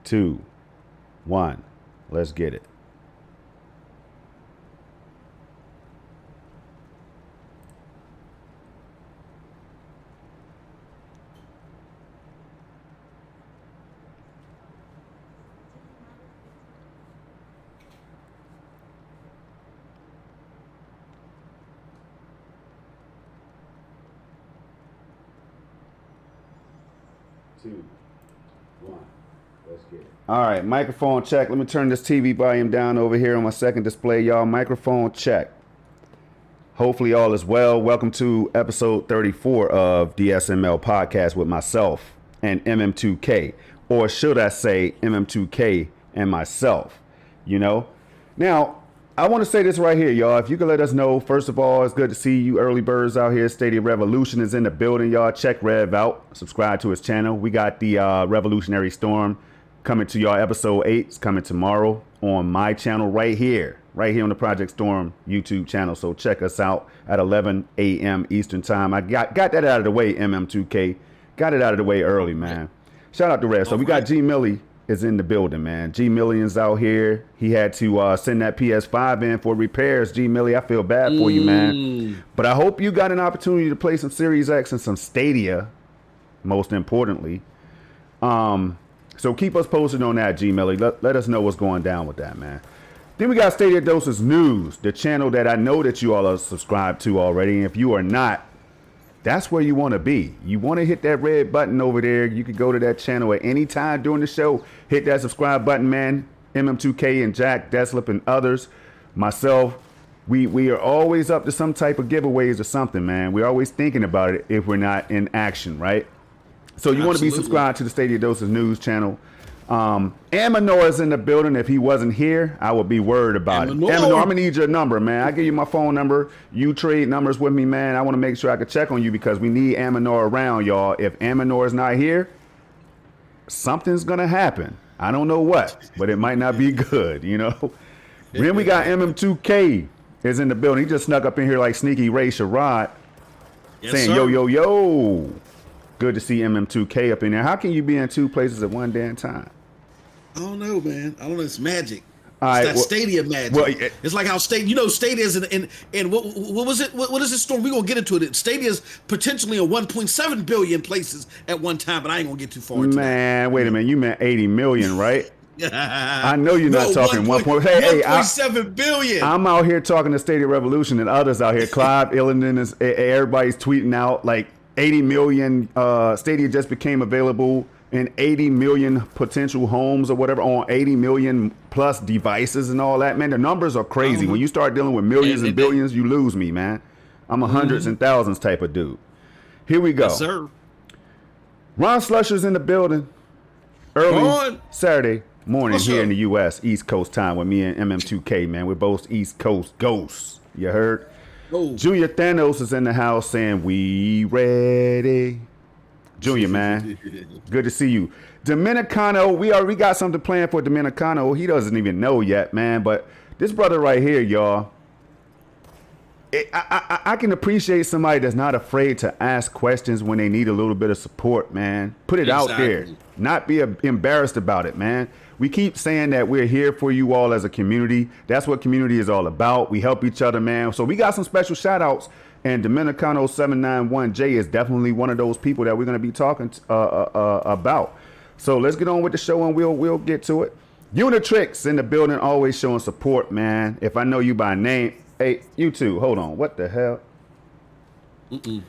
2, 1. Let's get it. All right, microphone check. Let me turn this TV volume down over here on my second display, y'all. Microphone check. Hopefully all is well. Welcome to episode 34 of the SML Podcast with myself and MM2K. Or should I say MM2K and myself, you know? Now, I want to say this right here, y'all. If you could let us know, first of all, it's good to see you early birds out here. Stadia Revolution is in the building, y'all. Check Rev out. Subscribe to his channel. We got the Revolutionary Storm coming to y'all. Episode 8 is coming tomorrow on my channel right here on the Project Storm YouTube channel. So check us out at 11 a.m. Eastern time. I got that out of the way, MM2K. Got it out of the way early, man. Shout out to Rev. So we got G Millie is in the building, man. G Million's out here. He had to send that PS5 in for repairs. G Millie, I feel bad for you, man. But I hope you got an opportunity to play some Series X and some Stadia, most importantly. So keep us posted on that, G Millie. Let us know what's going down with that, man. Then we got Stadia Doses News, the channel that I know that you all are subscribed to already. And if you are not, that's where you want to be. You want to hit that red button over there. You could go to that channel at any time during the show. Hit that subscribe button, man. MM2K and Jack Deslip and others, myself, we are always up to some type of giveaways or something, man. We're always thinking about it if we're not in action, right? So you want to be subscribed to the Stadia Doses News channel. Amanor is in the building. If he wasn't here, I would be worried about it. Amanor, I'm gonna need your number, man. I give you my phone number. You trade numbers with me, man. I want to make sure I can check on you because we need Amanor around, y'all. If Amanor is not here, something's gonna happen. I don't know what, but it might not be good, you know. Then we got MM2K is in the building. He just snuck up in here like Sneaky Ray Sherrod, saying, "Yo, yo, yo." Good to see MM2K up in there. How can you be in two places at one damn time? I don't know, man. I don't know. It's magic. It's that Stadia magic. Well, it's like how Stadia is in what was it? What is this storm? We're gonna get into it. Stadia is potentially in 1.7 billion places at one time, but I ain't gonna get too far into Man, wait a minute. You meant 80 million, right? I know you're not talking 1.7 billion. I'm out here talking to Stadia Revolution and others out here. Clive Illenden is everybody's tweeting out like 80 million. Stadia just became available in 80 million potential homes or whatever on 80 million plus devices and all that, man. The numbers are crazy. When you start dealing with millions and billions, you lose me, man. I'm a hundreds and thousands type of dude. Here we go. Yes, sir. Ron Slusher's in the building early Saturday morning here in the U.S. East Coast time with me and MM2K, man. We're both East Coast ghosts. You heard? Junior Thanos is in the house saying, "We ready." Junior, man, good to see you. Dominicano, we got something planned for Dominicano. He doesn't even know yet, man. But this brother right here, y'all, I can appreciate somebody that's not afraid to ask questions when they need a little bit of support, man. Put it out there. Not be embarrassed about it, man. We keep saying that we're here for you all as a community. That's what community is all about. We help each other, man. So we got some special shout outs. And Dominicano 791J is definitely one of those people that we're going to be talking about. So let's get on with the show and we'll get to it. Unitrix in the building, always showing support, man. If I know you by name, hey, you two, hold on. What the hell? I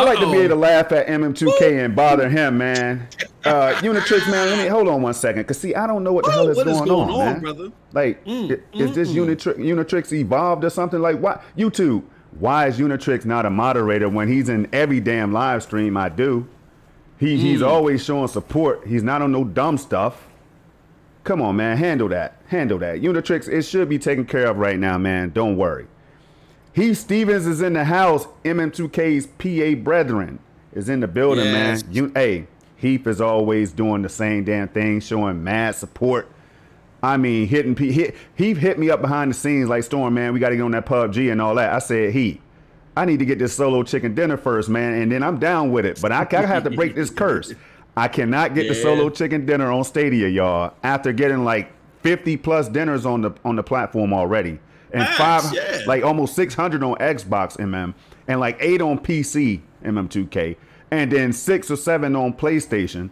like to be able to laugh at MM2K and bother him, man. Unitrix, man, hold on one second. Because, see, I don't know what the hell is going on, man. Brother? Like, is this Unitrix evolved or something? Like, what? YouTube, why is Unitrix not a moderator when he's in every damn live stream I do? He's always showing support. He's not on no dumb stuff. Come on, man. Handle that. Unitrix, it should be taken care of right now, man. Don't worry. Heath Stevens is in the house. MM2K's PA brethren is in the building, man. Heath is always doing the same damn thing, showing mad support. I mean, Heath hit me up behind the scenes like, Storm, man, we got to get on that PUBG and all that. I said, Heath, I need to get this solo chicken dinner first, man, and then I'm down with it. But I have to break this curse. I cannot get the solo chicken dinner on Stadia, y'all, after getting like 50 plus dinners on the platform already. And like almost 600 on Xbox, and like 8 on PC, 2K, and then 6 or 7 on PlayStation.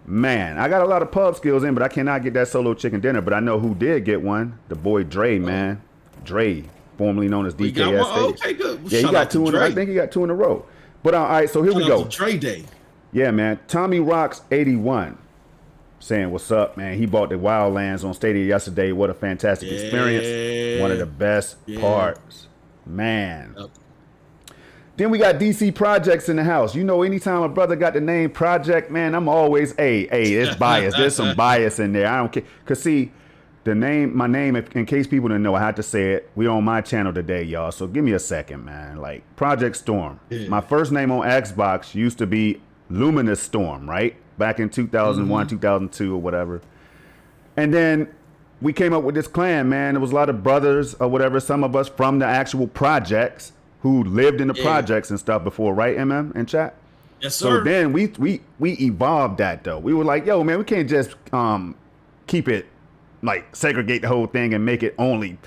Man, I got a lot of pub skills in, but I cannot get that solo chicken dinner. But I know who did get one. The boy Dre, man. Dre, formerly known as DKS. Okay, good. Well, yeah, he got 2 in. I think he got 2 in a row. But all right, so here we go. Dre Day. Yeah, man. Tommy Rocks 81 saying what's up, man. He bought the Wildlands on Stadia yesterday. What a fantastic experience. One of the best parts, man. Yep. Then we got DC Projects in the house. You know, anytime a brother got the name Project, man, I'm always, hey, it's bias. There's some bias in there. I don't care. Because, see, my name, in case people didn't know, I had to say it. We on my channel today, y'all. So give me a second, man. Like, Project Storm. Yeah. My first name on Xbox used to be Luminous Storm, right? Back in 2001, 2002 or whatever. And then we came up with this clan, man. There was a lot of brothers or whatever, some of us from the actual projects who lived in the projects and stuff before, right, in chat? Yes, sir. So then we evolved that, though. We were like, yo, man, we can't just keep it, like, segregate the whole thing and make it only,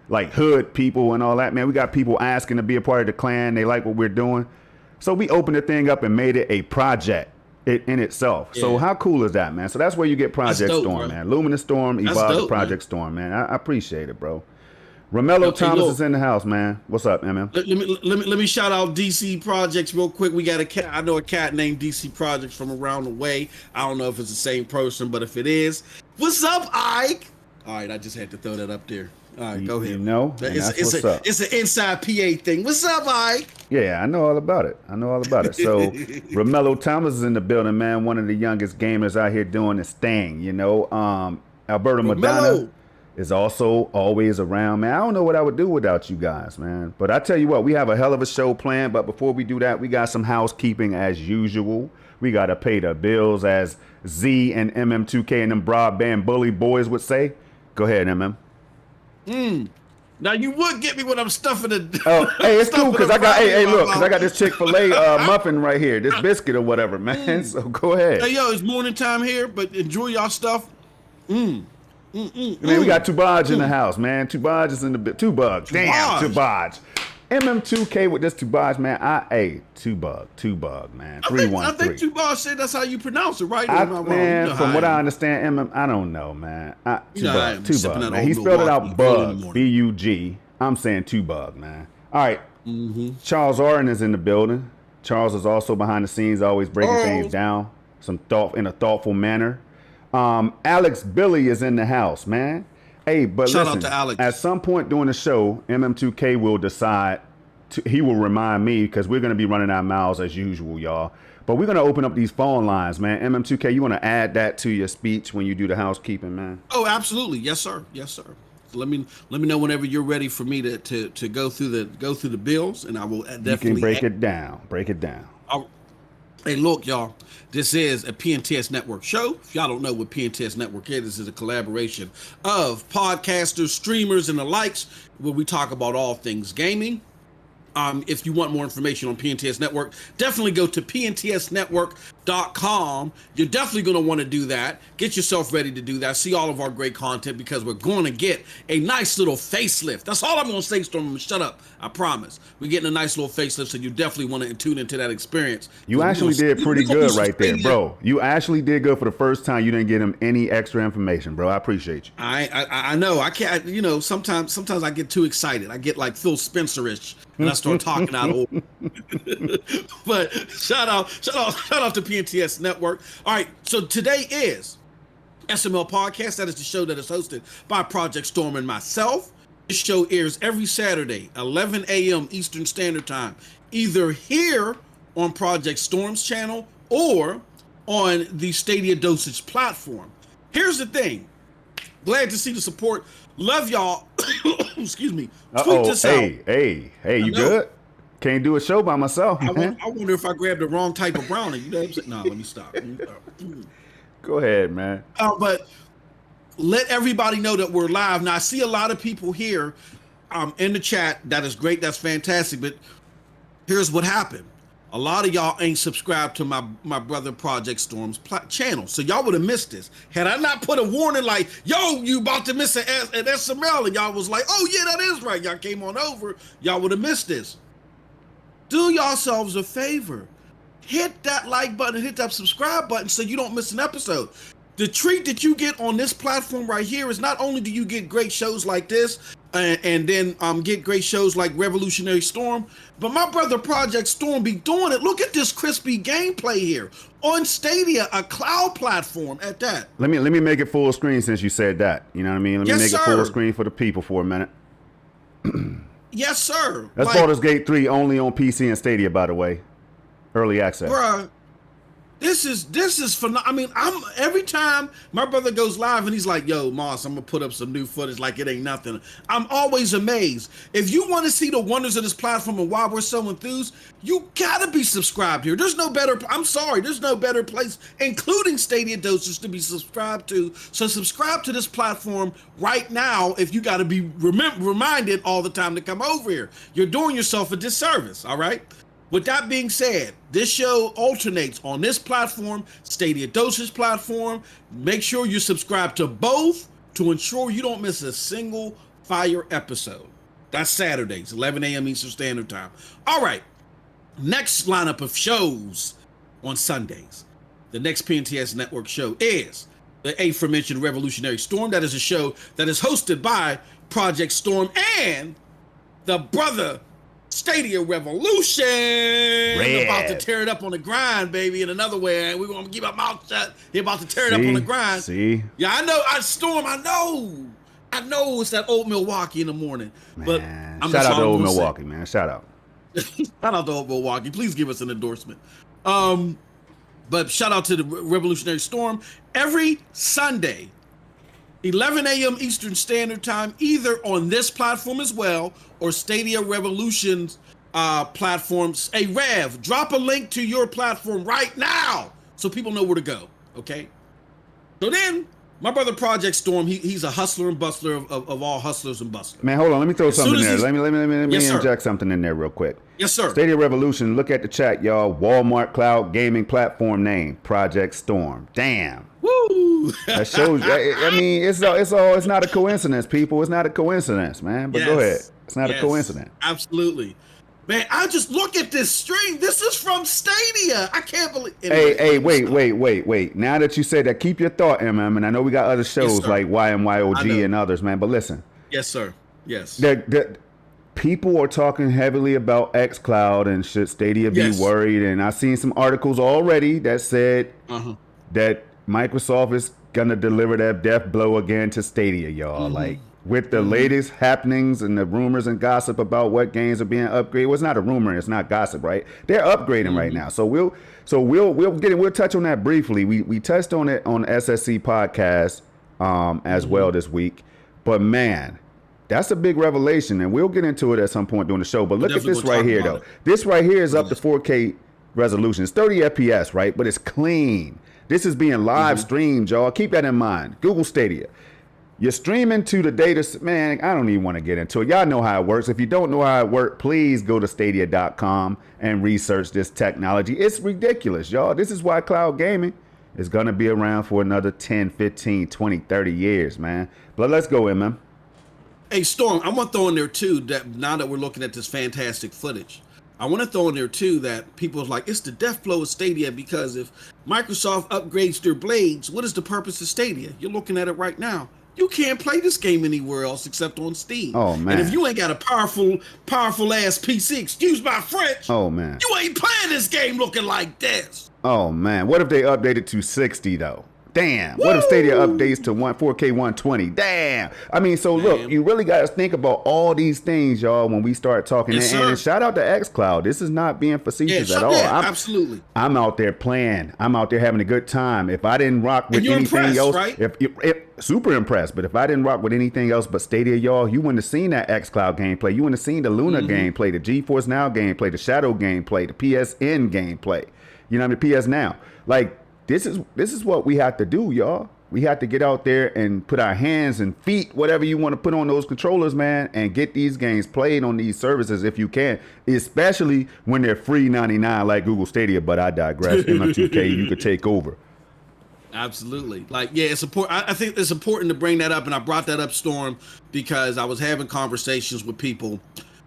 like, hood people and all that, man. We got people asking to be a part of the clan. They like what we're doing. So we opened the thing up and made it a project in itself. Yeah. So how cool is that, man? So that's where you get Project Storm, bro. Man. Luminous Storm evolved to Project Storm, man. I appreciate it, bro. Romello Thomas is in the house, man. What's up, MM? Let me shout out DC Projects real quick. We got a cat. I know a cat named DC Projects from around the way. I don't know if it's the same person, but if it is, what's up, Ike? All right, I just had to throw that up there. All right, go ahead. You know, it's an inside PA thing. What's up, Ike? Yeah, I know all about it. So Romello Thomas is in the building, man. One of the youngest gamers out here doing this thing. You know, Alberto Madonna is also always around, man. I don't know what I would do without you guys, man. But I tell you what, we have a hell of a show planned. But before we do that, we got some housekeeping as usual. We got to pay the bills, as Z and MM2K and them broadband bully boys would say. Go ahead, MM. Now you would get me when I'm stuffing it. Oh, hey, it's cool because I got because I got this Chick-fil-A muffin right here, this biscuit or whatever, man. So go ahead. Hey, yo, it's morning time here, but enjoy y'all stuff. Man, we got Tubaj in the house, man. Tubaj is in the Tubaj. Damn, Tubaj. MM2K with this Tubaj, man. Tubug, man. 313. I think Tubaj said that's how you pronounce it, right? Man, from what I understand, I don't know, man. Tubug, man. He spelled it out bug, B-U-G. I'm saying Tubug, man. All right. Charles Oren is in the building. Charles is also behind the scenes, always breaking things down in a thoughtful manner. Alex Billy is in the house, man. Hey, but shout listen, out to Alex. At some point during the show, MM2K will decide, he will remind me, because we're going to be running our mouths as usual, y'all. But we're going to open up these phone lines, man. MM2K, you want to add that to your speech when you do the housekeeping, man? Oh, absolutely. Yes, sir. Yes, sir. So let me know whenever you're ready for me to go through the bills, and I will definitely. You can break it down. Break it down. Hey, look, y'all. This is a PNTS Network show. If y'all don't know what PNTS Network is, this is a collaboration of podcasters, streamers, and the likes, where we talk about all things gaming. If you want more information on PNTS Network, definitely go to pntsnetwork.com. You're definitely going to want to do that. Get yourself ready to do that. See all of our great content, because we're going to get a nice little facelift. That's all I'm going to say, Storm. Shut up. I promise. We're getting a nice little facelift, so you definitely want to tune into that experience. You actually did pretty good right there, bro. You actually did good for the first time. You didn't get him any extra information, bro. I appreciate you. I know. I can't. You know, sometimes I get too excited. I get like Phil Spencer-ish, and I start talking out of But shout out to PNTS Network. All right, so today is SML Podcast. That is the show that is hosted by Project Storm and myself. This show airs every Saturday, 11 a.m. Eastern Standard Time, either here on Project Storm's channel or on the Stadia Dosage platform. Here's the thing. Glad to see the support. Love y'all. Excuse me. Tweet this out. Hey, you good? Can't do a show by myself. I wonder if I grabbed the wrong type of brownie. You know what I'm saying? No, let me stop. Go ahead, man. But let everybody know that we're live. Now, I see a lot of people here in the chat. That is great. That's fantastic. But here's what happened. a lot of y'all ain't subscribed to my brother Project Storm's channel, so y'all would have missed this. Had I not put a warning like, yo, you about to miss an SML, and y'all was like, oh yeah, that is right, y'all came on over, y'all would have missed this. Do yourselves a favor. Hit that like button, hit that subscribe button so you don't miss an episode. The treat that you get on this platform right here is not only do you get great shows like this, and then get great shows like Revolutionary Storm, but my brother Project Storm be doing it. Look at this crispy gameplay here on Stadia, a cloud platform at that. Let me make it full screen since you said that. You know what I mean? Let me make it full screen for the people for a minute. Yes, sir. That's Baldur's Gate 3 only on PC and Stadia, by the way. Early access. Bruh, this is phenomenal. I mean, every time my brother goes live and he's like, yo, Moss, I'm gonna put up some new footage like it ain't nothing. I'm always amazed. If you want to see the wonders of this platform and why we're so enthused, you gotta be subscribed here. There's no better place, including Stadia Doses, to be subscribed to. So subscribe to this platform right now if you gotta be reminded all the time to come over here. You're doing yourself a disservice, all right? With that being said, this show alternates on this platform, Stadia Doses platform. Make sure you subscribe to both to ensure you don't miss a single fire episode. That's Saturdays, 11 a.m. Eastern Standard Time. All right, next lineup of shows on Sundays. The next PNTS Network show is the aforementioned Revolutionary Storm. That is a show that is hosted by Project Storm and the brother Stadia Revolution. About to tear it up on the grind, baby. In another way, we're gonna keep our mouth shut. They're about to tear it up on the grind. See? Yeah, I know. I know it's that old Milwaukee in the morning. Man, but shout out to old Milwaukee, man. Shout out. Shout out to old Milwaukee. Please give us an endorsement. But shout out to the Revolutionary Storm every Sunday, 11 a.m. Eastern Standard Time, either on this platform as well or Stadia Revolution's platforms. Hey, Rev, drop a link to your platform right now so people know where to go, okay? So then, my brother Project Storm, he's a hustler and bustler of all hustlers and bustlers. Man, hold on. Let me throw something in there. Let me Yes, inject something in there real quick. Yes, sir. Stadia Revolution, look at the chat, y'all. Walmart cloud gaming platform name, Project Storm. Damn. Woo! That shows. I mean, it's not a coincidence, people. It's not a coincidence, man. But go ahead. It's not a coincidence. Absolutely. Man, I just look at this stream. This is from Stadia. I can't believe. Hey, wait. Now that you said that, keep your thought, MM. And I know we got other shows like YMYOG and others, man. But listen. Yes, sir. Yes. The people are talking heavily about xCloud and should Stadia be worried. And I've seen some articles already that said that Microsoft is gonna deliver that death blow again to Stadia, y'all. Like with the latest happenings and the rumors and gossip about what games are being upgraded. Well, it's not a rumor, it's not gossip, right? They're upgrading right now. So we'll touch on that briefly. We touched on it on SSC podcast as well this week. But man, that's a big revelation, and we'll get into it at some point during the show. But look at this right here, though. This right here is up to 4K resolution. It's 30 FPS, right? But it's clean. This is being live streamed, y'all. Keep that in mind. Google Stadia. You're streaming to the data. Man, I don't even want to get into it. Y'all know how it works. If you don't know how it works, please go to stadia.com and research this technology. It's ridiculous, y'all. This is why cloud gaming is going to be around for another 10, 15, 20, 30 years, man. But let's go, MM. Hey, Storm, I want to throw in there, too, that now that we're looking at this fantastic footage, I want to throw in there, too, that people are like, it's the death blow of Stadia because if Microsoft upgrades their blades, what is the purpose of Stadia? You're looking at it right now. You can't play this game anywhere else except on Steam. Oh, man. And if you ain't got a powerful ass PC, excuse my French. Oh, man. You ain't playing this game looking like this. Oh, man. What if they updated to 60, though? Damn. Woo! What if Stadia updates to 4K 120? Damn. I mean, so look, you really got to think about all these things, y'all, when we start talking. And shout out to xCloud. This is not being facetious at all. Absolutely. I'm out there playing. I'm out there having a good time. If I didn't rock with anything else, right? if super impressed. But if I didn't rock with anything else but Stadia, y'all, you wouldn't have seen that xCloud gameplay. You wouldn't have seen the Luna gameplay, the GeForce Now gameplay, the Shadow gameplay, the PSN gameplay. You know what I mean? PS Now. Like, This is what we have to do, y'all. We have to get out there and put our hands and feet, whatever you want to put on those controllers, man, and get these games played on these services if you can, especially when they're free 99 like Google Stadia. But I digress. MF2K, you could take over. Absolutely. Like, yeah, it's important. I think it's important to bring that up. And I brought that up, Storm, because I was having conversations with people,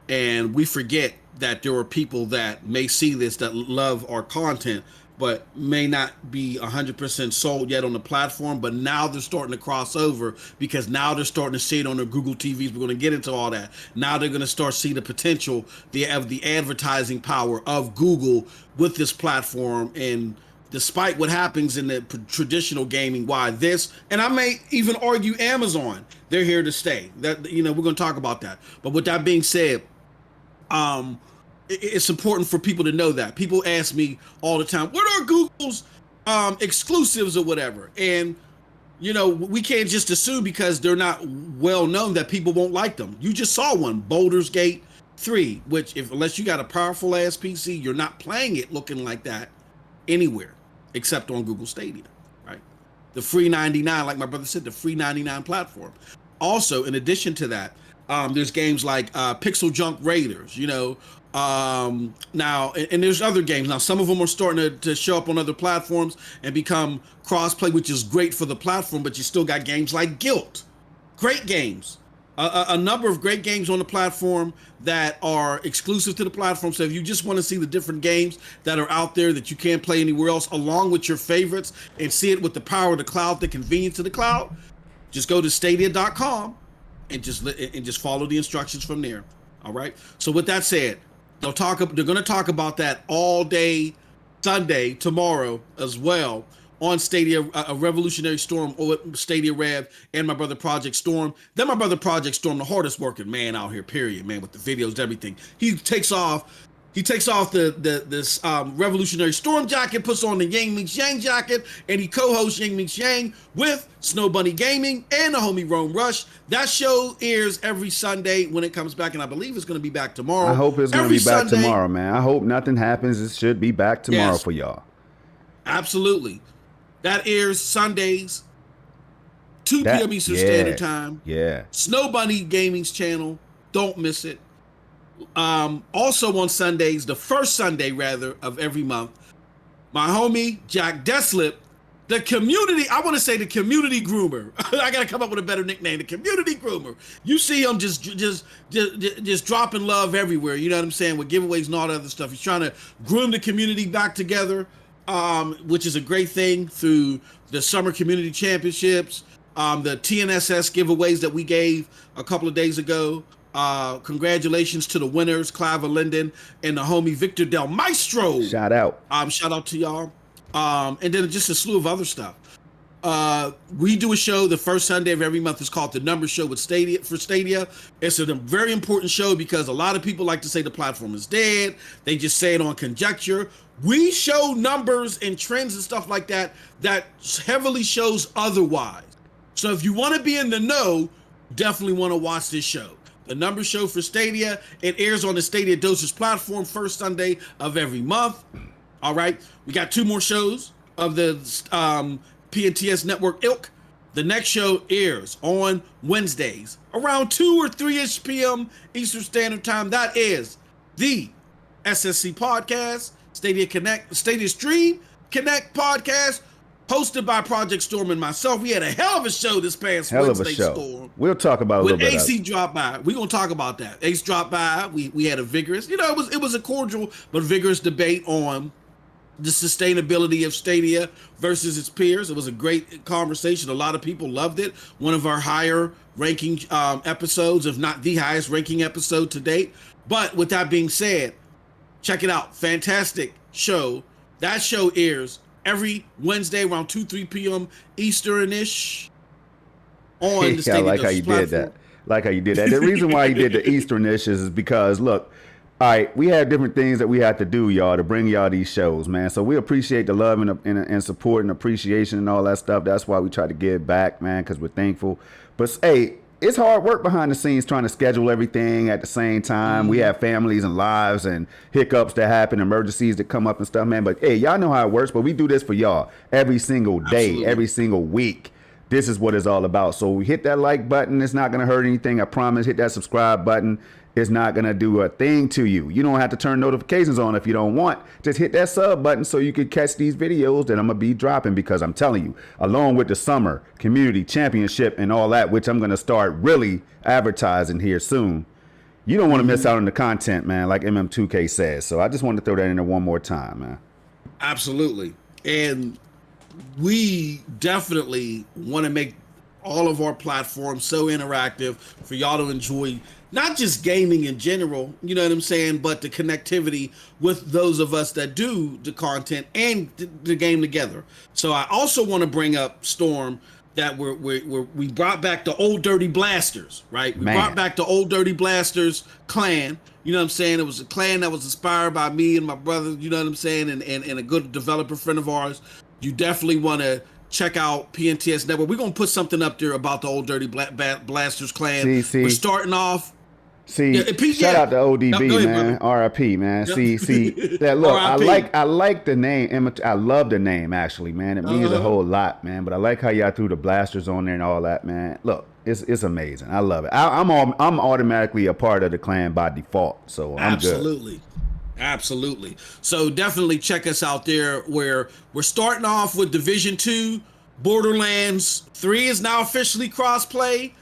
and we forget that there are people that may see this that love our content, but may not be 100% sold yet on the platform. But now they're starting to cross over, because now they're starting to see it on their Google TVs. We're going to get into all that. Now they're going to start seeing the potential, of the advertising power of Google with this platform. And despite what happens in the traditional gaming, why this, and I may even argue Amazon, they're here to stay. That, we're going to talk about that. But with that being said, it's important for people to know that. People ask me all the time, what are Google's exclusives or whatever? And, we can't just assume because they're not well known that people won't like them. You just saw one, Baldur's Gate 3, which unless you got a powerful ass PC, you're not playing it looking like that anywhere except on Google Stadia, right? The free 99, like my brother said, the free 99 platform. Also, in addition to that, there's games like Pixel Junk Raiders, now, and there's other games. Now, some of them are starting to show up on other platforms and become cross-play, which is great for the platform, but you still got games like Guilt. Great games. A number of great games on the platform that are exclusive to the platform. So if you just want to see the different games that are out there that you can't play anywhere else, along with your favorites, and see it with the power of the cloud, the convenience of the cloud, just go to stadia.com and just follow the instructions from there. All right. So with that said, they're going to talk about that all day Sunday, tomorrow as well, on Stadia, a Revolutionary Storm, Stadia Rev, and my brother Project Storm. Then my brother Project Storm, the hardest working man out here, period, man, with the videos, everything. He takes off this Revolutionary Storm jacket, puts on the Yang Mix Yang jacket, and he co-hosts Yang Mix Yang with Snow Bunny Gaming and the homie Rome Rush. That show airs every Sunday when it comes back, and I believe it's going to be back tomorrow. I hope it's going to be back tomorrow, man. I hope nothing happens. It should be back tomorrow for y'all. Absolutely. That airs Sundays, 2 p.m. Eastern Standard Time. Yeah. Snow Bunny Gaming's channel. Don't miss it. Also on Sundays, the first Sunday, rather, of every month, my homie, Jack Deslip, the community groomer. I got to come up with a better nickname. The community groomer. You see him just dropping love everywhere. You know what I'm saying? With giveaways and all that other stuff. He's trying to groom the community back together. Which is a great thing through the Summer Community Championships, the TNSS giveaways that we gave a couple of days ago. Congratulations to the winners, Clive Linden and the homie Victor Del Maestro. Shout out. Shout out to y'all. And then just a slew of other stuff. We do a show the first Sunday of every month. It's called The Numbers Show with Stadia. It's a very important show because a lot of people like to say the platform is dead. They just say it on conjecture. We show numbers and trends and stuff like that heavily shows otherwise. So if you want to be in the know, definitely want to watch this show. The Numbers Show for Stadia. It airs on the Stadia Dosage platform first Sunday of every month. All right. We got 2 more shows of the PNTS Network ilk. The next show airs on Wednesdays around 2 or 3-ish p.m. Eastern Standard Time. That is the SSC Podcast, Stadia Stream Connect Podcast, hosted by Project Storm and myself. We had a hell of a show this past Wednesday, Storm. We'll talk about it a little bit. When AC dropped by, we're gonna talk about that. Ace dropped by. We had a vigorous, it was a cordial but vigorous debate on the sustainability of Stadia versus its peers. It was a great conversation. A lot of people loved it. One of our higher ranking episodes, if not the highest ranking episode to date. But with that being said, check it out. Fantastic show. That show airs every Wednesday around 2-3 p.m. Eastern-ish on the Stadia platform. Like how you did that. The reason why you did the Eastern-ish is because, look, all right, we have different things that we have to do, y'all, to bring y'all these shows, man. So we appreciate the love and support and appreciation and all that stuff. That's why we try to give back, man, because we're thankful. But, hey, it's hard work behind the scenes trying to schedule everything at the same time. We have families and lives and hiccups that happen, emergencies that come up and stuff, man. But, hey, y'all know how it works, but we do this for y'all every single day, every single week. this is what it's all about. So hit that like button. It's not going to hurt anything. I promise. Hit that subscribe button. It's not going to do a thing to you. You don't have to turn notifications on if you don't want. Just hit that sub button so you can catch these videos that I'm going to be dropping, because I'm telling you, along with the summer community championship and all that, which I'm going to start really advertising here soon, you don't want to miss out on the content, man, like MM2K says. So I just wanted to throw that in there one more time, man. Absolutely. And we definitely want to make all of our platforms so interactive for y'all to enjoy not just gaming in general, you know what I'm saying, but the connectivity with those of us that do the content and the game together. So I also want to bring up, Storm, that we brought back the Old Dirty Blasters, right? We brought back the Old Dirty Blasters clan. You know what I'm saying? It was a clan that was inspired by me and my brother, you know what I'm saying, and a good developer friend of ours. You definitely want to check out PNTS Network. We're going to put something up there about the Old Dirty Blasters clan. We're starting off. Shout out to ODB, man. RIP, man. Yep. See, that look, I like the name. I love the name, actually, man. It means a whole lot, man. But I like how y'all threw the blasters on there and all that, man. Look, it's amazing. I love it. I'm automatically a part of the clan by default, so I'm good. Absolutely. So definitely check us out there, where we're starting off with Division 2. Borderlands 3 is now officially crossplay.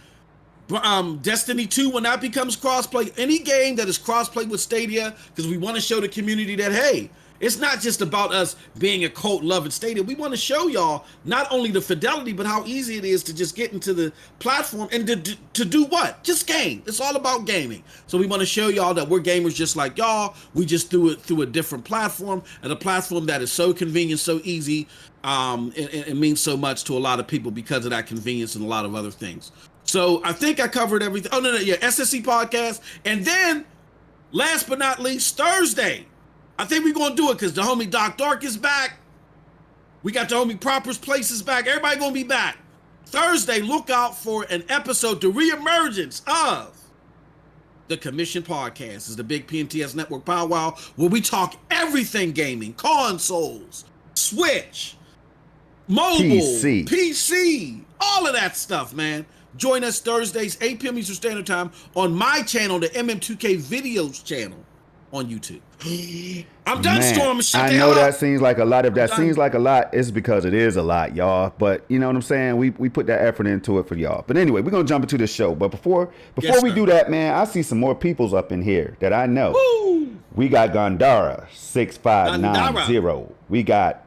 Destiny 2, when that becomes crossplay, any game that is crossplay with Stadia, because we want to show the community that, hey, it's not just about us being a cult loving Stadia. We want to show y'all not only the fidelity, but how easy it is to just get into the platform and to do what? Just game. It's all about gaming. So we want to show y'all that we're gamers just like y'all. We just do it through a different platform, and a platform that is so convenient, so easy. It means so much to a lot of people because of that convenience and a lot of other things. So I think I covered everything. Oh, no, yeah, SSC Podcast. And then, last but not least, Thursday. I think we're going to do it because the homie Doc Dark is back. We got the homie Proper's Places back. Everybody going to be back. Thursday, look out for an episode, the reemergence of the Commission Podcast. It's the big PNTS Network powwow where we talk everything gaming, consoles, Switch, mobile, PC, all of that stuff, man. Join us Thursdays, 8 p.m. Eastern Standard Time on my channel, the MM2K Videos channel on YouTube. I'm done, Storm. I know that seems like a lot. If that seems like a lot, it's because it is a lot, y'all. But you know what I'm saying? We put that effort into it for y'all. But anyway, we're going to jump into the show. But before we do that, man, I see some more peoples up in here that I know. Woo! We got Gandara 6590. We got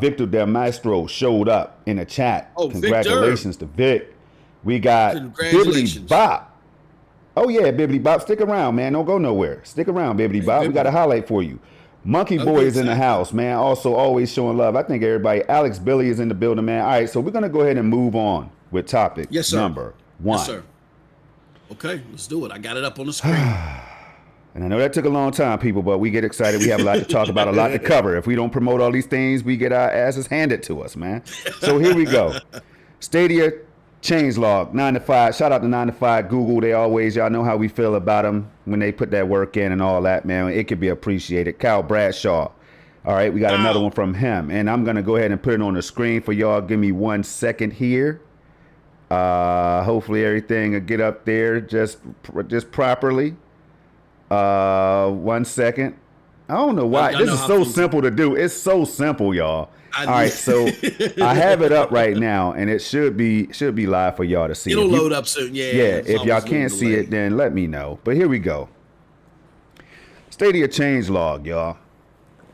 Victor Del Maestro showed up in the chat. Oh, congratulations to Vic. We got Bibbidi Bop. Oh, yeah, Bibbidi Bop. Stick around, man. Don't go nowhere. Stick around, Bibbidi Bop. We got a highlight for you. Monkey Boy is in the house, man. Also, always showing love. I think everybody. Alex Billy is in the building, man. All right, so we're going to go ahead and move on with topic number 1. Yes, sir. Okay, let's do it. I got it up on the screen. And I know that took a long time, people, but we get excited. We have a lot to talk about, a lot to cover. If we don't promote all these things, we get our asses handed to us, man. So here we go. Stadia changelog 9 to 5. Shout out to 9 to 5 Google. They always, y'all know how we feel about them when they put that work in and all that, man. It could be appreciated. Kyle Bradshaw. All right, we got another one from him, and I'm gonna go ahead and put it on the screen for y'all. Give me 1 second here. Hopefully everything will get up there just properly. 1 second. I don't know why. This is so simple to do. It's so simple, y'all. All right, so I have it up right now, and it should be live for y'all to see. It'll load up soon. Yeah. If y'all can't see it, then let me know. But here we go. Stadia changelog, y'all.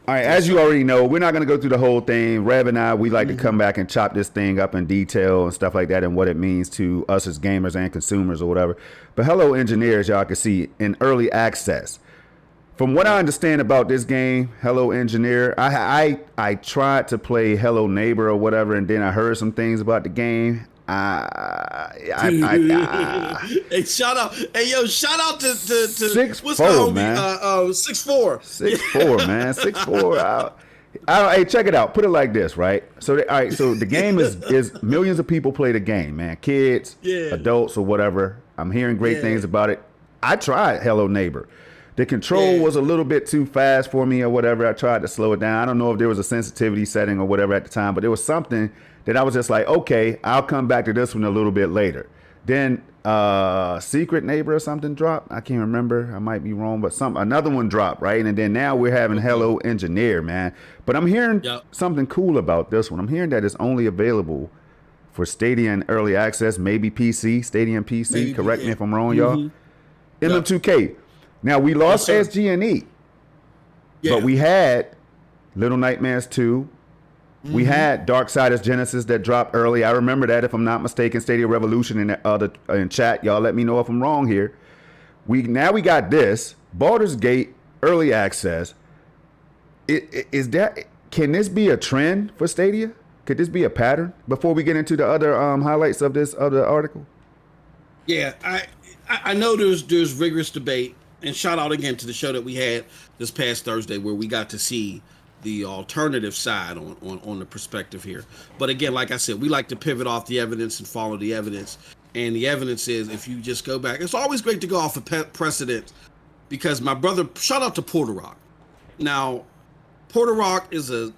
All right, as you already know, we're not going to go through the whole thing. Rev and I, we like to come back and chop this thing up in detail and stuff like that and what it means to us as gamers and consumers or whatever. But Hello Engineers, y'all can see in early access. From what I understand about this game, Hello Engineer, I tried to play Hello Neighbor or whatever, and then I heard some things about the game. Hey, shout out! Hey, yo, shout out to 6'4", man. 6'4", 6'4", man, 6'4". Hey, check it out. Put it like this, right? So, all right. So the game is millions of people play the game, man. Kids, adults, or whatever. I'm hearing great things about it. I tried Hello Neighbor. The control was a little bit too fast for me or whatever. I tried to slow it down. I don't know if there was a sensitivity setting or whatever at the time, but there was something Then I was just like, okay, I'll come back to this one a little bit later. Then Secret Neighbor or something dropped. I can't remember. I might be wrong, but another one dropped, right? And then now we're having Hello Engineer, man. But I'm hearing something cool about this one. I'm hearing that it's only available for Stadia and early access, maybe PC, Stadia and PC. Maybe, correct me if I'm wrong, y'all. MM2K. Now we lost SG&E, but we had Little Nightmares 2. We had Darksiders Genesis that dropped early. I remember that, if I'm not mistaken. Stadia Revolution in chat. Y'all let me know if I'm wrong here. We got this Baldur's Gate early access. Can this be a trend for Stadia? Could this be a pattern? Before we get into the other highlights of this other article. Yeah, I know there's rigorous debate, and shout out again to the show that we had this past Thursday where we got to see the alternative side on the perspective here. But again, like I said, we like to pivot off the evidence and follow the evidence. And the evidence is, if you just go back, it's always great to go off of precedent, because my brother, shout out to Porter Rock. Now, Porter Rock is a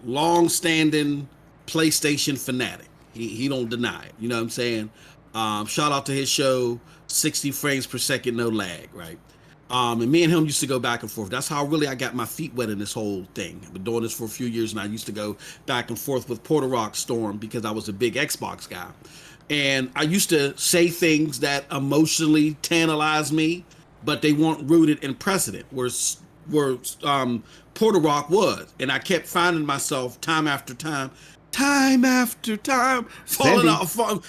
long-standing PlayStation fanatic. He don't deny it. You know what I'm saying? Shout out to his show, 60 frames per second, no lag, right? And me and him used to go back and forth. That's how really I got my feet wet in this whole thing. I've been doing this for a few years, and I used to go back and forth with Porter Rock Storm because I was a big Xbox guy. And I used to say things that emotionally tantalized me, but they weren't rooted in precedent, where Porter Rock was. And I kept finding myself time after time, falling off.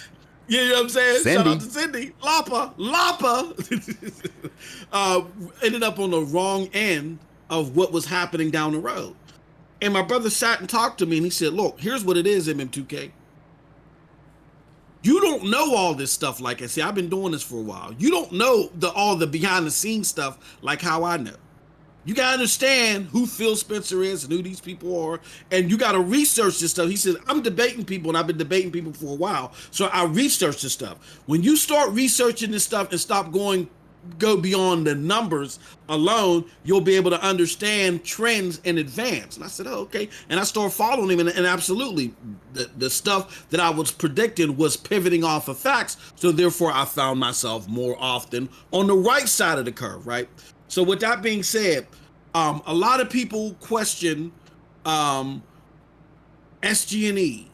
You know what I'm saying? Cindy. Shout out to Cindy. Lapa. Ended up on the wrong end of what was happening down the road. And my brother sat and talked to me, and he said, look, here's what it is, MM2K. You don't know all this stuff. Like I said, I've been doing this for a while. You don't know all the behind the scenes stuff like how I know. You got to understand who Phil Spencer is and who these people are, and you got to research this stuff. He said, I'm debating people, and I've been debating people for a while, so I research this stuff. When you start researching this stuff and go beyond the numbers alone, you'll be able to understand trends in advance. And I said, oh, okay. And I started following him, and absolutely, the stuff that I was predicting was pivoting off of facts, so therefore I found myself more often on the right side of the curve, right? So with that being said, a lot of people question SG&E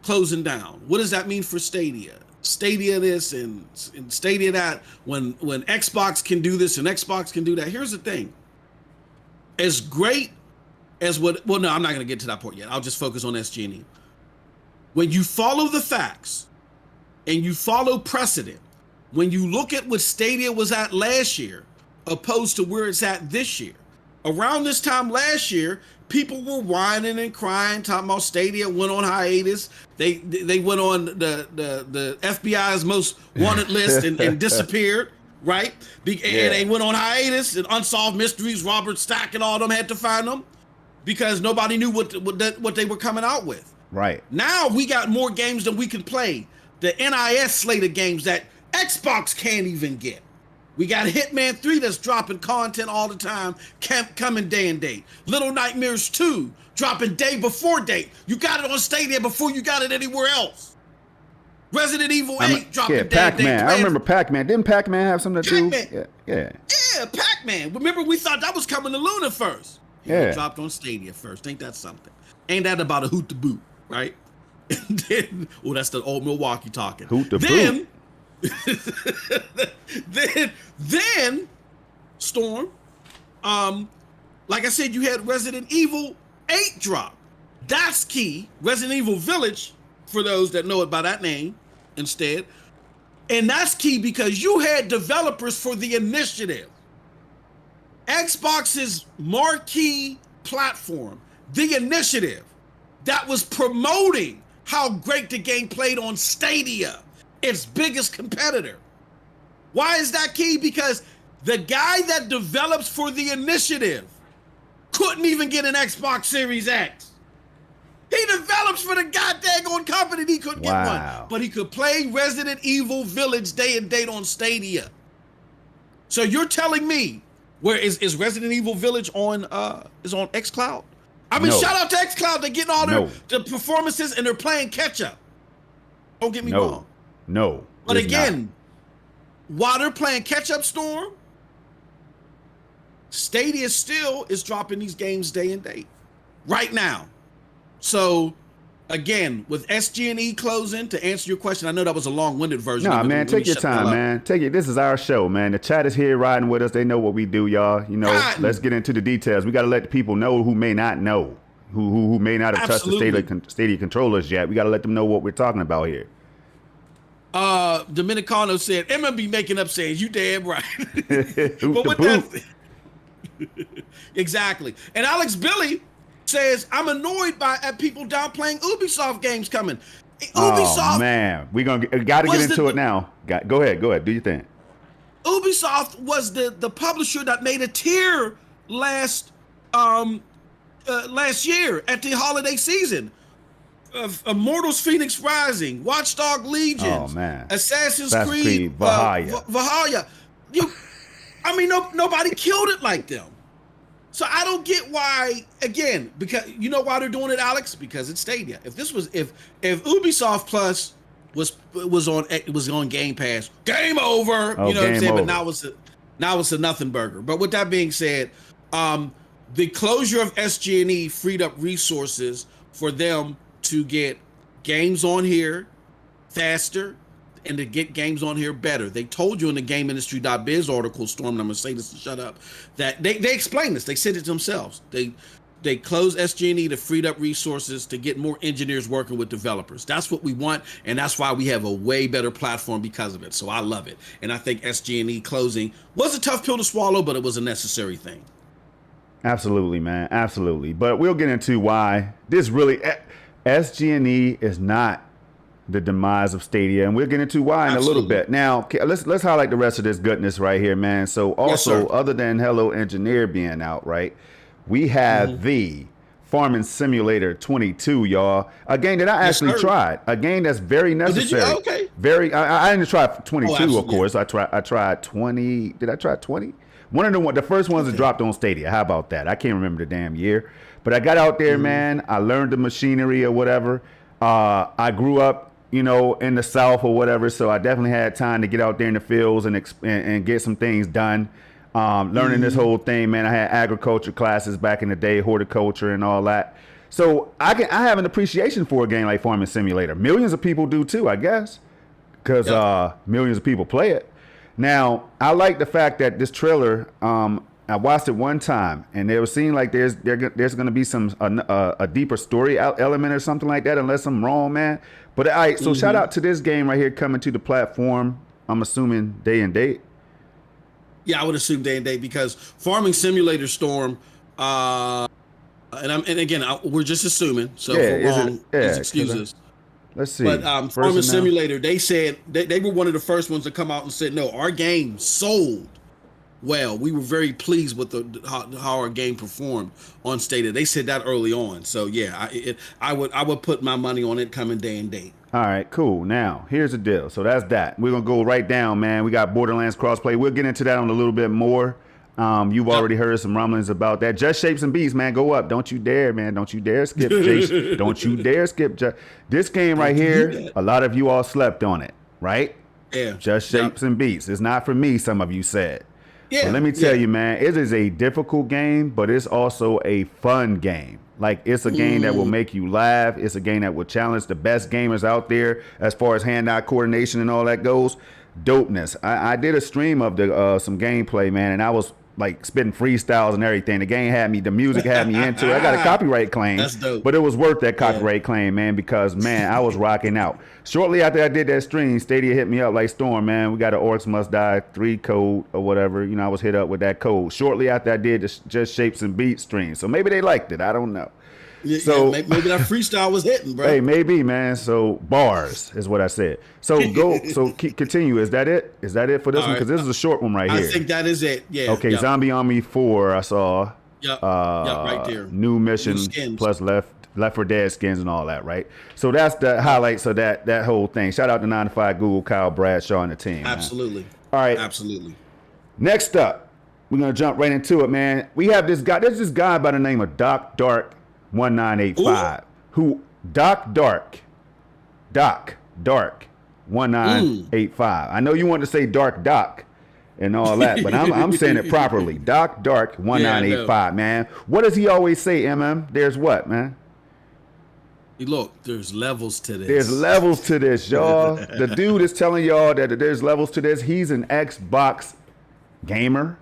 closing down. What does that mean for Stadia? Stadia this and Stadia that. When Xbox can do this and Xbox can do that. Here's the thing. As great as no, I'm not going to get to that point yet. I'll just focus on SG&E. When you follow the facts and you follow precedent, when you look at what Stadia was at last year, opposed to where it's at this year. Around this time last year, people were whining and crying, talking about Stadia went on hiatus. They went on the FBI's most wanted list and disappeared, right? And they went on hiatus, and Unsolved Mysteries, Robert Stack and all them had to find them because nobody knew what they were coming out with. Right. Now we got more games than we can play. The NIS slate of games that Xbox can't even get. We got Hitman 3 that's dropping content all the time, coming day and date. Little Nightmares 2 dropping day before date. You got it on Stadia before you got it anywhere else. Resident Evil 8 dropping day and date. Pac-Man. I remember Pac-Man. Didn't Pac-Man have something to do? Yeah, Pac-Man. Remember, we thought that was coming to Luna first. It dropped on Stadia first. Ain't that something? Ain't that about a hoot to boot, right? And then, that's the old Milwaukee talking. Hoot to boot. Then Storm, like I said, you had Resident Evil 8 drop. That's key. Resident Evil Village, for those that know it by that name instead. And that's key because you had developers for the initiative. Xbox's marquee platform, the initiative, that was promoting how great the game played on Stadia, its biggest competitor. Why is that key? Because the guy that develops for the initiative couldn't even get an Xbox Series X. He develops for the goddamn company, he couldn't get one. But he could play Resident Evil Village day and date on Stadia. So you're telling me, where is Resident Evil Village on xCloud? I mean, shout out to xCloud. They're getting all the performances and they're playing catch up. Don't get me wrong. No. But again, while they're playing catch up, Storm, Stadia still is dropping these games day and date right now. So again, with SG&E closing, to answer your question, I know that was a long-winded version. Nah, man, take your time, man. Take it. This is our show, man. The chat is here riding with us. They know what we do, y'all. You know, let's get into the details. We got to let the people know who may not know, who may not have touched the Stadia controllers yet. We got to let them know what we're talking about here. Dominicano said, MLB making up sayings. You damn right. But with that, exactly. And Alex Billy says, I'm annoyed at people downplaying Ubisoft games coming. Ubisoft, oh man, we got to get into it now. Go ahead, do your thing. Ubisoft was the publisher that made a tier last year at the holiday season. Immortals Phoenix Rising, Watchdog Legions, Assassin's Creed Valhalla. Nobody killed it like them. So I don't get why, again, because you know why they're doing it, Alex? Because it's Stadia. If Ubisoft Plus was on Game Pass, game over. You know what I'm saying? Over. But now it's a nothing burger. But with that being said, the closure of SG&E freed up resources for them to get games on here faster and to get games on here better. They told you in the GameIndustry.biz article, Storm, and I'm going to say this to shut up, that they explained this. They said it themselves. They closed SG&E to freed up resources to get more engineers working with developers. That's what we want, and that's why we have a way better platform because of it. So I love it. And I think SG&E closing was a tough pill to swallow, but it was a necessary thing. Absolutely, man. Absolutely. But we'll get into why this really... SG&E is not the demise of Stadia, and we'll get into why in a little bit. Now, let's highlight the rest of this goodness right here, man. So also, other than Hello Engineer being out, right, we have the Farming Simulator 22, y'all. A game that I actually tried. A game that's very necessary. Oh, did you? Okay. Very. I didn't try 22, of course. I tried 20. Did I try 20? The first ones that dropped on Stadia. How about that? I can't remember the damn year. But I got out there, man. I learned the machinery or whatever. I grew up, in the South or whatever, so I definitely had time to get out there in the fields and get some things done. Learning this whole thing, man. I had agriculture classes back in the day, horticulture and all that. So I have an appreciation for a game like Farming Simulator. Millions of people do too, I guess, because millions of people play it. Now, I like the fact that this trailer, I watched it one time, and it was seeing like there's going to be a deeper story element or something like that, unless I'm wrong, man. But all right, so shout out to this game right here coming to the platform. I'm assuming day and date. Yeah, I would assume day and date because Farming Simulator, Storm, we're just assuming. So if we're wrong, please excuse us. Let's see. But Farming Simulator, they said they were one of the first ones to come out and said, no, our game sold well. We were very pleased with how our game performed on Stadia. They said that early on. So yeah, I would put my money on it coming day and date. All right, cool. Now here's the deal. So that's that. We're gonna go right down, man. We got Borderlands crossplay. We'll get into that on a little bit more. You've already heard some rumblings about that. Just Shapes and Beats, man, go up. Don't you dare, man. Don't you dare skip, Jace. Don't you dare skip. This game right here, a lot of you all slept on it, right? Yeah. Just Shapes and Beats. It's not for me, some of you said. Yeah. But let me tell you, man, it is a difficult game, but it's also a fun game. Like, it's a game that will make you laugh. It's a game that will challenge the best gamers out there as far as hand-eye coordination and all that goes. Dopeness. I did a stream of some gameplay, man, and I was like spitting freestyles and everything. The music had me into it. I got a copyright claim. That's dope. But it was worth that copyright claim, man, because, man, I was rocking out. Shortly after I did that stream, Stadia hit me up like, Storm, man, we got an Orcs Must Die 3 code or whatever. I was hit up with that code. Shortly after I did the Just Shapes and Beats stream. So maybe they liked it. I don't know. So maybe that freestyle was hitting, bro. Hey, maybe, man. So bars is what I said. So continue. Is that it? Is that it for this one? Because this is a short one right here. I think that is it. Yeah. Okay. Yep. Zombie Army 4. I saw. Yep. Right there. New mission plus Left 4 Dead skins and all that, right? So that's the highlights of that whole thing. Shout out to 9 to 5 Google, Kyle Bradshaw and the team. Absolutely. Man. All right. Absolutely. Next up, we're gonna jump right into it, man. We have this guy. There's this guy by the name of Doc Dark 1985. Who Doc Dark 1985. I know you want to say Dark Doc and all that, but I'm saying it properly. Doc Dark 1985, man. What does he always say, There's what, man? Look, there's levels to this. There's levels to this, y'all. The dude is telling y'all that there's levels to this. He's an Xbox gamer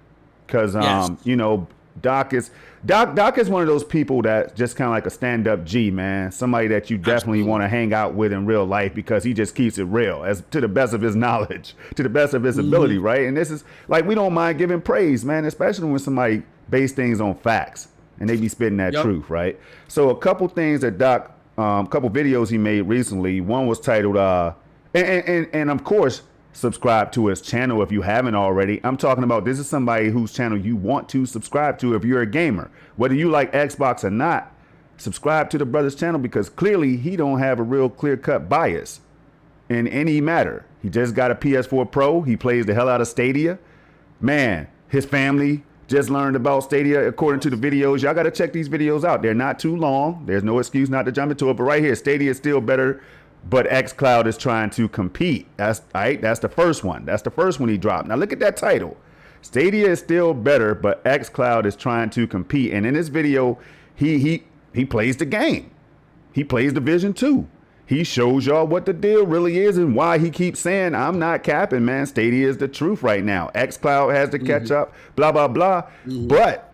because, you know, Doc is one of those people that just kind of like a stand-up G, man. Somebody that you definitely want to hang out with in real life because he just keeps it real, as to the best of his knowledge, to the best of his ability, right? And this is like, we don't mind giving praise, man, especially when somebody base things on facts and they be spitting that truth, right? So a couple things that Doc, couple videos he made recently. One was titled, and of course, subscribe to his channel if you haven't already. I'm talking about, this is somebody whose channel you want to subscribe to if you're a gamer. Whether you like Xbox or not, subscribe to the brother's channel because clearly he don't have a real clear-cut bias in any matter. He just got a PS4 Pro. He plays the hell out of Stadia. Man, his family just learned about Stadia according to the videos. Y'all got to check these videos out. They're not too long. There's no excuse not to jump into it. But right here, Stadia is still better, but xCloud is trying to compete. That's right. That's the first one. That's the first one he dropped. Now look at that title. Stadia is still better, but xCloud is trying to compete. And in this video, he plays the game. He plays Division 2. He shows y'all what the deal really is and why he keeps saying, I'm not capping, man. Stadia is the truth right now. xCloud has to catch up, blah, blah, blah. But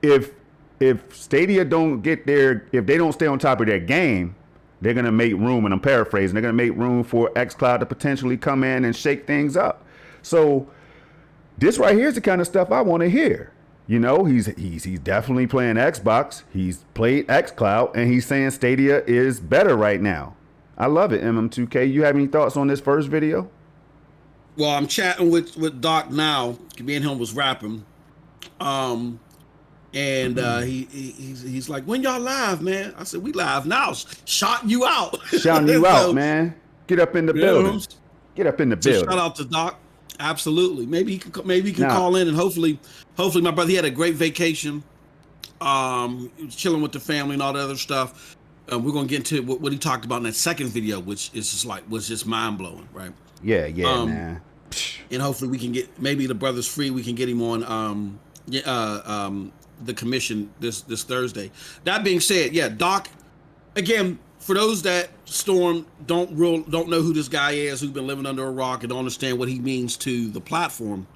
if Stadia don't get there, if they don't stay on top of their game, they're going to make room, and I'm paraphrasing, they're going to make room for xCloud to potentially come in and shake things up. So this right here is the kind of stuff I want to hear. You know, he's definitely playing Xbox. He's played xCloud, and he's saying Stadia is better right now. I love it, MM2K. You have any thoughts on this first video? Well, I'm chatting with Doc now. Me and him was rapping. He's like, when y'all live, man? I said, we live now. Shouting you out. Shouting you out, man. Get up in the building. Get up in the building. Shout out to Doc. Absolutely. Maybe he can call in, and hopefully my brother, he had a great vacation. He was chilling with the family and all that other stuff. We're gonna get into what he talked about in that second video, which is just mind blowing, right? Yeah, man. And hopefully we can get, maybe the brother's free. We can get him on the commission this Thursday. That being said, yeah, Doc. Again, for those that don't know who this guy is, who've been living under a rock and don't understand what he means to the platform.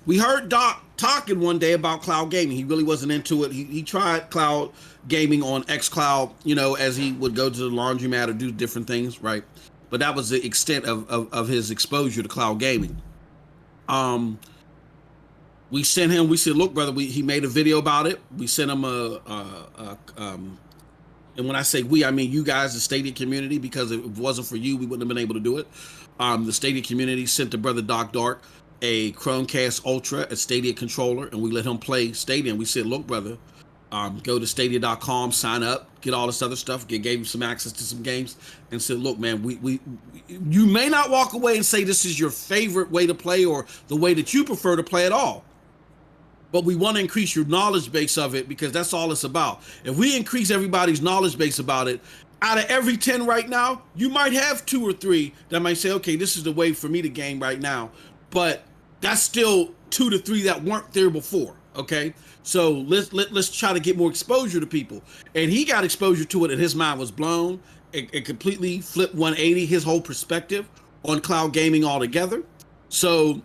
We heard Doc talking one day about cloud gaming. He really wasn't into it. He tried cloud gaming on xCloud, you know, as he would go to the laundromat or do different things, right? But that was the extent of his exposure to cloud gaming. We sent him, we said, look, brother, he made a video about it. We sent him and when I say we, I mean you guys, the Stadia community, because if it wasn't for you, we wouldn't have been able to do it. The Stadia community sent the brother Doc Dark a Chromecast Ultra, a Stadia controller, and we let him play Stadia. And we said, look, brother, go to stadia.com, sign up, get all this other stuff, gave him some access to some games, and said, look, man, you may not walk away and say this is your favorite way to play or the way that you prefer to play at all. But we want to increase your knowledge base of it, because that's all it's about. If we increase everybody's knowledge base about it, out of every 10 right now, you might have 2 or 3 that might say, okay, this is the way for me to game right now. But that's still 2 to 3 that weren't there before. Okay, so let's try to get more exposure to people. And he got exposure to it, and his mind was blown. It completely flipped 180, his whole perspective on cloud gaming altogether. So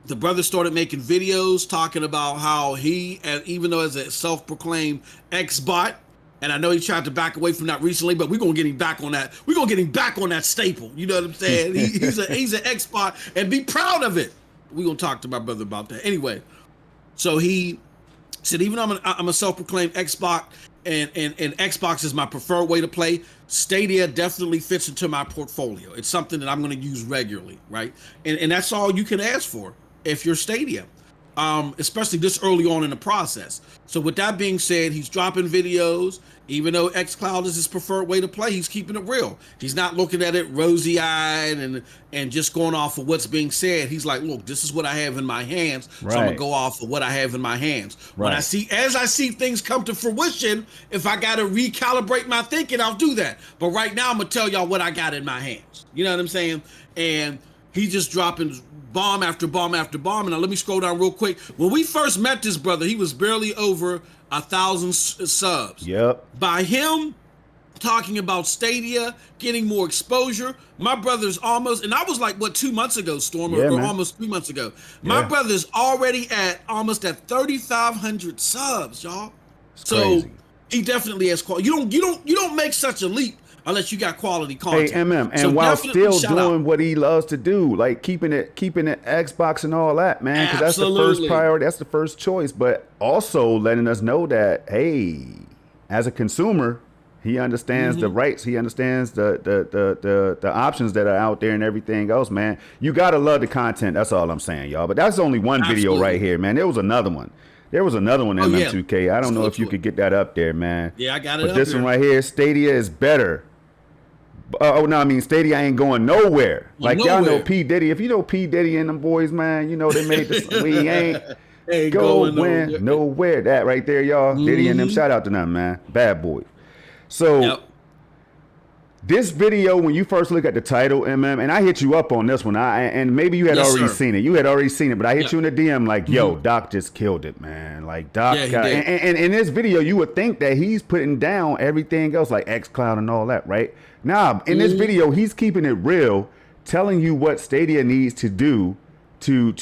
the brother started making videos talking about how he, even though as a self-proclaimed X-bot, and I know he tried to back away from that recently, but we're gonna get him back on that. We're gonna get him back on that staple. You know what I'm saying? He's an X-bot, and be proud of it. We're gonna talk to my brother about that. Anyway, so he said, even though I'm a self-proclaimed Xbox, and Xbox is my preferred way to play, Stadia definitely fits into my portfolio. It's something that I'm going to use regularly, right? And that's all you can ask for if you're Stadia. especially this early on in the process. So with that being said, he's dropping videos. Even though xCloud is his preferred way to play, he's keeping it real. He's not looking at it rosy-eyed and just going off of what's being said. He's like, look, this is what I have in my hands, so I'm gonna go off of what I have in my hands. When I see things come to fruition, if I gotta recalibrate my thinking, I'll do that. But right now, I'm gonna tell y'all what I got in my hands. You know what I'm saying? And he's just dropping bomb after bomb after bomb. And now let me scroll down real quick. When we first met this brother, he was barely over 1,000 subs. Yep. By him talking about Stadia, getting more exposure, my brother's almost, and I was like, what, 2 months ago, Storm, or almost 3 months ago. My brother's already almost at 3,500 subs, y'all. So he definitely has quality. You don't make such a leap unless you got quality content. Hey, MM, and while still doing what he loves to do, like keeping it Xbox and all that, man, because that's the first priority, that's the first choice. But also letting us know that, hey, as a consumer, he understands the rights, he understands the options that are out there and everything else, man. You gotta love the content. That's all I'm saying, y'all. But that's only one video right here, man. There was another one. MM2K. I don't know if you could get that up there, man. Yeah, I got it. But this one right here, Stadia is better. Stadia ain't going nowhere. Like y'all know P. Diddy. If you know P. Diddy and them boys, man, you know they made this. We ain't going nowhere. That right there, y'all. Diddy and them. Shout out to them, man. Bad boy. So this video, when you first look at the title, MM, and I hit you up on this one, and maybe you had already seen it. You had already seen it, but I hit you in the DM like, yo, Doc just killed it, man. Like Doc got, and in this video, you would think that he's putting down everything else like xCloud and all that, right? Nah, in this video, he's keeping it real, telling you what Stadia needs to do to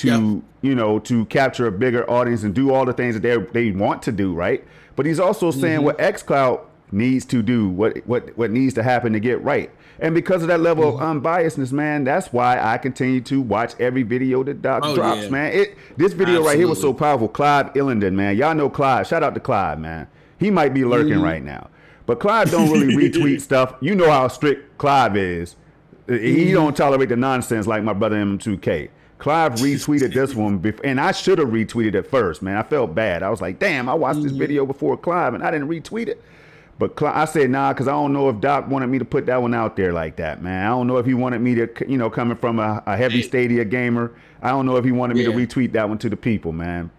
capture a bigger audience and do all the things that they want to do, right? But he's also saying what xCloud needs to do, what needs to happen to get right. And because of that level of unbiasedness, man, that's why I continue to watch every video that Doc drops, man. This video right here was so powerful. Clive Illenden, man. Y'all know Clive. Shout out to Clive, man. He might be lurking right now. But Clive don't really retweet stuff. You know how strict Clive is. He don't tolerate the nonsense like my brother M2K. Clive retweeted this one, and I should have retweeted it first, man. I felt bad. I was like, damn, I watched this video before Clive, and I didn't retweet it. But I said, nah, because I don't know if Doc wanted me to put that one out there like that, man. I don't know if he wanted me to, coming from a heavy Stadia gamer, I don't know if he wanted me to retweet that one to the people, man.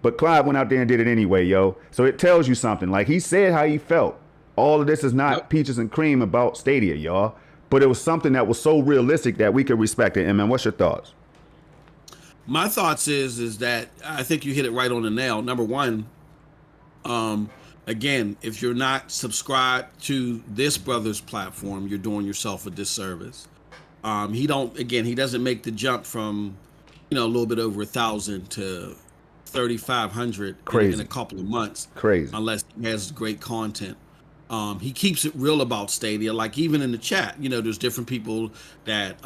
But Clive went out there and did it anyway, yo. So it tells you something. Like, he said how he felt. All of this is not peaches and cream about Stadia, y'all. But it was something that was so realistic that we could respect it. And man, what's your thoughts? My thoughts is that I think you hit it right on the nail. Number one, again, if you're not subscribed to this brother's platform, you're doing yourself a disservice. He doesn't make the jump from, a little bit over 1,000 to 3,500 in a couple of months. Crazy. Unless he has great content. He keeps it real about Stadia. Like even in the chat, there's different people that,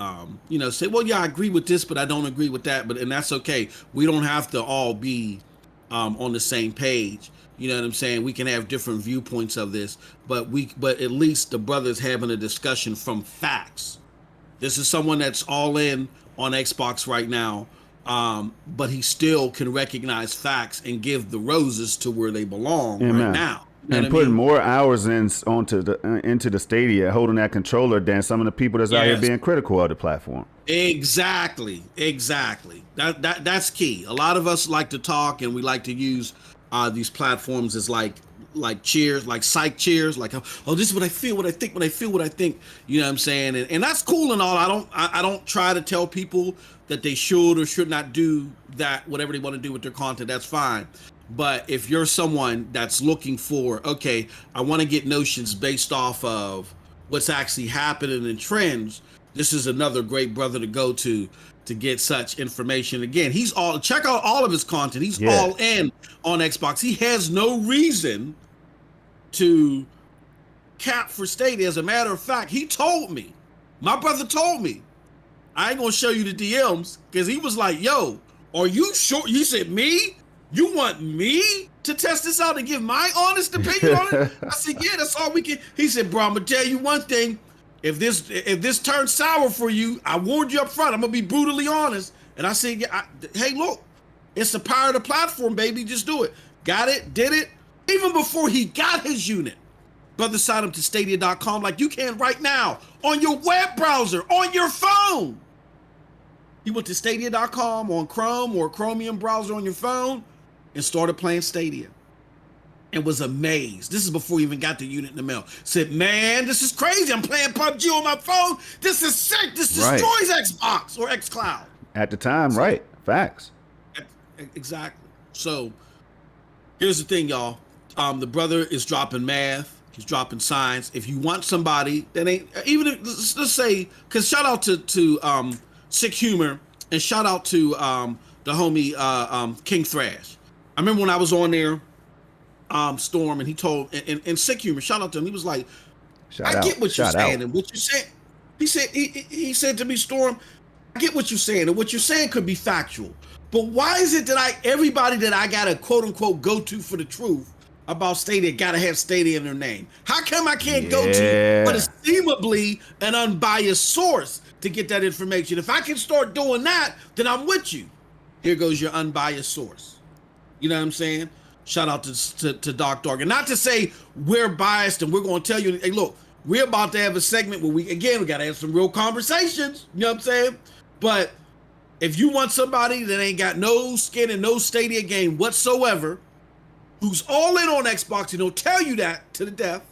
say, well, yeah, I agree with this, but I don't agree with that. And that's okay. We don't have to all be on the same page. You know what I'm saying? We can have different viewpoints of this, but at least the brother's having a discussion from facts. This is someone that's all in on Xbox right now, but he still can recognize facts and give the roses to where they belong right now. And putting more hours into the Stadia, holding that controller than some of the people that's out here being critical of the platform. Exactly. That's key. A lot of us like to talk and we like to use these platforms as like cheers, like psych cheers, like, oh, this is what I feel, what I think, what I feel, what I think. You know what I'm saying? And that's cool and all. I don't try to tell people that they should or should not do that, whatever they want to do with their content. That's fine. But if you're someone that's looking for, okay, I want to get notions based off of what's actually happening in trends, this is another great brother to go to get such information. Again, check out all of his content. He's all in on Xbox. He has no reason to cap for Stadia. As a matter of fact, he told me, my brother told me, I ain't gonna show you the DMs, because he was like, yo, are you sure? You said, me? You want me to test this out and give my honest opinion on it? I said, yeah, that's all we can. He said, bro, I'm gonna tell you one thing. If this turns sour for you, I warned you up front. I'm gonna be brutally honest. And I said, hey, look, It's the power of the platform, baby. Just do it. Got it, did it. Even before he got his unit, brother signed up to Stadia.com like you can right now on your web browser, on your phone. He went to Stadia.com on Chrome or Chromium browser on your phone and started playing Stadia. And was amazed. This is before he even got the unit in the mail. Said, man, this is crazy. I'm playing PUBG on my phone. This is sick. This destroys Xbox or xCloud. At the time, right. Facts. Exactly. So here's the thing, y'all. The brother is dropping math. He's dropping science. If you want somebody that ain't, even if, let's say, because shout out to Sick Humor and shout out to the homie King Thrash. I remember when I was on there, Storm, and he told, and Sick Humor, shout out to him. He was like, I get what you're saying and what you're saying. He said to me, Storm, I get what you're saying, and what you're saying could be factual. But why is it that everybody that I gotta quote unquote go to for the truth about Stadia gotta have Stadia in their name? How come I can't go to what is seemingly an unbiased source to get that information? If I can start doing that, then I'm with you. Here goes your unbiased source. You know what I'm saying? Shout out to Doc Dark. And not to say we're biased and we're going to tell you, hey, look, we're about to have a segment where we got to have some real conversations. You know what I'm saying? But if you want somebody that ain't got no skin and no Stadia game whatsoever, who's all in on Xbox and he'll tell you that to the death,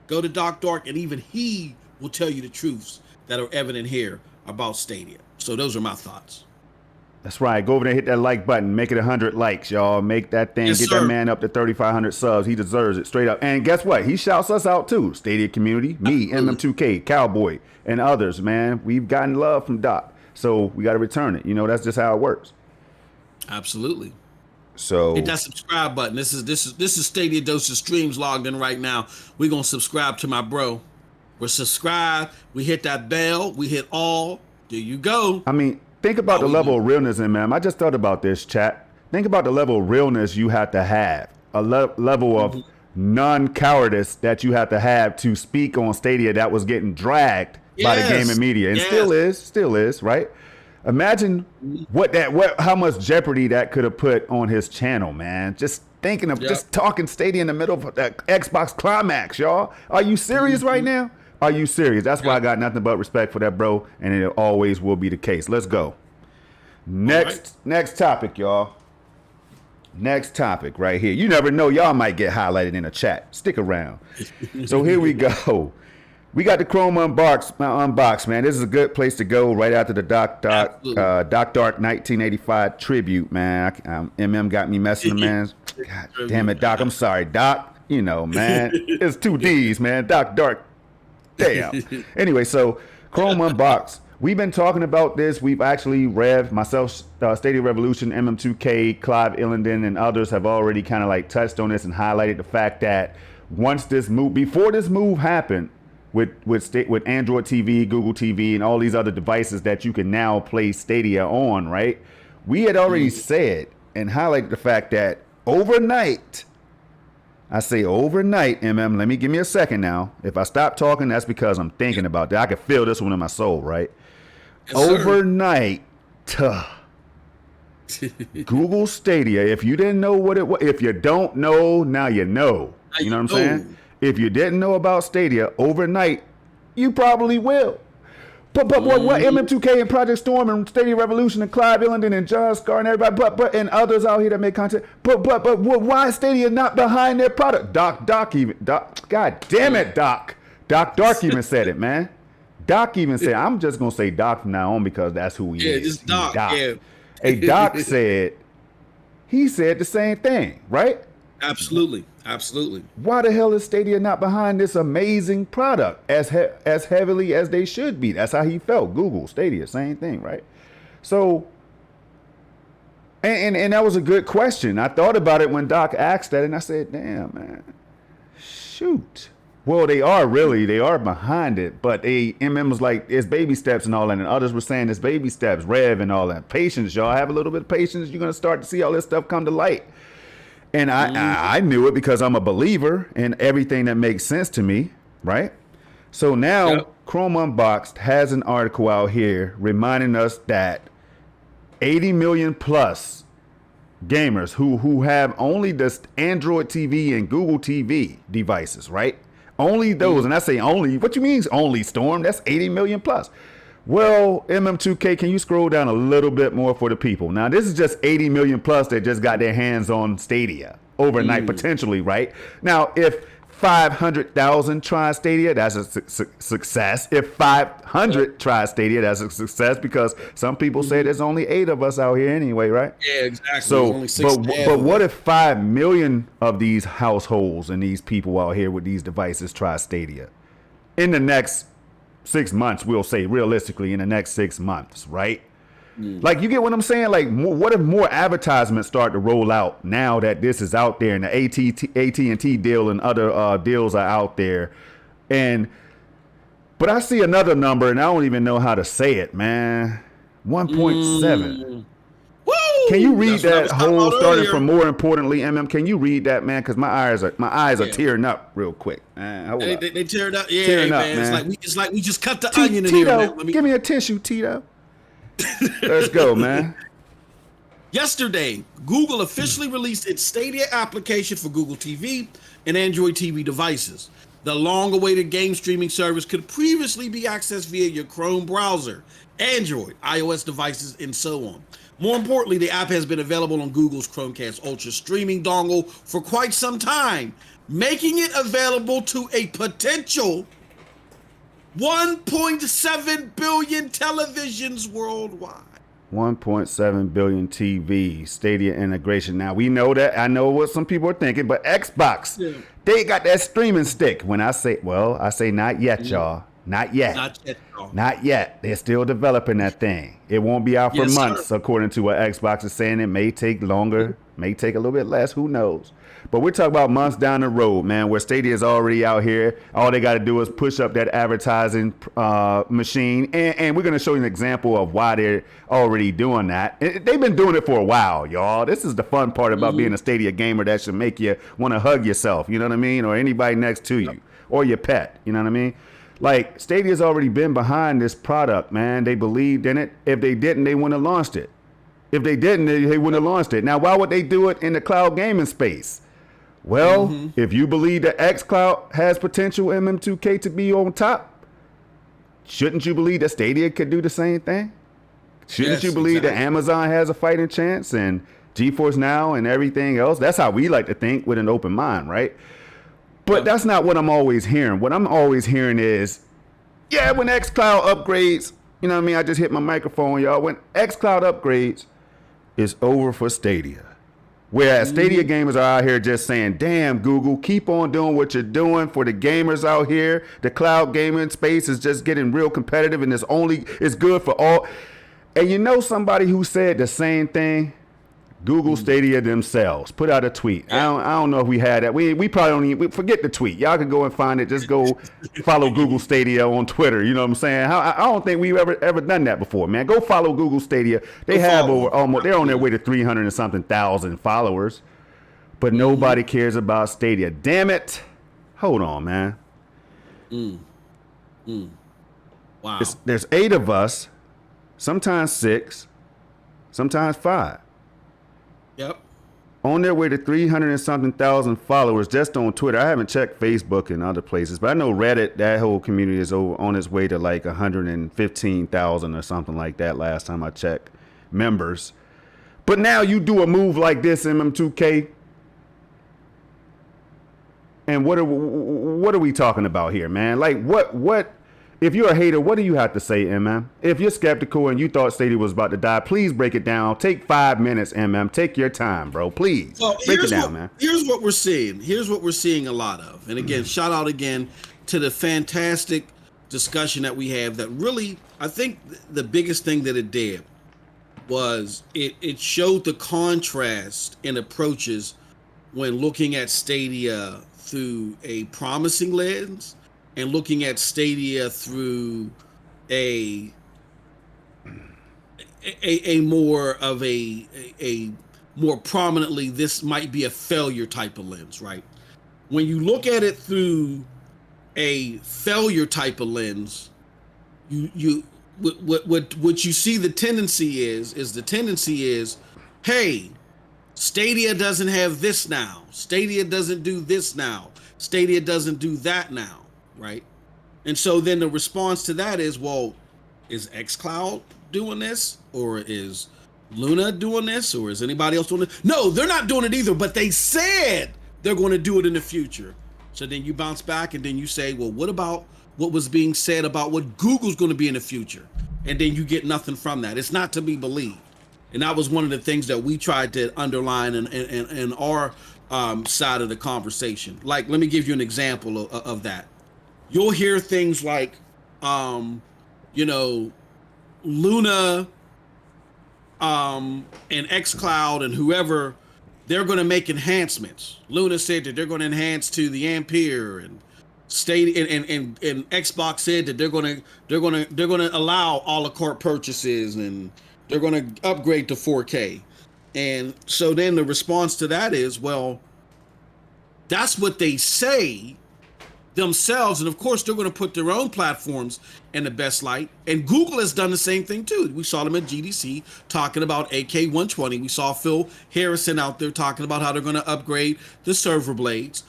go to Doc Dark, and even he will tell you the truths that are evident here about Stadia. So those are my thoughts. That's right. Go over there, hit that like button, make it 100 likes, y'all. Make that thing, get that man up to 3,500 subs. He deserves it, straight up. And guess what? He shouts us out too. Stadia community, me, MM2K, Cowboy, and others, man. We've gotten love from Doc, so we got to return it. You know, that's just how it works. Absolutely. So hit that subscribe button. This is Stadia Dose of Streams logged in right now. We're gonna subscribe to my bro. We're subscribed. We hit that bell. We hit all. There you go. I mean, think about the level of realness in, man. I just thought about this, chat. Think about the level of realness you have to have. A level of non-cowardice that you have to speak on Stadia that was getting dragged by the gaming media. And still is, right? Imagine how much jeopardy that could have put on his channel, man. Just thinking of just talking Stadia in the middle of that Xbox climax, y'all. Are you serious right now? Are you serious? That's why I got nothing but respect for that, bro, and it always will be the case. Let's go. Next topic, y'all. Next topic right here. You never know. Y'all might get highlighted in a chat. Stick around. So here we go. We got the Chrome unbox, man. This is a good place to go right after the Doc Dark 1985 tribute, man. MM got me messing, man. God damn it, Doc. I'm sorry, Doc. You know, man. It's 2 D's, man. Doc Dark. Damn. Anyway, so Chrome Unbox. We've been talking about this. We've actually myself, Stadia Revolution, MM2K, Clive Illenden, and others have already kind of like touched on this and highlighted the fact that before this move happened with Android TV, Google TV, and all these other devices that you can now play Stadia on, right? We had already said and highlighted the fact that overnight, I say overnight, MM, give me a second now. If I stop talking, that's because I'm thinking about that. I can feel this one in my soul, right? Yes, overnight, Google Stadia, if you didn't know what it was, if you don't know, now you know. You know what I'm saying? If you didn't know about Stadia overnight, you probably will. But what MM2K and Project Storm and Stadia Revolution and Clive Illenden and John Scar and everybody, and others out here that make content. But why is Stadia not behind their product? Doc, God damn it, Doc. Doc Dark even said it, man. Doc even said, I'm just gonna say Doc from now on because that's who he is. Yeah, just Doc. Yeah. Hey, Doc said the same thing, right? Absolutely. Why the hell is Stadia not behind this amazing product as heavily as they should be? That's how he felt. Google, Stadia, same thing, right? So, and that was a good question. I thought about it when Doc asked that, and I said, damn, man, shoot. Well, they are behind it, but MM was like, it's baby steps and all that, and others were saying it's baby steps, Rev and all that. Patience, y'all, have a little bit of patience. You're going to start to see all this stuff come to light. And I knew it because I'm a believer in everything that makes sense to me, right? So now Chrome Unboxed has an article out here reminding us that 80 million plus gamers who have only the Android TV and Google TV devices, right? Only those, and I say only. What you mean only, Storm? That's 80 million plus. Well, MM2K, can you scroll down a little bit more for the people? Now, this is just 80 million plus that just got their hands on Stadia overnight, potentially, right? Now, if 500,000 try Stadia, that's a success. If 500 try Stadia, that's a success, because some people say there's only 8 of us out here anyway, right? Yeah, exactly. So, only 6 but what if 5 million of these households and these people out here with these devices try Stadia in the next 6 months? We'll say realistically in the next 6 months, right? Like, you get what I'm saying? Like, what if more advertisements start to roll out now that this is out there, and the AT&T deal and other deals are out there? But I see another number, and I don't even know how to say it, man. 1.7. Woo! Can you read that whole starting earlier. from more importantly, MM? Can you read that, man? Because my eyes are tearing up real quick. Hold up. They tear it up. Yeah, Tearing up, man. man. It's like we just cut the onion in here, Tito, man. give me a tissue, Tito. Let's go, man. Yesterday, Google officially released its Stadia application for Google TV and Android TV devices. The long-awaited game streaming service could previously be accessed via your Chrome browser, Android, iOS devices, and so on. More importantly, the app has been available on Google's Chromecast Ultra streaming dongle for quite some time, making it available to a potential 1.7 billion televisions worldwide. 1.7 billion TV Stadia integration. Now, we know that. I know what some people are thinking, but Xbox, they got that streaming stick. When I say not yet, y'all. Not yet. Not yet, y'all. Not yet. They're still developing that thing. It won't be out for Yes, months, sir. according to what Xbox is saying. It may take longer, may take a little bit less. Who knows? But we're talking about months down the road, man, where Stadia is already out here. All they got to do is push up that advertising machine. And we're going to show you an example of why they're already doing that. They've been doing it for a while, y'all. This is the fun part about being a Stadia gamer that should make you want to hug yourself, you know what I mean? Or anybody next to you, or your pet, you know what I mean? Like, Stadia's already been behind this product, man. They believed in it. If they didn't, they wouldn't have launched it. If they didn't, they wouldn't have launched it. Now, why would they do it in the cloud gaming space? Well, if you believe that xCloud has potential MM2K to be on top, shouldn't you believe that Stadia could do the same thing? Shouldn't you believe that Amazon has a fighting chance, and GeForce Now and everything else? That's how we like to think, with an open mind, right? But that's not what I'm always hearing. What I'm always hearing is, yeah, when xCloud upgrades, you know what I mean? I just hit my microphone, y'all. When xCloud upgrades, it's over for Stadia. Whereas Stadia gamers are out here just saying, damn, Google, keep on doing what you're doing for the gamers out here. The cloud gaming space is just getting real competitive, and it's good for all. And you know somebody who said the same thing? Google Stadia themselves put out a tweet. I don't know if we had that. We probably don't even forget the tweet. Y'all can go and find it. Just go follow Google Stadia on Twitter. You know what I'm saying? I don't think we've ever done that before, man. Go follow Google Stadia. They have they're on their way to 300 and something thousand followers, but nobody cares about Stadia. Damn it! Hold on, man. Wow. There's 8 of us, sometimes 6, sometimes 5. Yep. On their way to 300 and something thousand followers just on Twitter. I haven't checked Facebook and other places, but I know Reddit, that whole community is on its way to like 115,000 or something like that last time I checked members. But now you do a move like this, MM2K, and what are we talking about here, man? Like, what? If you're a hater, what do you have to say, MM? If you're skeptical and you thought Stadia was about to die, please break it down. Take 5 minutes, MM. Take your time, bro. Please. Well, break it down, man. Here's what we're seeing. Here's what we're seeing a lot of. And again, shout out again to the fantastic discussion that we have that really, I think the biggest thing that it did was it showed the contrast in approaches when looking at Stadia through a promising lens and looking at Stadia through a more of a more prominently, this might be a failure type of lens, right? When you look at it through a failure type of lens, what you see the tendency is, hey, Stadia doesn't have this now. Stadia doesn't do this now. Stadia doesn't do that now, right? And so then the response to that is, well, is xCloud doing this? Or is Luna doing this? Or is anybody else doing it? No, they're not doing it either, but they said they're going to do it in the future. So then you bounce back and then you say, well, what about what was being said about what Google's going to be in the future? And then you get nothing from that. It's not to be believed. And that was one of the things that we tried to underline in our side of the conversation. Like, let me give you an example of that. You'll hear things like, Luna and xCloud and whoever, they're going to make enhancements. Luna said that they're going to enhance to the Ampere, and Stadia and Xbox said that they're going to allow a la carte purchases, and they're going to upgrade to 4K. And so then the response to that is, well, that's what they say themselves. And of course, they're going to put their own platforms in the best light. And Google has done the same thing too. We saw them at GDC talking about AK120. We saw Phil Harrison out there talking about how they're going to upgrade the server blades.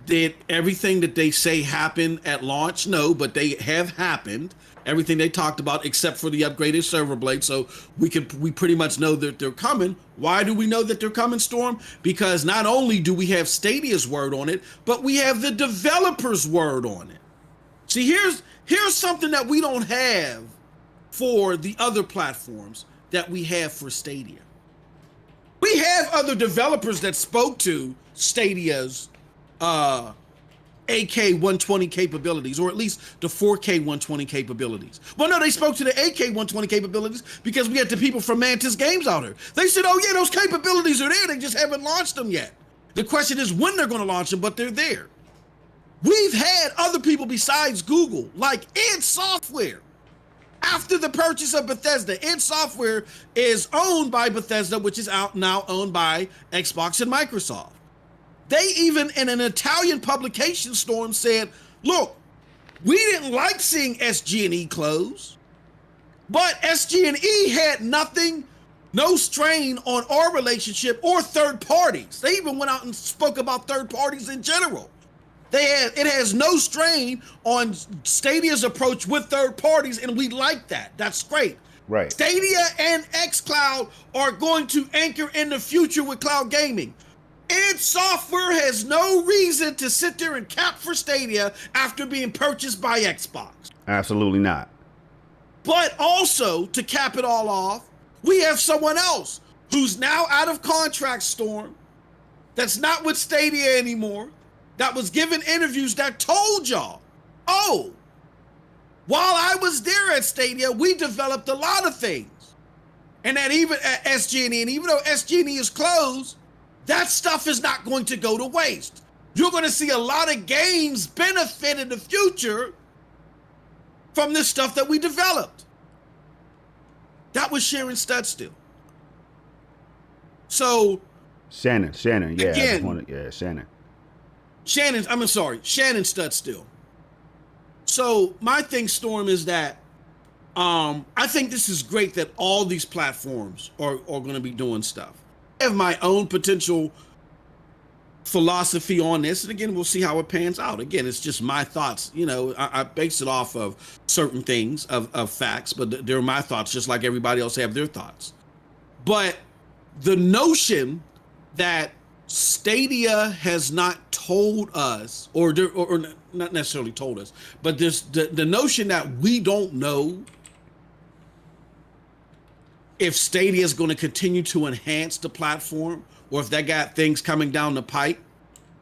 Did everything that they say happen at launch? No, but they have happened. Everything they talked about, except for the upgraded server blade. So we pretty much know that they're coming. Why do we know that they're coming, Storm? Because not only do we have Stadia's word on it, but we have the developer's word on it. See, here's something that we don't have for the other platforms that we have for Stadia. We have other developers that spoke to Stadia's AK120 capabilities, or at least the 4K 120 capabilities. Well, no, they spoke to the AK120 capabilities because we had the people from Mantis Games out here. They said, oh yeah, those capabilities are there, they just haven't launched them yet. The question is when they're going to launch them, but they're there. We've had other people besides Google, like id Software. After the purchase of Bethesda, id Software is owned by Bethesda, which is now owned by Xbox and Microsoft. They even, in an Italian publication, Storm, said, look, we didn't like seeing SG&E close, but SG&E had no strain on our relationship or third parties. They even went out and spoke about third parties in general. It has no strain on Stadia's approach with third parties, and we like that. That's great. Right. Stadia and xCloud are going to anchor in the future with cloud gaming. id Software has no reason to sit there and cap for Stadia after being purchased by Xbox. Absolutely not. But also, to cap it all off, we have someone else who's now out of contract, Storm, that's not with Stadia anymore, that was given interviews that told y'all, oh, while I was there at Stadia, we developed a lot of things. And that even at SG&E, and even though SG&E is closed, that stuff is not going to go to waste. You're going to see a lot of games benefit in the future from this stuff that we developed. That was Sharon Studstill. So Shannon, yeah, again, Shannon. Shannon Studstill. So my thing, Storm, is that I think this is great that all these platforms are going to be doing stuff. I have my own potential philosophy on this, and again, we'll see how it pans out. Again, it's just my thoughts. I base it off of certain things, of facts, but they're my thoughts, just like everybody else have their thoughts. But the notion that Stadia has not told us, or not necessarily told us, but the notion that we don't know if Stadia is going to continue to enhance the platform, or if they got things coming down the pipe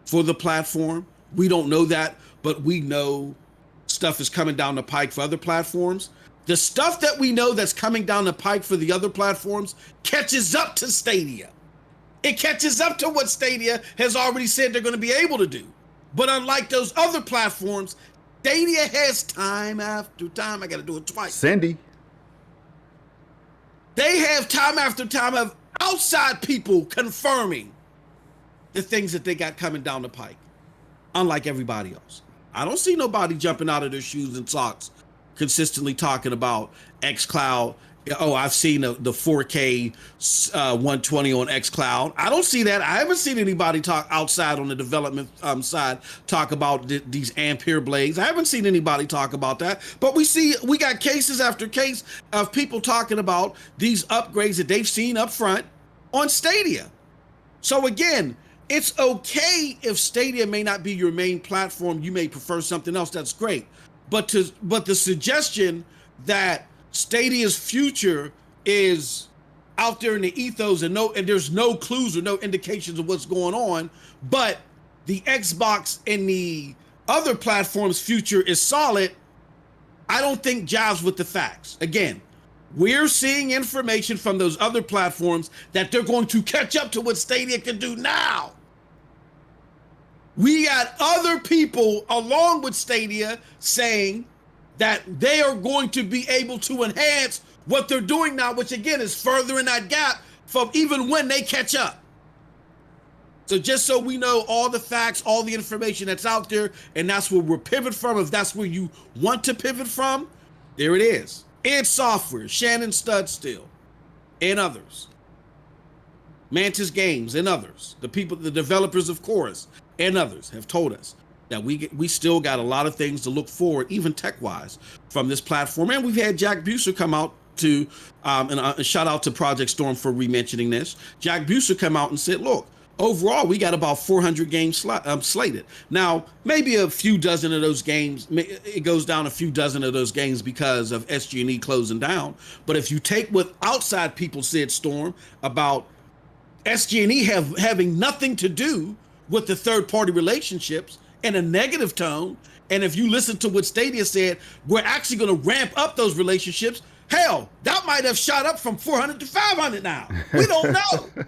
for the platform. We don't know that, but we know stuff is coming down the pike for other platforms. The stuff that we know that's coming down the pike for the other platforms catches up to Stadia. It catches up to what Stadia has already said they're going to be able to do. But unlike those other platforms, Stadia has time after time. I got to do it twice. Cindy. They have time after time of outside people confirming the things that they got coming down the pike, unlike everybody else. I don't see nobody jumping out of their shoes and socks consistently talking about xCloud. Oh, I've seen the 4K 120 on xCloud. I don't see that. I haven't seen anybody talk outside on the development side talk about these Ampere blades. I haven't seen anybody talk about that. But we got cases after case of people talking about these upgrades that they've seen up front on Stadia. So again, it's okay if Stadia may not be your main platform. You may prefer something else. That's great. But the suggestion that Stadia's future is out there in the ethos and there's no clues or no indications of what's going on, but the Xbox and the other platforms' future is solid, I don't think jives with the facts. Again, we're seeing information from those other platforms that they're going to catch up to what Stadia can do now. We got other people along with Stadia saying that they are going to be able to enhance what they're doing now, which again is furthering that gap from even when they catch up. So just so we know all the facts, all the information that's out there, and that's where we're pivot from. If that's where you want to pivot from, there it is. Id Software, Shannon Studstill, and others. Mantis Games and others. The developers of Chorus and others have told us that we still got a lot of things to look forward, even tech-wise, from this platform. And we've had Jack Buser come out to, and a shout out to Project Storm for re-mentioning this. Jack Buser come out and said, look, overall, we got about 400 games slated. Now, maybe a few dozen of those games, it goes down a few dozen of those games because of SG&E closing down. But if you take what outside people said, Storm, about SG&E having nothing to do with the third-party relationships, in a negative tone, and if you listen to what Stadia said, we're actually going to ramp up those relationships. Hell, that might have shot up from 400 to 500 now. We don't know.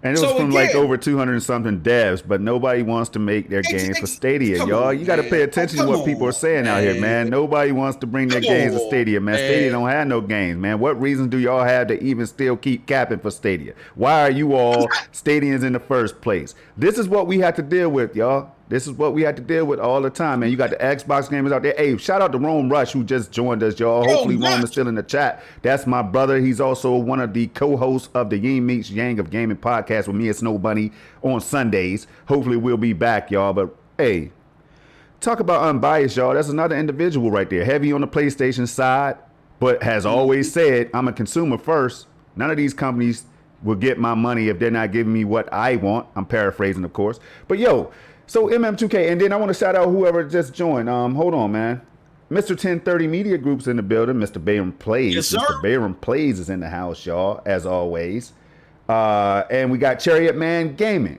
And it was from like over 200 and something devs, but nobody wants to make their games for Stadia, y'all. You got to pay attention to what people are saying out here, man. Nobody wants to bring their games to Stadia, man. Stadia don't have no games, man. What reason do y'all have to even still keep capping for Stadia? Why are you all Stadians in the first place? This is what we have to deal with, y'all. This is what we have to deal with all the time, man. You got the Xbox gamers out there. Hey, shout out to Rome Rush, who just joined us, y'all. Hopefully Rome is still in the chat. That's my brother. He's also one of the co-hosts of the Yin Meets Yang of Gaming podcast with me and Snow Bunny on Sundays. Hopefully we'll be back, y'all. But, hey, talk about unbiased, y'all. That's another individual right there. Heavy on the PlayStation side, but has always said, I'm a consumer first. None of these companies will get my money if they're not giving me what I want. I'm paraphrasing, of course. But, yo, so MM2K, and then I want to shout out whoever just joined. Hold on, man. Mr. 1030 Media Group's in the building. Mr. Bayram Plays. Yes, sir. Mr. Bayram Plays is in the house, y'all, as always. And we got Chariot Man Gaming.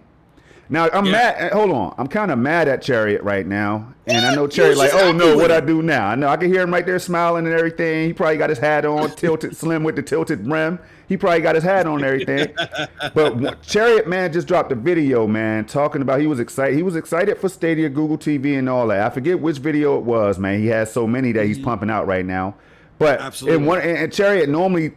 Now, I'm mad. Hold on. I'm kind of mad at Chariot right now. And I know Chariot like, oh, no, what I do now? I know. I can hear him right there smiling and everything. He probably got his hat on, tilted, slim with the tilted rim. He probably got his hat on and everything. But Chariot Man just dropped a video, man, talking about he was excited. He was excited for Stadia, Google TV, and all that. I forget which video it was, man. He has so many that he's pumping out right now. But and Chariot normally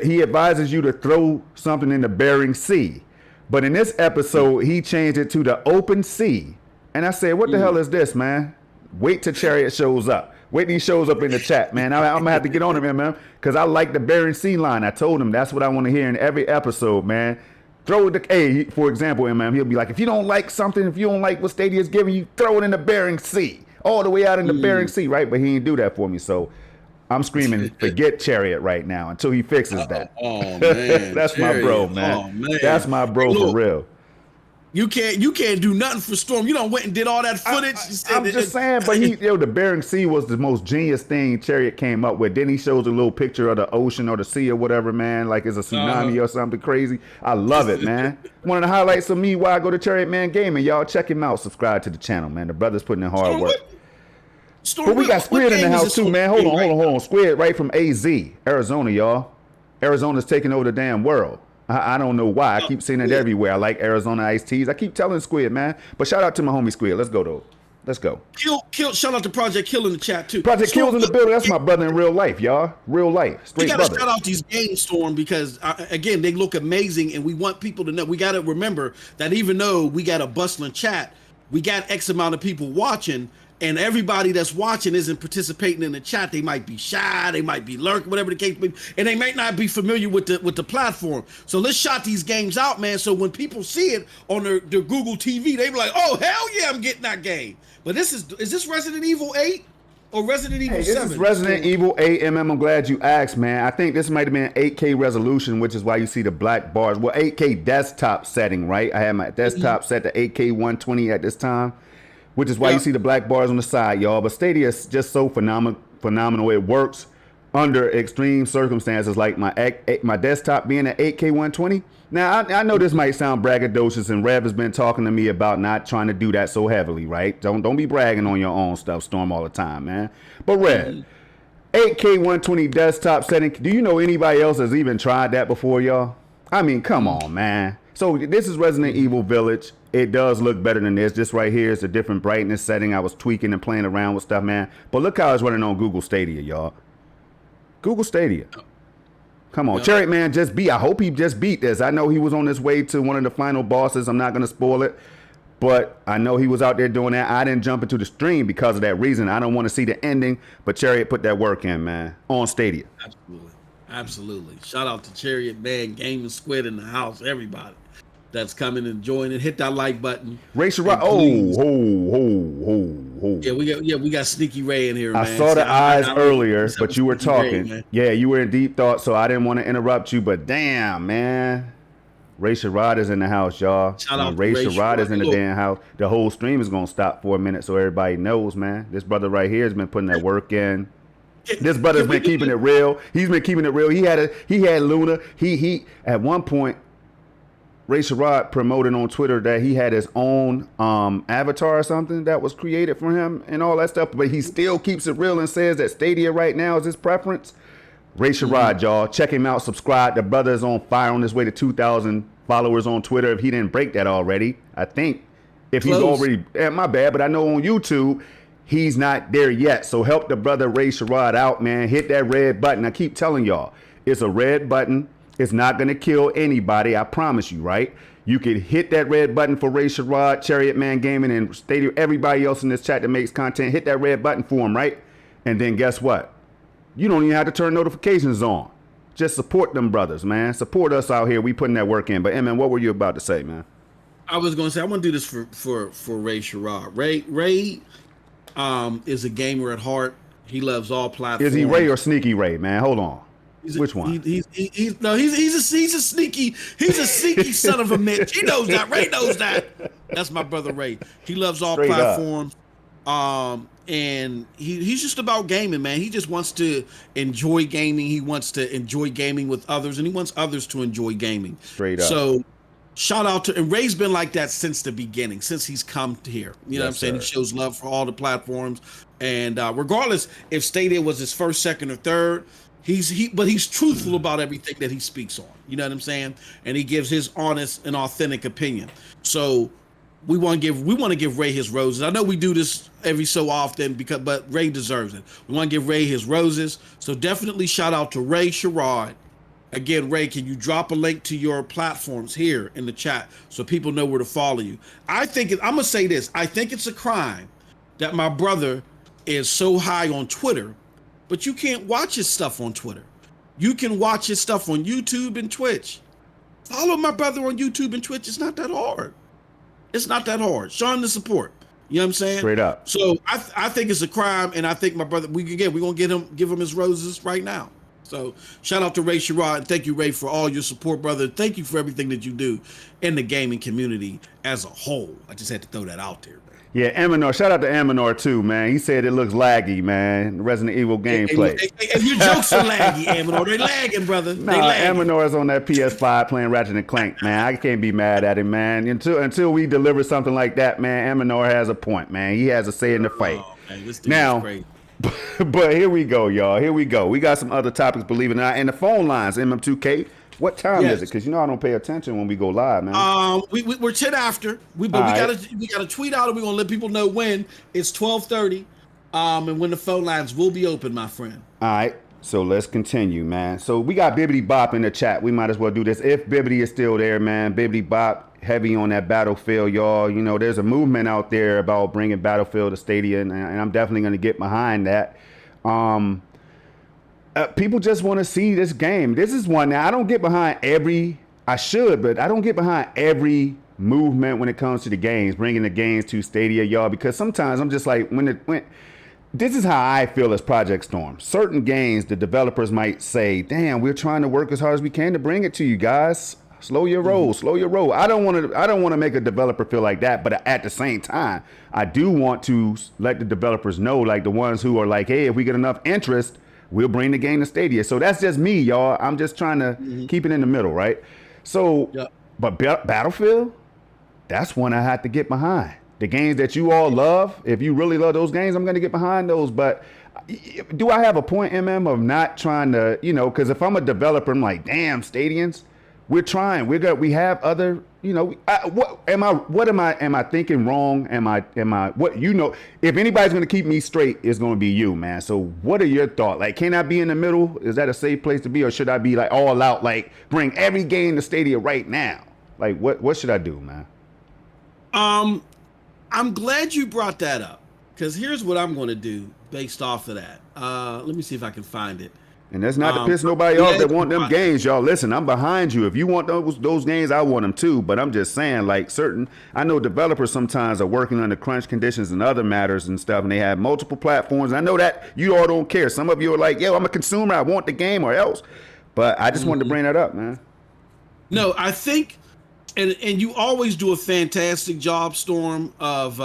he advises you to throw something in the Bering Sea. But in this episode, he changed it to the open sea. And I said, what the hell is this, man? Wait till Chariot shows up. Wait till he shows up in the chat, man. I'm going to have to get on him, man, because I like the Bering Sea line. I told him that's what I want to hear in every episode, man. Throw the, for example, man, he'll be like, if you don't like something, if you don't like what Stadia's giving you, throw it in the Bering Sea. All the way out in the Bering Sea, right? But he didn't do that for me, so I'm screaming, forget Chariot right now until he fixes that. Oh, man. That's Chariot. my bro, man. Oh, man. That's my bro for real. You can't do nothing for Storm. You done went and did all that footage. I'm just saying, but the Bering Sea was the most genius thing Chariot came up with. Then he shows a little picture of the ocean or the sea or whatever, man, like it's a tsunami or something crazy. I love it, man. One of the highlights of me why I go to Chariot Man Gaming. Y'all check him out. Subscribe to the channel, man. The brother's putting in hard work. Storm, but we got Squid in the house too, man. Hold on. Squid right from AZ, Arizona, y'all. Arizona's taking over the damn world. I don't know why. I keep seeing it everywhere. I like Arizona iced teas. I keep telling Squid, man. But shout out to my homie Squid. Let's go, though. Let's go. Kill. Shout out to Project Kill in the chat, too. Project Kill's in the building. That's my brother in real life, y'all. Real life. Straight brother. We got to shout out these games, Storm, because, again, they look amazing, and we want people to know. We got to remember that even though we got a bustling chat, we got X amount of people watching. and everybody that's watching isn't participating in the chat. They might be shy, they might be lurking, whatever the case may be, and they might not be familiar with the platform. So let's shout these games out, man. So when people see it on their Google TV, they be like, "Oh hell yeah, I'm getting that game." But is this Resident Evil 8 or Resident Evil 7? This is Resident Evil 8, MM. I'm glad you asked, man. I think this might have been 8K resolution, which is why you see the black bars. Well, 8K desktop setting, right? I had my desktop set to 8K 120 at this time, which is why you see the black bars on the side, y'all. But Stadia is just so phenomenal. It works under extreme circumstances, like my desktop being at 8K 120. Now, I know this might sound braggadocious, and Rev has been talking to me about not trying to do that so heavily, right? Don't be bragging on your own stuff, Storm, all the time, man. But Rev, 8K 120 desktop setting, do you know anybody else has even tried that before, y'all? I mean, come on, man. So this is Resident Evil Village. It does look better than this. This right here is a different brightness setting. I was tweaking and playing around with stuff, man. But look how it's running on Google Stadia, y'all. Google Stadia. Come on, Cherry Man I hope he just beat this. I know he was on his way to one of the final bosses. I'm not going to spoil it, but I know he was out there doing that. I didn't jump into the stream because of that reason. I don't want to see the ending, but Chariot put that work in, man, on Stadia. Absolutely. Shout out to Chariot Man, Gaming Squid in the house, everybody that's coming and joining it. Hit that like button. Ray Sherrod. We got Sneaky Ray in here, man. I saw the eyes earlier, but you were talking. Ray, you were in deep thought, so I didn't want to interrupt you, but damn, man. Ray Sherrod is in the house, y'all. Shout out Ray Sherrod is in the damn house. The whole stream is going to stop for a minute so everybody knows, man. This brother right here has been putting that work in. This brother's been keeping it real. He's been keeping it real. He had Luna. He at one point, Ray Sherrod promoted on Twitter that he had his own avatar or something that was created for him and all that stuff, but he still keeps it real and says that Stadia right now is his preference. Ray Sherrod, y'all. Check him out. Subscribe. The brother is on fire, on his way to 2,000 followers on Twitter if he didn't break that already. I think if he's already, my bad, but I know on YouTube, he's not there yet. So help the brother Ray Sherrod out, man. Hit that red button. I keep telling y'all, it's a red button. It's not going to kill anybody, I promise you, right? You could hit that red button for Ray Sherrod, Chariot Man Gaming, and Stadia, everybody else in this chat that makes content. Hit that red button for him, right? And then guess what? You don't even have to turn notifications on. Just support them brothers, man. Support us out here. We putting that work in. But, man, what were you about to say, man? I was going to say, I want to do this for Ray Sherrod. Ray is a gamer at heart. He loves all platforms. Is he Ray or Sneaky Ray, man? Hold on. Which one? He's a sneaky son of a bitch. He knows that. Ray knows that. That's my brother Ray. He loves all Straight platforms. And he's just about gaming, man. He just wants to enjoy gaming. He wants to enjoy gaming with others, and he wants others to enjoy gaming. Straight up. So shout out to, and Ray's been like that since the beginning, since he's come here. You know what I'm saying? He shows love for all the platforms. And regardless if Stadia was his first, second, or third, but he's truthful about everything that he speaks on. You know what I'm saying? And he gives his honest and authentic opinion. So we want to give Ray his roses. I know we do this every so often but Ray deserves it. We want to give Ray his roses. So definitely shout out to Ray Sherrod. Again, Ray, can you drop a link to your platforms here in the chat so people know where to follow you? I'm gonna say this. I think it's a crime that my brother is so high on Twitter, but you can't watch his stuff on Twitter. You can watch his stuff on YouTube and Twitch. Follow my brother on YouTube and Twitch. It's not that hard. It's not that hard. Show him the support. You know what I'm saying? Straight up. So I think it's a crime, and I think my brother, we're gonna give him his roses right now. So shout out to Ray Sherrod, and thank you, Ray, for all your support, brother. Thank you for everything that you do in the gaming community as a whole. I just had to throw that out there. Yeah, Aminor. Shout out to Aminor too, man. He said it looks laggy, man. Resident Evil gameplay. Hey, your jokes are laggy, Aminor. They lagging, brother. Aminor is on that PS5 playing Ratchet and Clank, man. I can't be mad at him, man. Until we deliver something like that, man. Aminor has a point, man. He has a say in the fight. Man, this dude is crazy. But here we go, y'all. Here we go. We got some other topics, believe it or not. And the phone lines, MM2K. What time is it? Because you know I don't pay attention when we go live, man. We're 10 after. We gotta tweet out, and we're gonna let people know when it's 12:30. And when the phone lines will be open, my friend. All right. So let's continue, man. So we got Bibbidi Bop in the chat. We might as well do this. If Bibbidi is still there, man, Bibbidi Bop, heavy on that Battlefield, y'all. You know, there's a movement out there about bringing Battlefield to Stadia, and I'm definitely going to get behind that. People just want to see this game. This is one now. I don't get behind I should, but I don't get behind every movement when it comes to the games, bringing the games to Stadia, y'all, because sometimes I'm just like, this is how I feel as Project Storm. Certain games, the developers might say, damn, we're trying to work as hard as we can to bring it to you guys. Slow your roll, slow your roll. I don't want to make a developer feel like that, but at the same time, I do want to let the developers know, like the ones who are like, hey, if we get enough interest, we'll bring the game to Stadia. So that's just me, y'all. I'm just trying to keep it in the middle, right? So, but Battlefield, that's one I had to get behind. The games that you all love, if you really love those games, I'm going to get behind those. But do I have a point, MM, of not trying to, because if I'm a developer, I'm like, damn, Stadians, we're trying. We have other, what am I thinking wrong? If anybody's going to keep me straight, it's going to be you, man. So what are your thoughts? Like, can I be in the middle? Is that a safe place to be? Or should I be like all out, like bring every game to Stadia right now? Like, what should I do, man? I'm glad you brought that up, because here's what I'm going to do based off of that. Let me see if I can find it. And that's not to piss nobody off that want them games, y'all. Listen, I'm behind you. If you want those games, I want them too. But I'm just saying, like, I know developers sometimes are working under crunch conditions and other matters and stuff, and they have multiple platforms. I know that you all don't care. Some of you are like, yo, I'm a consumer. I want the game or else. But I just wanted to bring that up, man. No, I think... And you always do a fantastic job, Storm, of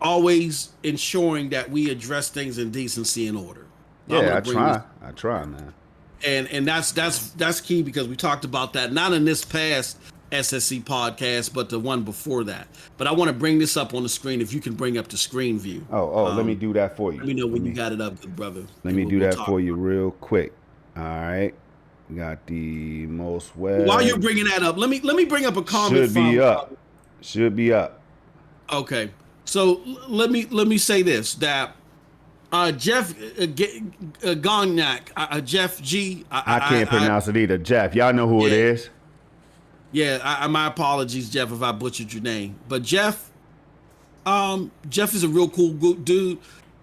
always ensuring that we address things in decency and order. Yeah, I try, man. And that's key, because we talked about that not in this past SSC podcast, but the one before that. But I want to bring this up on the screen. If you can bring up the screen view. Let me do that for you. Let me know when you got it up, good brother. Let me do that for you real quick. All right. We got the most web. While you're bringing that up, let me bring up a comment. Should be up. Okay, so let me say this, that Jeff Gognac, Jeff G. I can't pronounce it either. Jeff, y'all know who it is. Yeah, my apologies, Jeff, if I butchered your name. But Jeff is a real cool dude.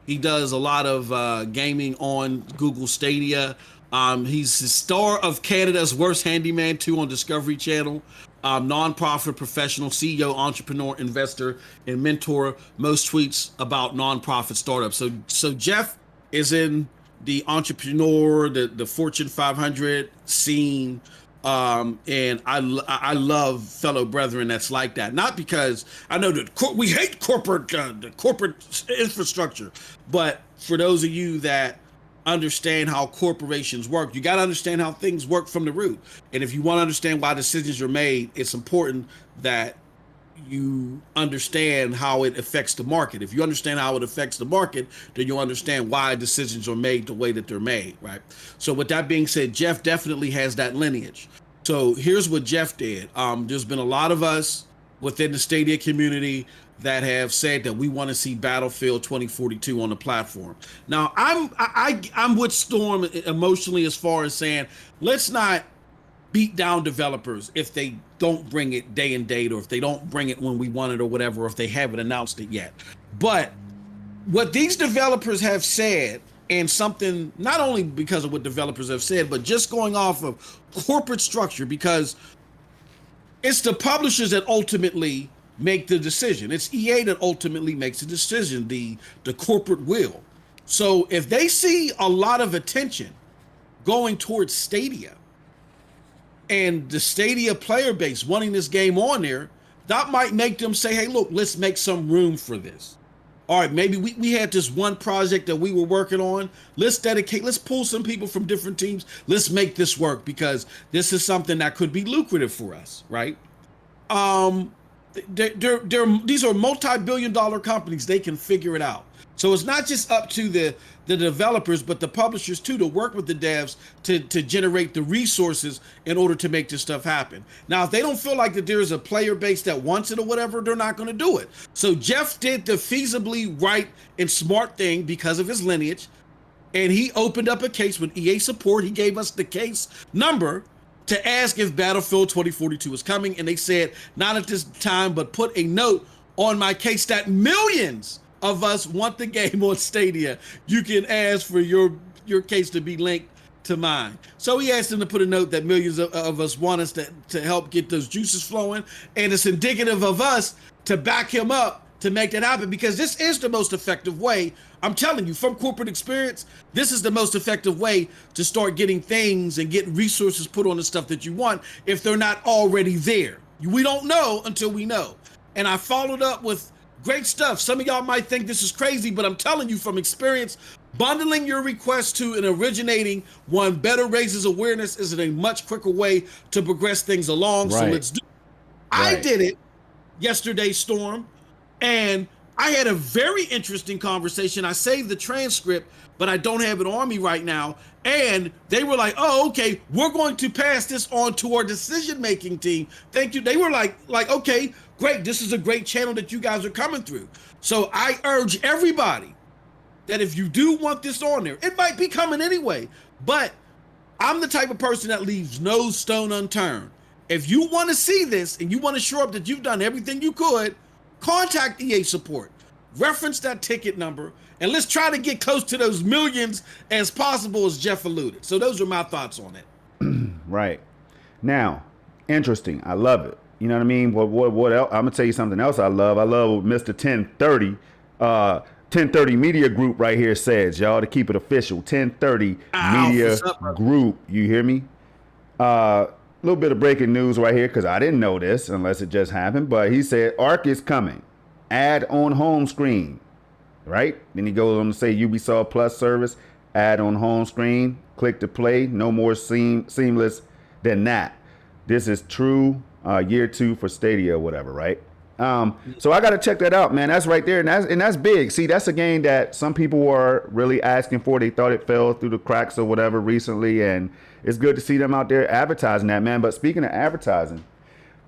He does a lot of gaming on Google Stadia. He's the star of Canada's Worst Handyman 2 on Discovery Channel. Nonprofit professional, CEO, entrepreneur, investor, and mentor. Most tweets about nonprofit startups. So Jeff is in the entrepreneur, the Fortune 500 scene. And I love fellow brethren that's like that. Not because I know that we hate the corporate infrastructure, but for those of you that understand how corporations work, you got to understand how things work from the root. And if you want to understand why decisions are made, it's important that you understand how it affects the market. If you understand how it affects the market, then you'll understand why decisions are made the way that they're made, right? So with that being said, Jeff definitely has that lineage. So here's what Jeff did. There's been a lot of us within the Stadia community that have said that we want to see Battlefield 2042 on the platform. Now, I'm with Storm emotionally as far as saying, let's not beat down developers if they don't bring it day and date, or if they don't bring it when we want it or whatever, or if they haven't announced it yet. But what these developers have said, and something not only because of what developers have said, but just going off of corporate structure, because it's the publishers that ultimately make the decision. It's EA that ultimately makes the decision, the corporate will. So if they see a lot of attention going towards Stadia and the Stadia player base wanting this game on there, that might make them say, hey, look, let's make some room for this. All right, maybe we had this one project that we were working on. Let's pull some people from different teams. Let's make this work, because this is something that could be lucrative for us, right? These are multi-billion-dollar companies. They can figure it out. So it's not just up to the developers, but the publishers too, to work with the devs to generate the resources in order to make this stuff happen. Now, if they don't feel like that there's a player base that wants it or whatever, they're not going to do it. So Jeff did the feasibly right and smart thing because of his lineage. and he opened up a case with EA support. He gave us the case number to ask if Battlefield 2042 is coming, and they said not at this time, but put a note on my case that millions of us want the game on Stadia. You can ask for your case to be linked to mine. So he asked him to put a note that millions of us want us to help get those juices flowing, and it's indicative of us to back him up to make that happen, because this is the most effective way. I'm telling you, from corporate experience, this is the most effective way to start getting things and get resources put on the stuff that you want if they're not already there. We don't know until we know. And I followed up with great stuff. Some of y'all might think this is crazy, but I'm telling you from experience, bundling your request to an originating one better raises awareness is a much quicker way to progress things along. Right. So let's do it. Right. I did it yesterday, Storm, and I had a very interesting conversation. I saved the transcript, but I don't have it on me right now. And they were like, oh, okay, we're going to pass this on to our decision-making team. Thank you. They were like, okay, great. This is a great channel that you guys are coming through. So I urge everybody that if you do want this on there, it might be coming anyway, but I'm the type of person that leaves no stone unturned. If you want to see this and you want to show up that you've done everything you could, contact EA support, reference that ticket number, and let's try to get close to those millions as possible, as Jeff alluded. So those are my thoughts on it. Right. Now, interesting. I love it. You know what I mean? What else? I'm going to tell you something else I love. I love what Mr. 1030, 1030 Media Group right here says, y'all, to keep it official. 1030 Media Group. You hear me? A little bit of breaking news right here, because I didn't know this unless it just happened, but he said Ark is coming. Add on home screen, right? Then he goes on to say Ubisoft Plus service, add on home screen, click to play, no more seamless than that. This is true year 2 for Stadia or whatever, right? So I got to check that out, man. That's right there, and that's big. See, that's a game that some people were really asking for. They thought it fell through the cracks or whatever recently, and it's good to see them out there advertising that, man. But speaking of advertising,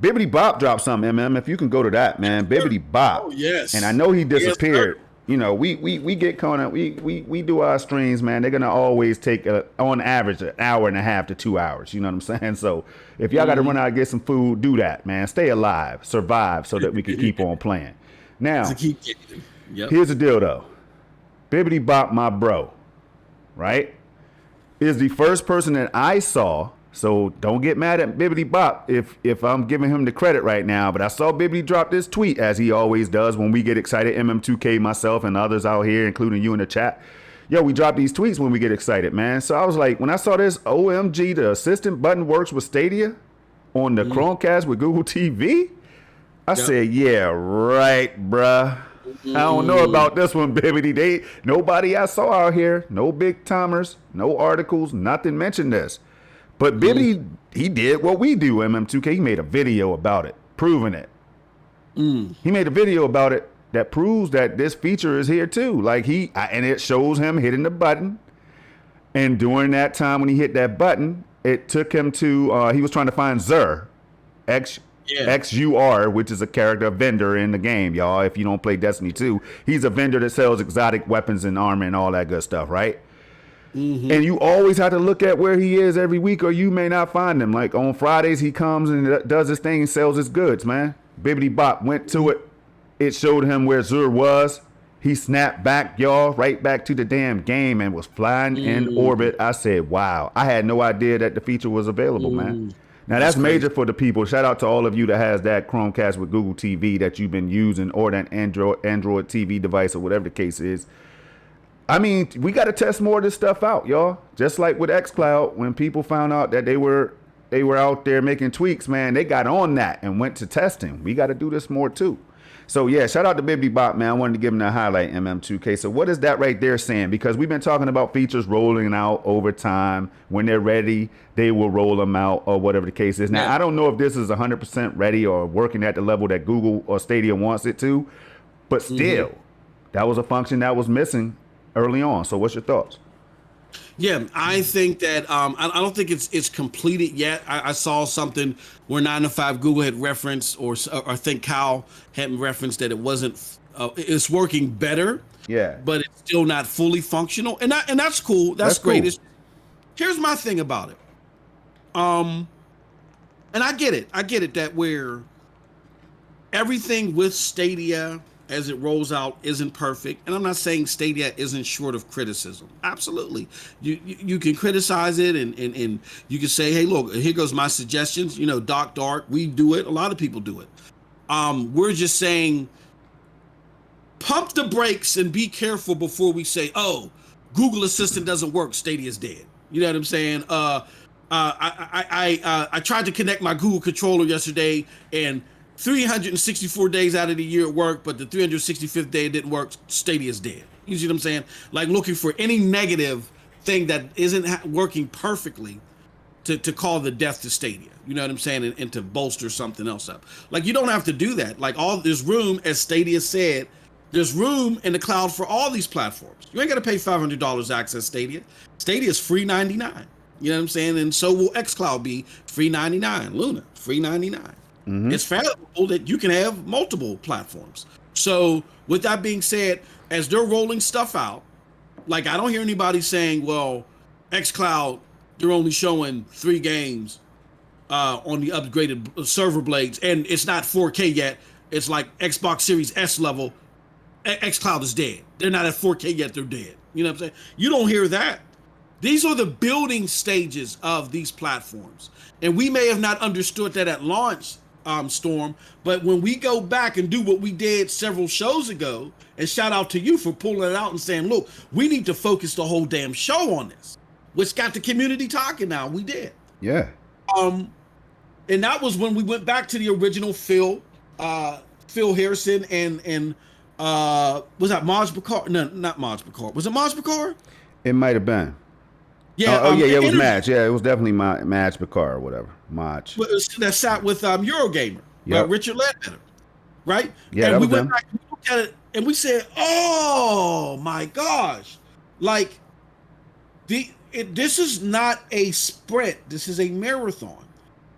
Bibbidi Bop dropped something, if you can go to that, man. Bibbidi Bop. Oh, yes. And I know he disappeared. Yes, you know, we get kind of, we do our streams, man. They're going to always take, on average, an hour and a half to 2 hours. You know what I'm saying? So if y'all got to run out and get some food, do that, man. Stay alive, survive, so that we can keep on playing. Now, here's the deal, though. Bibbidi Bop, my bro, right, is the first person that I saw. So don't get mad at Bibbidi Bop if I'm giving him the credit right now. But I saw Bibbidi drop this tweet, as he always does when we get excited. MM2K, myself, and others out here, including you in the chat. Yo, we drop these tweets when we get excited, man. So I was like, when I saw this, OMG, the assistant button works with Stadia on the Chromecast with Google TV. I said, yeah, right, bruh. I don't know about this one, Bibbidi. Nobody I saw out here, no big timers, no articles, nothing mentioned this. But Bibbidi, he did what we do, MM2K. He made a video about it, proving it. He made a video about it that proves that this feature is here too. Like and it shows him hitting the button. And during that time when he hit that button, it took him to, he was trying to find Xur, XUR, which is a character, a vendor in the game, y'all. If you don't play Destiny 2, he's a vendor that sells exotic weapons and armor and all that good stuff, right? And you always have to look at where he is every week, or you may not find him. Like on Fridays, he comes and does his thing and sells his goods, man. Bibbidi Bop went to it. It showed him where Xur was. He snapped back, y'all, right back to the damn game and was flying in orbit. I said, wow. I had no idea that the feature was available, man. Now, that's major for the people. Shout out to all of you that has that Chromecast with Google TV that you've been using, or that Android TV device, or whatever the case is. I mean, we got to test more of this stuff out, y'all. Just like with xCloud, when people found out that they were out there making tweaks, man, they got on that and went to testing. We got to do this more too. So yeah, shout out to Bibbidi Bop, man. I wanted to give him that highlight, MM2K. So what is that right there saying? Because we've been talking about features rolling out over time. When they're ready, they will roll them out, or whatever the case is. Now, I don't know if this is 100% ready or working at the level that Google or Stadia wants it to, but still, that was a function that was missing early on. So what's your thoughts? Yeah, I think that I don't think it's completed yet. I saw something where 9to5 Google had referenced, or I think Kyle had referenced that it wasn't. It's working better Yeah. but it's still not fully functional, and that's cool. That's great. Cool. Here's my thing about it. And I get it that where everything with Stadia as it rolls out isn't perfect, and I'm not saying Stadia isn't short of criticism. Absolutely, you can criticize it, and you can say, hey, look, here goes my suggestions. You know, Doc Dark, we do it. A lot of people do it. We're just saying, pump the brakes and be careful before we say, oh, Google Assistant doesn't work, Stadia's dead. You know what I'm saying? I tried to connect my Google controller yesterday, and 364 days out of the year it worked, but the 365th day it didn't work, Stadia's dead. You see what I'm saying? Like looking for any negative thing that isn't working perfectly to call the death to Stadia. You know what I'm saying? And to bolster something else up. Like, you don't have to do that. Like, there's room, as Stadia said, there's room in the cloud for all these platforms. You ain't got to pay $500 to access Stadia. Stadia is free $99. You know what I'm saying? And so will xCloud be free $99. Luna, free $99. Mm-hmm. It's fathomable that you can have multiple platforms. So with that being said, as they're rolling stuff out, like, I don't hear anybody saying, well, xCloud, they're only showing 3 games on the upgraded server blades, and it's not 4K yet. It's like Xbox Series S level. xCloud is dead. They're not at 4K yet. They're dead. You know what I'm saying? You don't hear that. These are the building stages of these platforms. And we may have not understood that at launch, Storm, but when we go back and do what we did several shows ago, and shout out to you for pulling it out and saying, look, we need to focus the whole damn show on this, which got the community talking now. We did. Yeah. And that was when we went back to the original Phil Harrison and was that Maj Bakar? No, not Maj Bakar. Was it Maj Bakar? It might have been. Yeah. Yeah, it was Maj. Yeah, it was definitely Maj Bakar or whatever. Maj. That sat with Eurogamer, yep. Richard Ledbetter, right? Yeah, and that we was went them. back and looked at it, and we said, "Oh my gosh!" Like this is not a sprint. This is a marathon.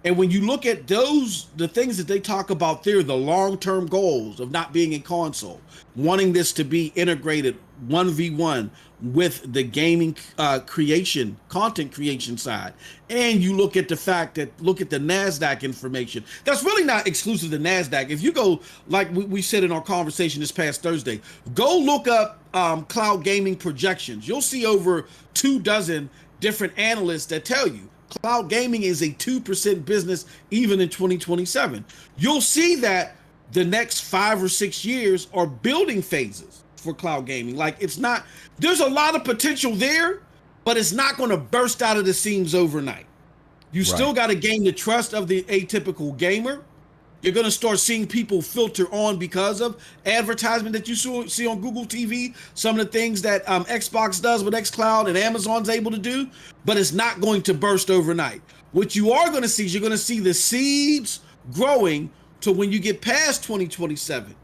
And when you look at the things that they talk about there, the long-term goals of not being in console, wanting this to be integrated 1v1 with the gaming content creation side. And you look at the fact that, look at the NASDAQ information. That's really not exclusive to NASDAQ. If you go, like we said in our conversation this past Thursday, go look up cloud gaming projections. You'll see over 24 different analysts that tell you cloud gaming is a 2% business even in 2027. You'll see that the next 5 or 6 years are building phases for cloud gaming. Like, it's not, there's a lot of potential there, but it's not going to burst out of the seams overnight. You still got to gain the trust of the atypical gamer. You're going to start seeing people filter on because of advertisement that you see on Google TV, some of the things that Xbox does with xCloud and Amazon's able to do, but it's not going to burst overnight. What you are going to see is you're going to see the seeds growing to when you get past 2027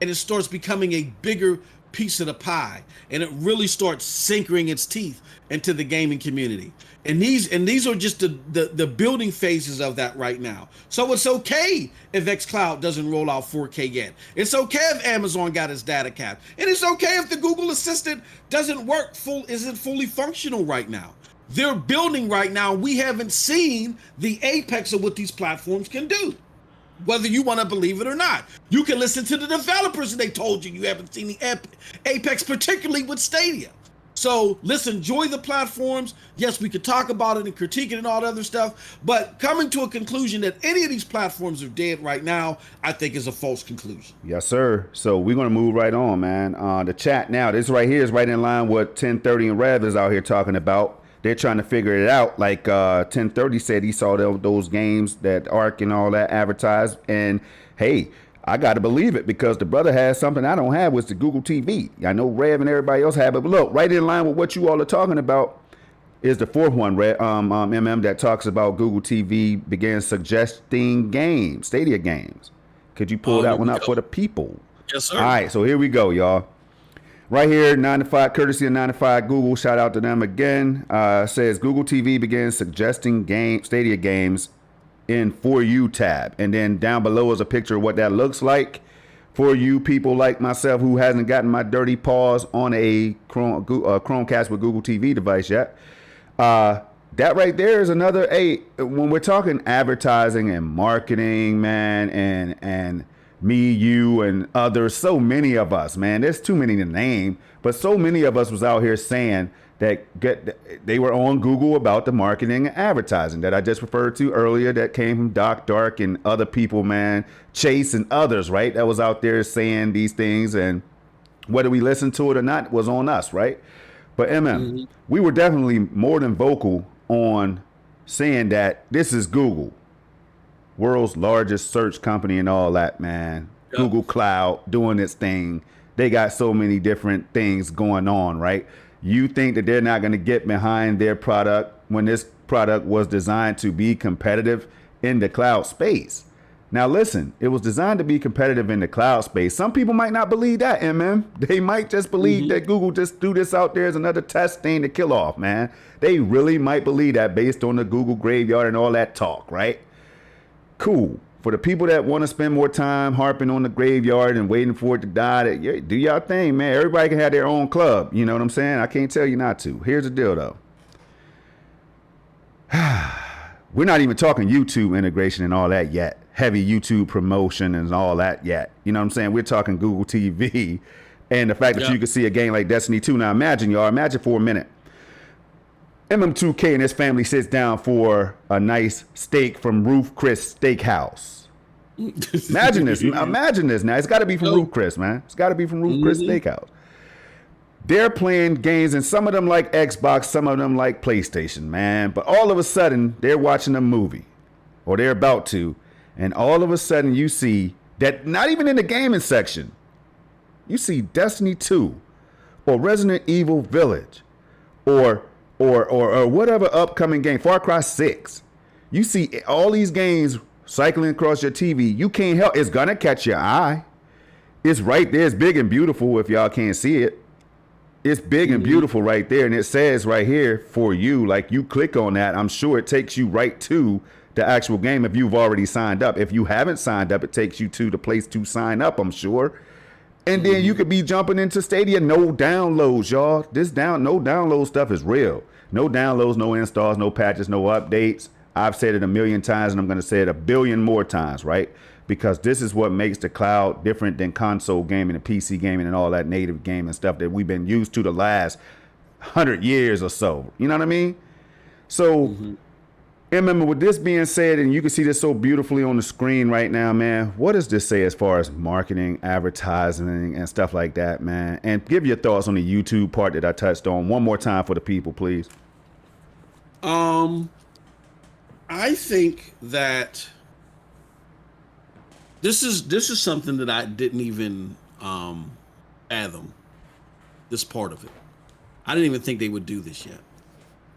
and it starts becoming a bigger piece of the pie, and it really starts sinking its teeth into the gaming community. And these are just the building phases of that right now. So it's okay if xCloud doesn't roll out 4K yet. It's okay if Amazon got its data cap. And it's okay if the Google Assistant isn't fully functional right now. They're building right now. We haven't seen the apex of what these platforms can do, whether you want to believe it or not. You can listen to the developers and they told you haven't seen the apex, particularly with Stadia. So listen, enjoy the platforms. Yes, we could talk about it and critique it and all that other stuff, but coming to a conclusion that any of these platforms are dead right now, I think is a false conclusion. Yes, sir. So we're going to move right on, man. The chat now, this right here is right in line with 1030 and Rev is out here talking about. They're trying to figure it out. Like 1030 said he saw those games that Arc and all that advertised. And hey, I got to believe it because the brother has something I don't have, was the Google TV. I know Rev and everybody else have it. But look, right in line with what you all are talking about is the fourth one, MM, that talks about Google TV began suggesting games, Stadia games. Could you pull that one up for the people? Yes, sir. All right, so here we go, y'all. Right here, 9 to 5, courtesy of 9 to 5 Google. Shout out to them again. Says Google TV begins suggesting Stadia games in For You tab. And then down below is a picture of what that looks like. for you people like myself who hasn't gotten my dirty paws on a Chromecast with Google TV device yet, that right there is another when we're talking advertising and marketing, man, and me, you, and others, so many of us, man, there's too many to name, but so many of us was out here saying that they were on Google about the marketing and advertising that I just referred to earlier, that came from Doc Dark and other people, man, Chase and others, right? That was out there saying these things, and whether we listened to it or not was on us, right? But we were definitely more than vocal on saying that this is Google, world's largest search company and all that, man. Yep. Google Cloud doing its thing. They got so many different things going on, right? You think that they're not going to get behind their product when this product was designed to be competitive in the cloud space. Now, listen, it was designed to be competitive in the cloud space. Some people might not believe that, They might just believe that Google just threw this out there as another test thing to kill off, man. They really might believe that based on the Google graveyard and all that talk, right? Cool. For the people that want to spend more time harping on the graveyard and waiting for it to die, do y'all thing, man. Everybody can have their own club. You know what I'm saying? I can't tell you not to. Here's the deal, though. We're not even talking YouTube integration and all that yet. Heavy YouTube promotion and all that yet. You know what I'm saying? We're talking Google TV and the fact that you can see a game like Destiny 2. Now, imagine for a minute. MM2K and his family sits down for a nice steak from Ruth Chris Steakhouse. Imagine this. Imagine this now. It's got to be from Ruth Chris, man. It's got to be from Ruth Chris Steakhouse. They're playing games, and some of them like Xbox, some of them like PlayStation, man. But all of a sudden, they're watching a movie, or they're about to, and all of a sudden you see that not even in the gaming section, you see Destiny 2 or Resident Evil Village or whatever upcoming game, Far Cry 6. You see all these games cycling across your TV. You can't help. It's going to catch your eye. It's right there. It's big and beautiful if y'all can't see it. It's big and beautiful right there. And it says right here for you, like you click on that, I'm sure it takes you right to the actual game if you've already signed up. If you haven't signed up, it takes you to the place to sign up, I'm sure. And then you could be jumping into Stadia. No downloads, y'all. No download stuff is real. No downloads, no installs, no patches, no updates. I've said it a million times, and I'm going to say it a billion more times, right? Because this is what makes the cloud different than console gaming and PC gaming and all that native gaming stuff that we've been used to the last 100 years or so. You know what I mean? So, remember, with this being said, and you can see this so beautifully on the screen right now, man, what does this say as far as marketing, advertising, and stuff like that, man? And give your thoughts on the YouTube part that I touched on one more time for the people, please. I think that this is something that I didn't even fathom, this part of it. I didn't even think they would do this yet.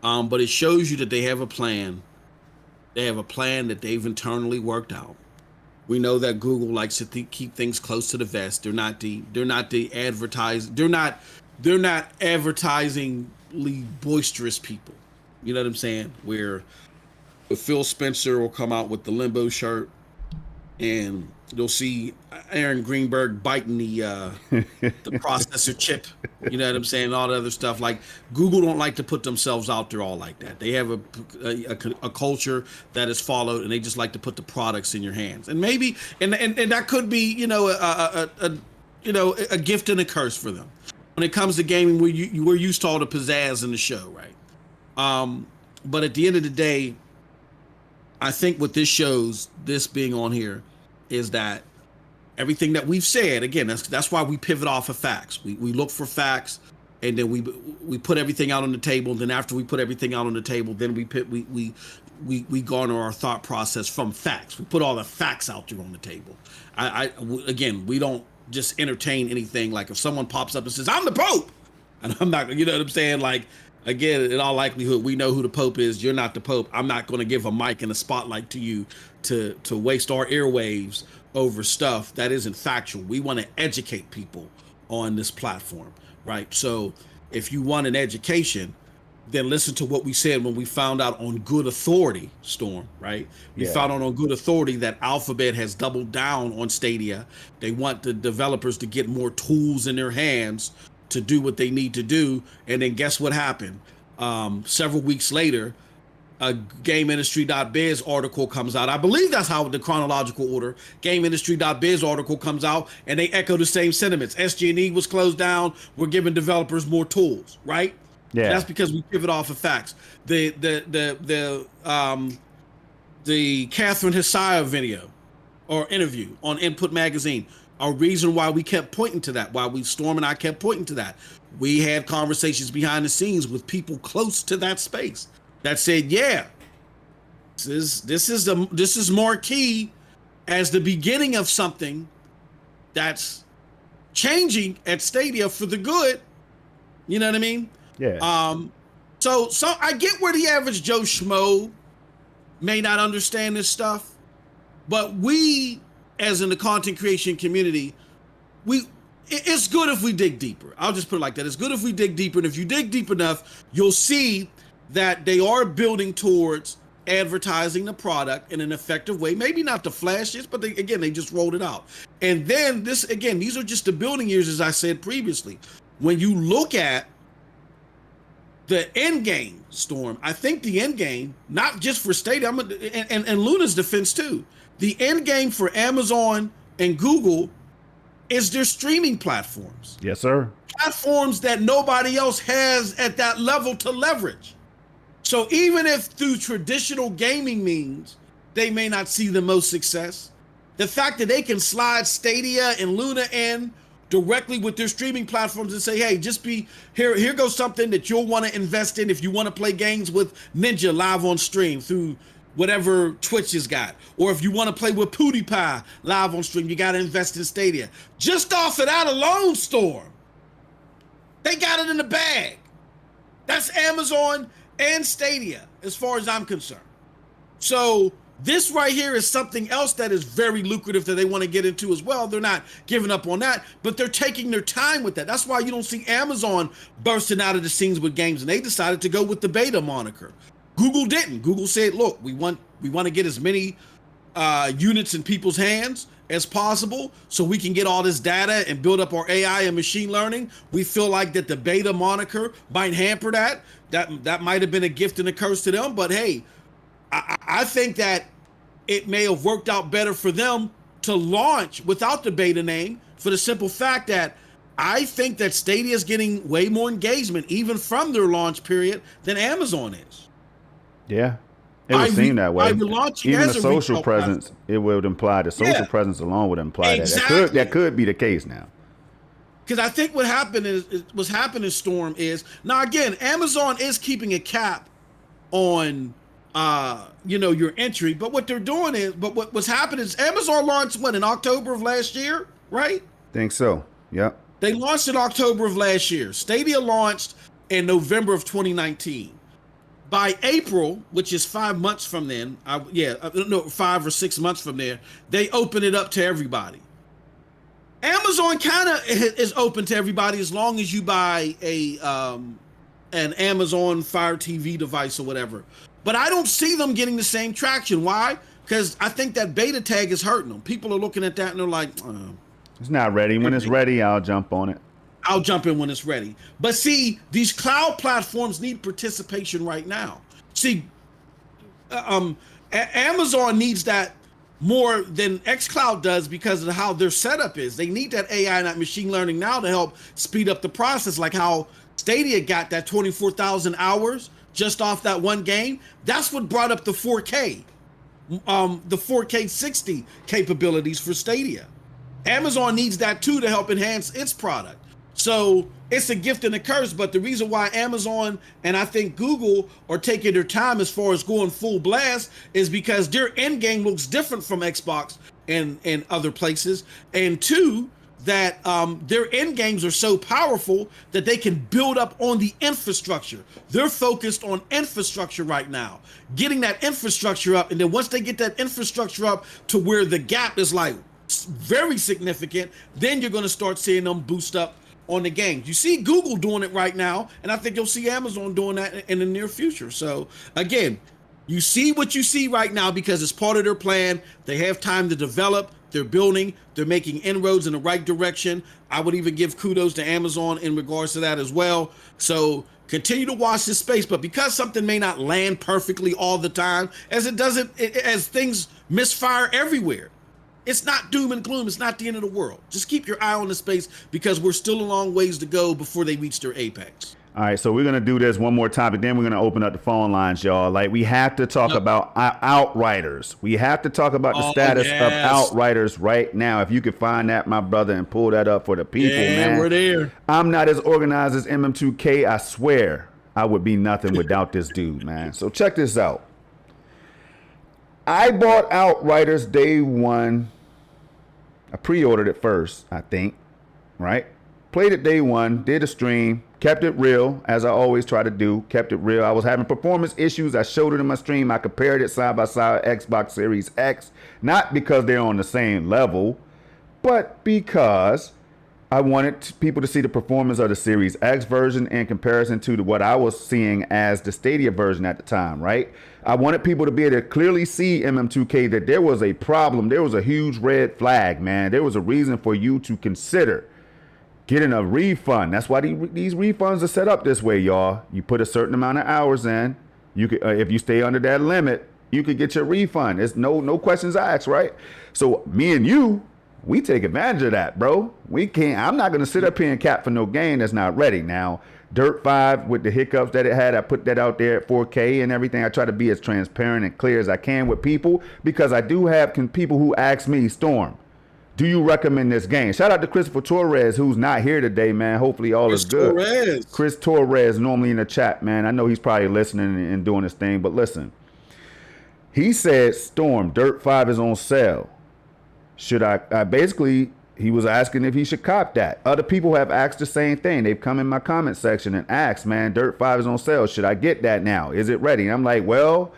But it shows you that they have a plan. They have a plan that they've internally worked out. We know that Google likes to keep things close to the vest. They're not advertisingly boisterous people. You know what I'm saying? Where Phil Spencer will come out with the limbo shirt, and you'll see Aaron Greenberg biting the processor chip. You know what I'm saying? All the other stuff. Like, Google don't like to put themselves out there all like that. They have a culture that is followed, and they just like to put the products in your hands. And maybe and that could be a gift and a curse for them. When it comes to gaming, we're used to all the pizzazz in the show, right? But at the end of the day, I think what this shows, this being on here, is that everything that we've said, again, that's why we pivot off of facts. We look for facts, and then we put everything out on the table. Then after we put everything out on the table, then we garner our thought process from facts. We put all the facts out there on the table. Again, we don't just entertain anything. Like if someone pops up and says, "I'm the Pope," and I'm not, you know what I'm saying? Like, again, in all likelihood, we know who the Pope is. You're not the Pope. I'm not going to give a mic and a spotlight to you to waste our airwaves over stuff that isn't factual. We want to educate people on this platform, right? So if you want an education, then listen to what we said when we found out on good authority, Storm, right? We found out on good authority that Alphabet has doubled down on Stadia. They want the developers to get more tools in their hands to do what they need to do. And then guess what happened? Several weeks later, a GameIndustry.biz article comes out. I believe that's how the chronological order. GameIndustry.biz article comes out, and they echo the same sentiments. SG&E was closed down. We're giving developers more tools, right? Yeah. That's because we pivot off of facts. The Catherine Hsieh video or interview on Input Magazine, a reason why we kept pointing to that, why Storm and I kept pointing to that. We had conversations behind the scenes with people close to that space that said, yeah, this is marquee as the beginning of something that's changing at Stadia for the good. You know what I mean? Yeah. So I get where the average Joe Schmo may not understand this stuff, but we, as in the content creation community, it's good if we dig deeper. I'll just put it like that. It's good if we dig deeper, and if you dig deep enough, you'll see that they are building towards advertising the product in an effective way. Maybe not the flashiest, but they just rolled it out. And then these are just the building years, as I said previously. When you look at the end game, Storm, I think the end game, not just for Stadia, and Luna's defense too, the end game for Amazon and Google is their streaming platforms. Yes, sir. Platforms that nobody else has at that level to leverage. So even if through traditional gaming means they may not see the most success, the fact that they can slide Stadia and Luna in directly with their streaming platforms and say, hey, just be here goes something that you'll want to invest in if you want to play games with Ninja live on stream through whatever Twitch has got, or if you want to play with PewDiePie live on stream, you got to invest in Stadia. Just off of that alone, Storm, they got it in the bag. That's Amazon and Stadia, as far as I'm concerned. So this right here is something else that is very lucrative that they want to get into as well. They're not giving up on that, but they're taking their time with that. That's why you don't see Amazon bursting out of the scenes with games, and they decided to go with the beta moniker. Google didn't. Google said, look, we want to get as many units in people's hands as possible so we can get all this data and build up our AI and machine learning. We feel like that the beta moniker might hamper that. That might have been a gift and a curse to them, but hey, I think that it may have worked out better for them to launch without the beta name, for the simple fact that I think that Stadia is getting way more engagement even from their launch period than Amazon is. Yeah, it would seem that way. Even the social presence, platform. It would imply the social presence alone would imply exactly. that could be the case now. Because I think what's happening, Storm, is now again, Amazon is keeping a cap on your entry, but what they're doing is, what's happening is Amazon launched in October of last year, right? Think so. Yep. They launched in October of last year. Stadia launched in November of 2019. By April, which is 5 months from then, 5 or 6 months from there, they open it up to everybody. Amazon kind of is open to everybody as long as you buy an Amazon Fire TV device or whatever. But I don't see them getting the same traction. Why? Because I think that beta tag is hurting them. People are looking at that and they're like, it's not ready. When it's ready, I'll jump on it. I'll jump in when it's ready. But see, these cloud platforms need participation right now. See, Amazon needs that more than xCloud does because of how their setup is. They need that AI and that machine learning now to help speed up the process, like how Stadia got that 24,000 hours just off that one game. That's what brought up the 4K, the 4K 60 capabilities for Stadia. Amazon needs that too to help enhance its product. So it's a gift and a curse, but the reason why Amazon and I think Google are taking their time as far as going full blast is because their end game looks different from Xbox and other places. And two, that their end games are so powerful that they can build up on the infrastructure. They're focused on infrastructure right now, getting that infrastructure up. And then once they get that infrastructure up to where the gap is like very significant, then you're going to start seeing them boost up on the games. You see Google doing it right now, and I think you'll see Amazon doing that in the near future. So again, you see what you see right now because it's part of their plan. They have time to develop. They're building. They're making inroads in the right direction. I would even give kudos to Amazon in regards to that as well. So continue to watch this space. But because something may not land perfectly all the time, as it doesn't, as things misfire everywhere, it's not doom and gloom. It's not the end of the world. Just keep your eye on the space because we're still a long ways to go before they reach their apex. All right, so we're going to do this one more topic, then we're going to open up the phone lines, y'all. Like, we have to talk about Outriders. We have to talk about the status of Outriders right now. If you could find that, my brother, and pull that up for the people, man. We're there. I'm not as organized as MM2K. I swear I would be nothing without this dude, man. So check this out. I bought Outriders day one. I pre-ordered it first, I think, right? Played it day one, did a stream, kept it real, as I always try to do, kept it real. I was having performance issues. I showed it in my stream. I compared it side by side, Xbox Series X, not because they're on the same level, but because I wanted people to see the performance of the Series X version in comparison to what I was seeing as the Stadia version at the time, right? I wanted people to be able to clearly see MM2K that there was a problem. There was a huge red flag, man. There was a reason for you to consider getting a refund. That's why these refunds are set up this way, y'all. You put a certain amount of hours in. You could, if you stay under that limit, you could get your refund. It's no questions asked, right? So me and you, we take advantage of that, bro. We can't. I'm not gonna sit up here and cap for no game that's not ready. Now, Dirt 5 with the hiccups that it had, I put that out there at 4K and everything. I try to be as transparent and clear as I can with people because I do have people who ask me, Storm, do you recommend this game? Shout out to Christopher Torres, who's not here today, man. Hopefully all is good. Chris Torres, normally in the chat, man. I know he's probably listening and doing his thing, but listen. He said, Storm, Dirt 5 is on sale. Should I basically, he was asking if he should cop that. Other people have asked the same thing. They've come in my comment section and asked, man, Dirt 5 is on sale. Should I get that now? Is it ready? And I'm like, well,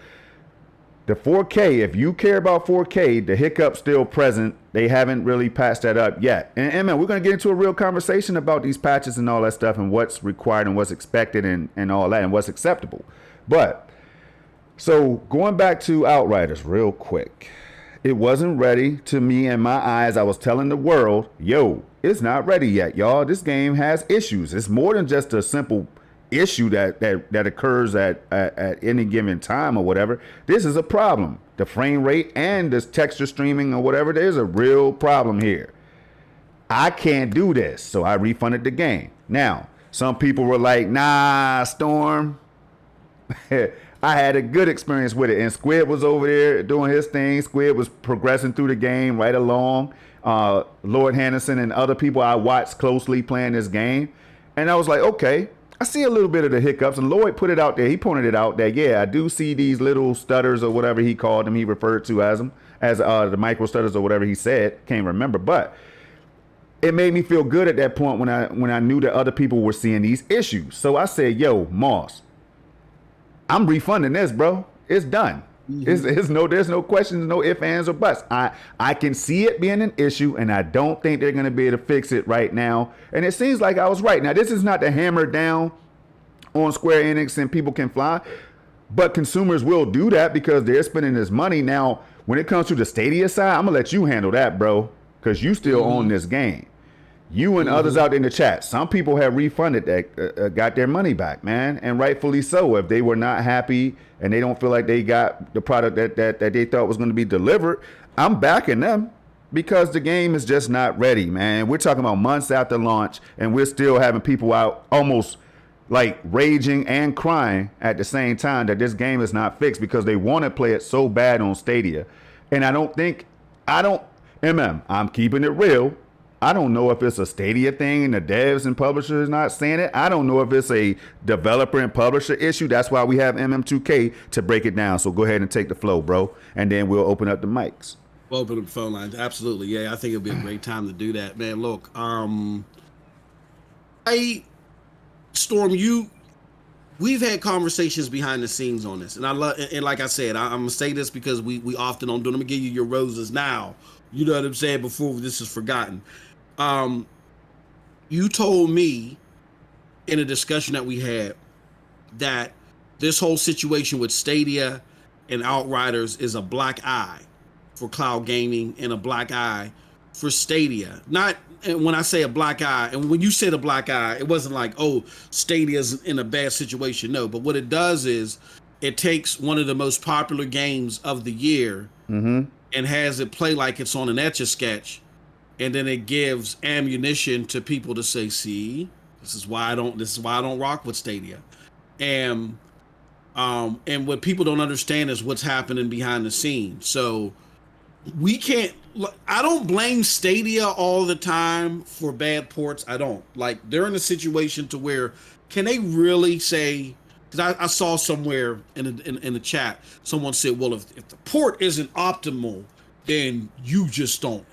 the 4K, if you care about 4K, the hiccup's still present. They haven't really patched that up yet. And man, we're going to get into a real conversation about these patches and all that stuff and what's required and what's expected and all that and what's acceptable. But, so going back to Outriders real quick. It wasn't ready to me in my eyes. I was telling the world, yo, it's not ready yet, y'all. This game has issues. It's more than just a simple issue that occurs at any given time or whatever. This is a problem. The frame rate and this texture streaming or whatever, there's a real problem here. I can't do this, so I refunded the game. Now, some people were like, nah, Storm. I had a good experience with it, and Squid was over there doing his thing. Squid was progressing through the game right along. Lord Henderson and other people I watched closely playing this game, and I was like, okay, I see a little bit of the hiccups, and Lloyd put it out there. He pointed it out that, yeah, I do see these little stutters or whatever he called them. He referred to as them, as the micro stutters or whatever he said. Can't remember, but it made me feel good at that point when I knew that other people were seeing these issues. So I said, yo, Moss, I'm refunding this, bro. It's done. Mm-hmm. There's no questions, no ifs, ands, or buts. I can see it being an issue, and I don't think they're going to be able to fix it right now. And it seems like I was right. Now, this is not to hammer down on Square Enix and people can fly, but consumers will do that because they're spending this money. Now, when it comes to the Stadia side, I'm going to let you handle that, bro, because you still own this game. You and others out in the chat, some people have refunded that, got their money back, man, and rightfully so. If they were not happy and they don't feel like they got the product that they thought was going to be delivered, I'm backing them because the game is just not ready, man. We're talking about months after launch, and we're still having people out almost like raging and crying at the same time that this game is not fixed because they want to play it so bad on Stadia. And I'm keeping it real. I don't know if it's a Stadia thing and the devs and publishers not saying it. I don't know if it's a developer and publisher issue. That's why we have MM2K to break it down. So go ahead and take the flow, bro. And then we'll open up the mics. We'll open up the phone lines. Absolutely. Yeah, I think it'll be a great time to do that, man. Look, we've had conversations behind the scenes on this. And like I said, I'm going to say this because we often don't do it. Let me give you your roses now. You know what I'm saying? Before this is forgotten. you told me in a discussion that we had that this whole situation with Stadia and Outriders is a black eye for cloud gaming and a black eye for Stadia. Not, and when I say a black eye, and when you said a black eye, it wasn't like, oh, Stadia's in a bad situation. No, but what it does is it takes one of the most popular games of the year and has it play like it's on an Etch-a-Sketch, and then it gives ammunition to people to say, see, this is why I don't rock with Stadia. And what people don't understand is what's happening behind the scenes. So we can't, I don't blame Stadia all the time for bad ports. I don't. Like, they're in a situation to where, can they really say, because I saw somewhere in the chat, someone said, well, if the port isn't optimal, then you just don't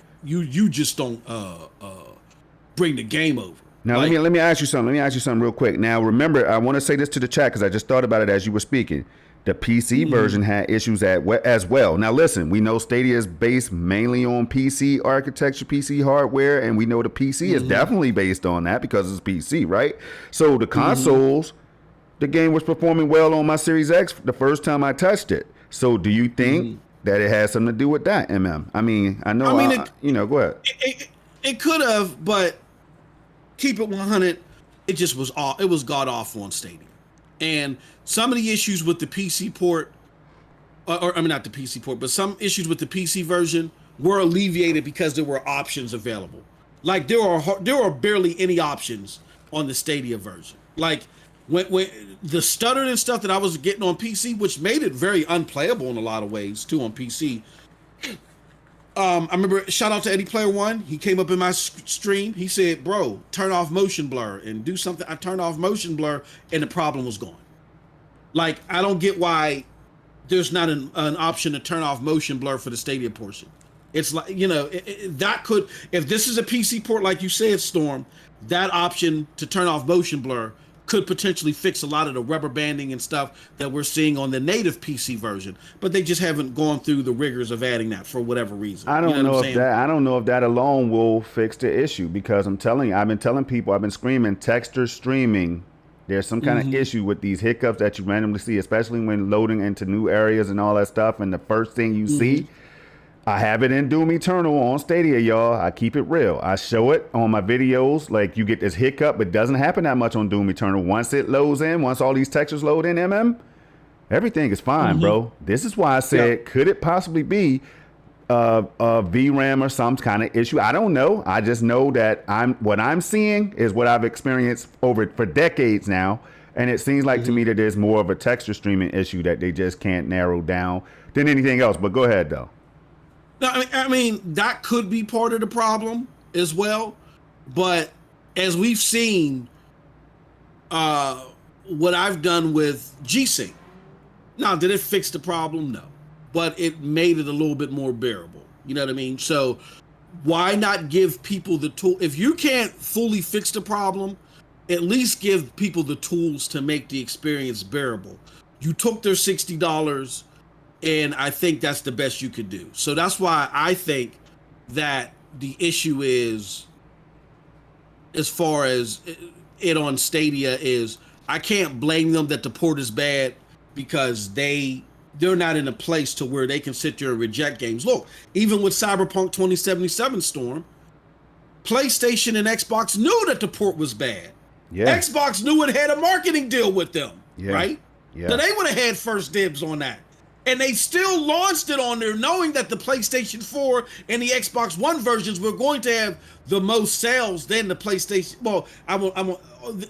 bring the game over. Now, like, let me ask you something real quick. Now, remember, I want to say this to the chat because I just thought about it as you were speaking. The PC version had issues as well. Now, listen, we know Stadia is based mainly on PC architecture, PC hardware, and we know the PC is definitely based on that because it's PC, right? So the consoles, the game was performing well on my Series X the first time I touched it. So do you think that it has something to do with that, MM? I mean, go ahead. It could have, but keep it 100. It just was it was god awful on Stadia, and some of the issues with the PC port, or I mean not the PC port, but some issues with the PC version were alleviated because there were options available. Like there are barely any options on the Stadia version. Like when the stuttering and stuff that I was getting on PC, which made it very unplayable in a lot of ways too on PC. I remember, shout out to Eddie Player One. He came up in my stream. He said, bro, turn off motion blur and do something. I turned off motion blur and the problem was gone. Like, I don't get why there's not an option to turn off motion blur for the Stadia portion. It's like, that could, if this is a PC port, like you said, Storm, that option to turn off motion blur could potentially fix a lot of the rubber banding and stuff that we're seeing on the native PC version, but they just haven't gone through the rigors of adding that for whatever reason. I don't know if that alone will fix the issue, because I've been telling people, I've been screaming texture streaming. There's some kind of issue with these hiccups that you randomly see, especially when loading into new areas and all that stuff. And the first thing you see, I have it in Doom Eternal on Stadia, y'all. I keep it real. I show it on my videos. Like, you get this hiccup, but it doesn't happen that much on Doom Eternal. Once it loads in, once all these textures load in, everything is fine, bro. This is why I said, could it possibly be a VRAM or some kind of issue? I don't know. I just know that what I'm seeing is what I've experienced for decades now. And it seems like to me that there's more of a texture streaming issue that they just can't narrow down than anything else. But go ahead, though. No, I mean, that could be part of the problem as well. But as we've seen, what I've done with G-Sync, now, did it fix the problem? No. But it made it a little bit more bearable. You know what I mean? So why not give people the tool? If you can't fully fix the problem, at least give people the tools to make the experience bearable. You took their $60, and I think that's the best you could do. So that's why I think that the issue is, as far as it on Stadia, is I can't blame them that the port is bad, because they're not in a place to where they can sit there and reject games. Look, even with Cyberpunk 2077, Storm, PlayStation and Xbox knew that the port was bad. Yeah. Xbox knew it had a marketing deal with them, right? Yeah. So they would have had first dibs on that. And they still launched it on there knowing that the PlayStation 4 and the Xbox One versions were going to have the most sales than the PlayStation. Well,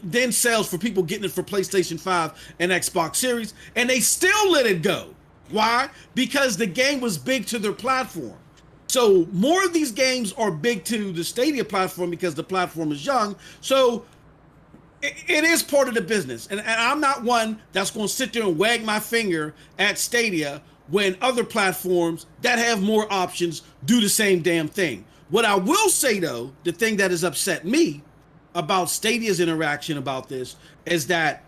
then sales for people getting it for PlayStation 5 and Xbox Series. And they still let it go. Why? Because the game was big to their platform. So more of these games are big to the Stadia platform because the platform is young. So it is part of the business. And I'm not one that's going to sit there and wag my finger at Stadia when other platforms that have more options do the same damn thing. What I will say, though, the thing that has upset me about Stadia's interaction about this is that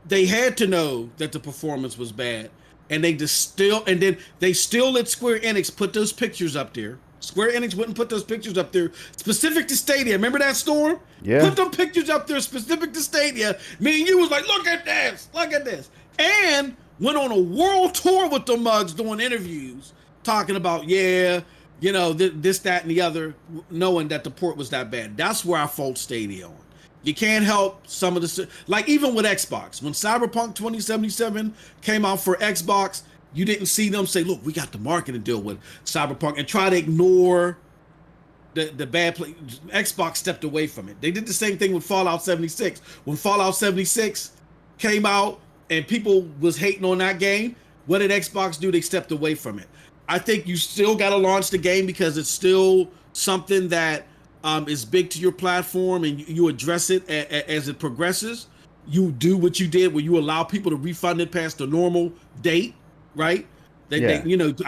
they had to know that the performance was bad, and they still let Square Enix put those pictures up there Square Enix wouldn't put those pictures up there specific to Stadia. Remember that storm? Yeah. Put them pictures up there specific to Stadia. Me and you was like, look at this, and went on a world tour with the mugs doing interviews, talking about this, that, and the other, knowing that the port was that bad. That's where I fault Stadia on. You can't help some of the, like even with Xbox, when Cyberpunk 2077 came out for Xbox. You didn't see them say, look, we got the marketing deal with Cyberpunk, and try to ignore the bad play. Xbox stepped away from it. They did the same thing with Fallout 76. When Fallout 76 came out and people was hating on that game, what did Xbox do? They stepped away from it. I think you still got to launch the game because it's still something that is big to your platform, and you address it as it progresses. You do what you did where you allow people to refund it past the normal date. Right? They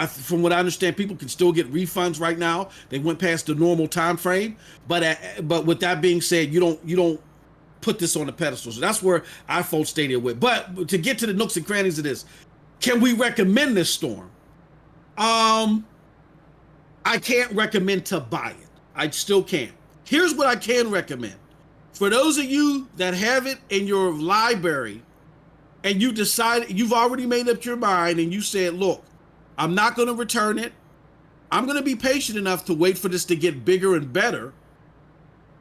from what I understand, people can still get refunds right now. They went past the normal time frame, but with that being said, you don't put this on the pedestal. So that's where I fault Stadia with. But to get to the nooks and crannies of this, can we recommend this storm? I can't recommend to buy it. I still can't. Here's what I can recommend. For those of you that have it in your library, and you decided, you've already made up your mind, and you said, look, I'm not going to return it. I'm going to be patient enough to wait for this to get bigger and better,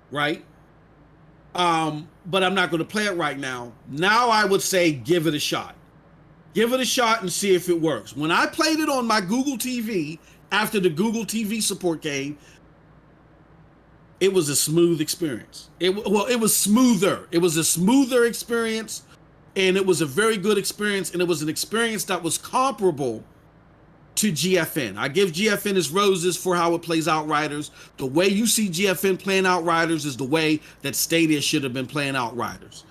right? But I'm not going to play it right now. Now I would say give it a shot. Give it a shot and see if it works. When I played it on my Google TV, after the Google TV support came, it was a smooth experience. It was smoother. It was a smoother experience. And it was a very good experience, and it was an experience that was comparable to GFN. I give GFN its roses for how it plays Outriders. The way you see GFN playing Outriders is the way that Stadia should have been playing Outriders.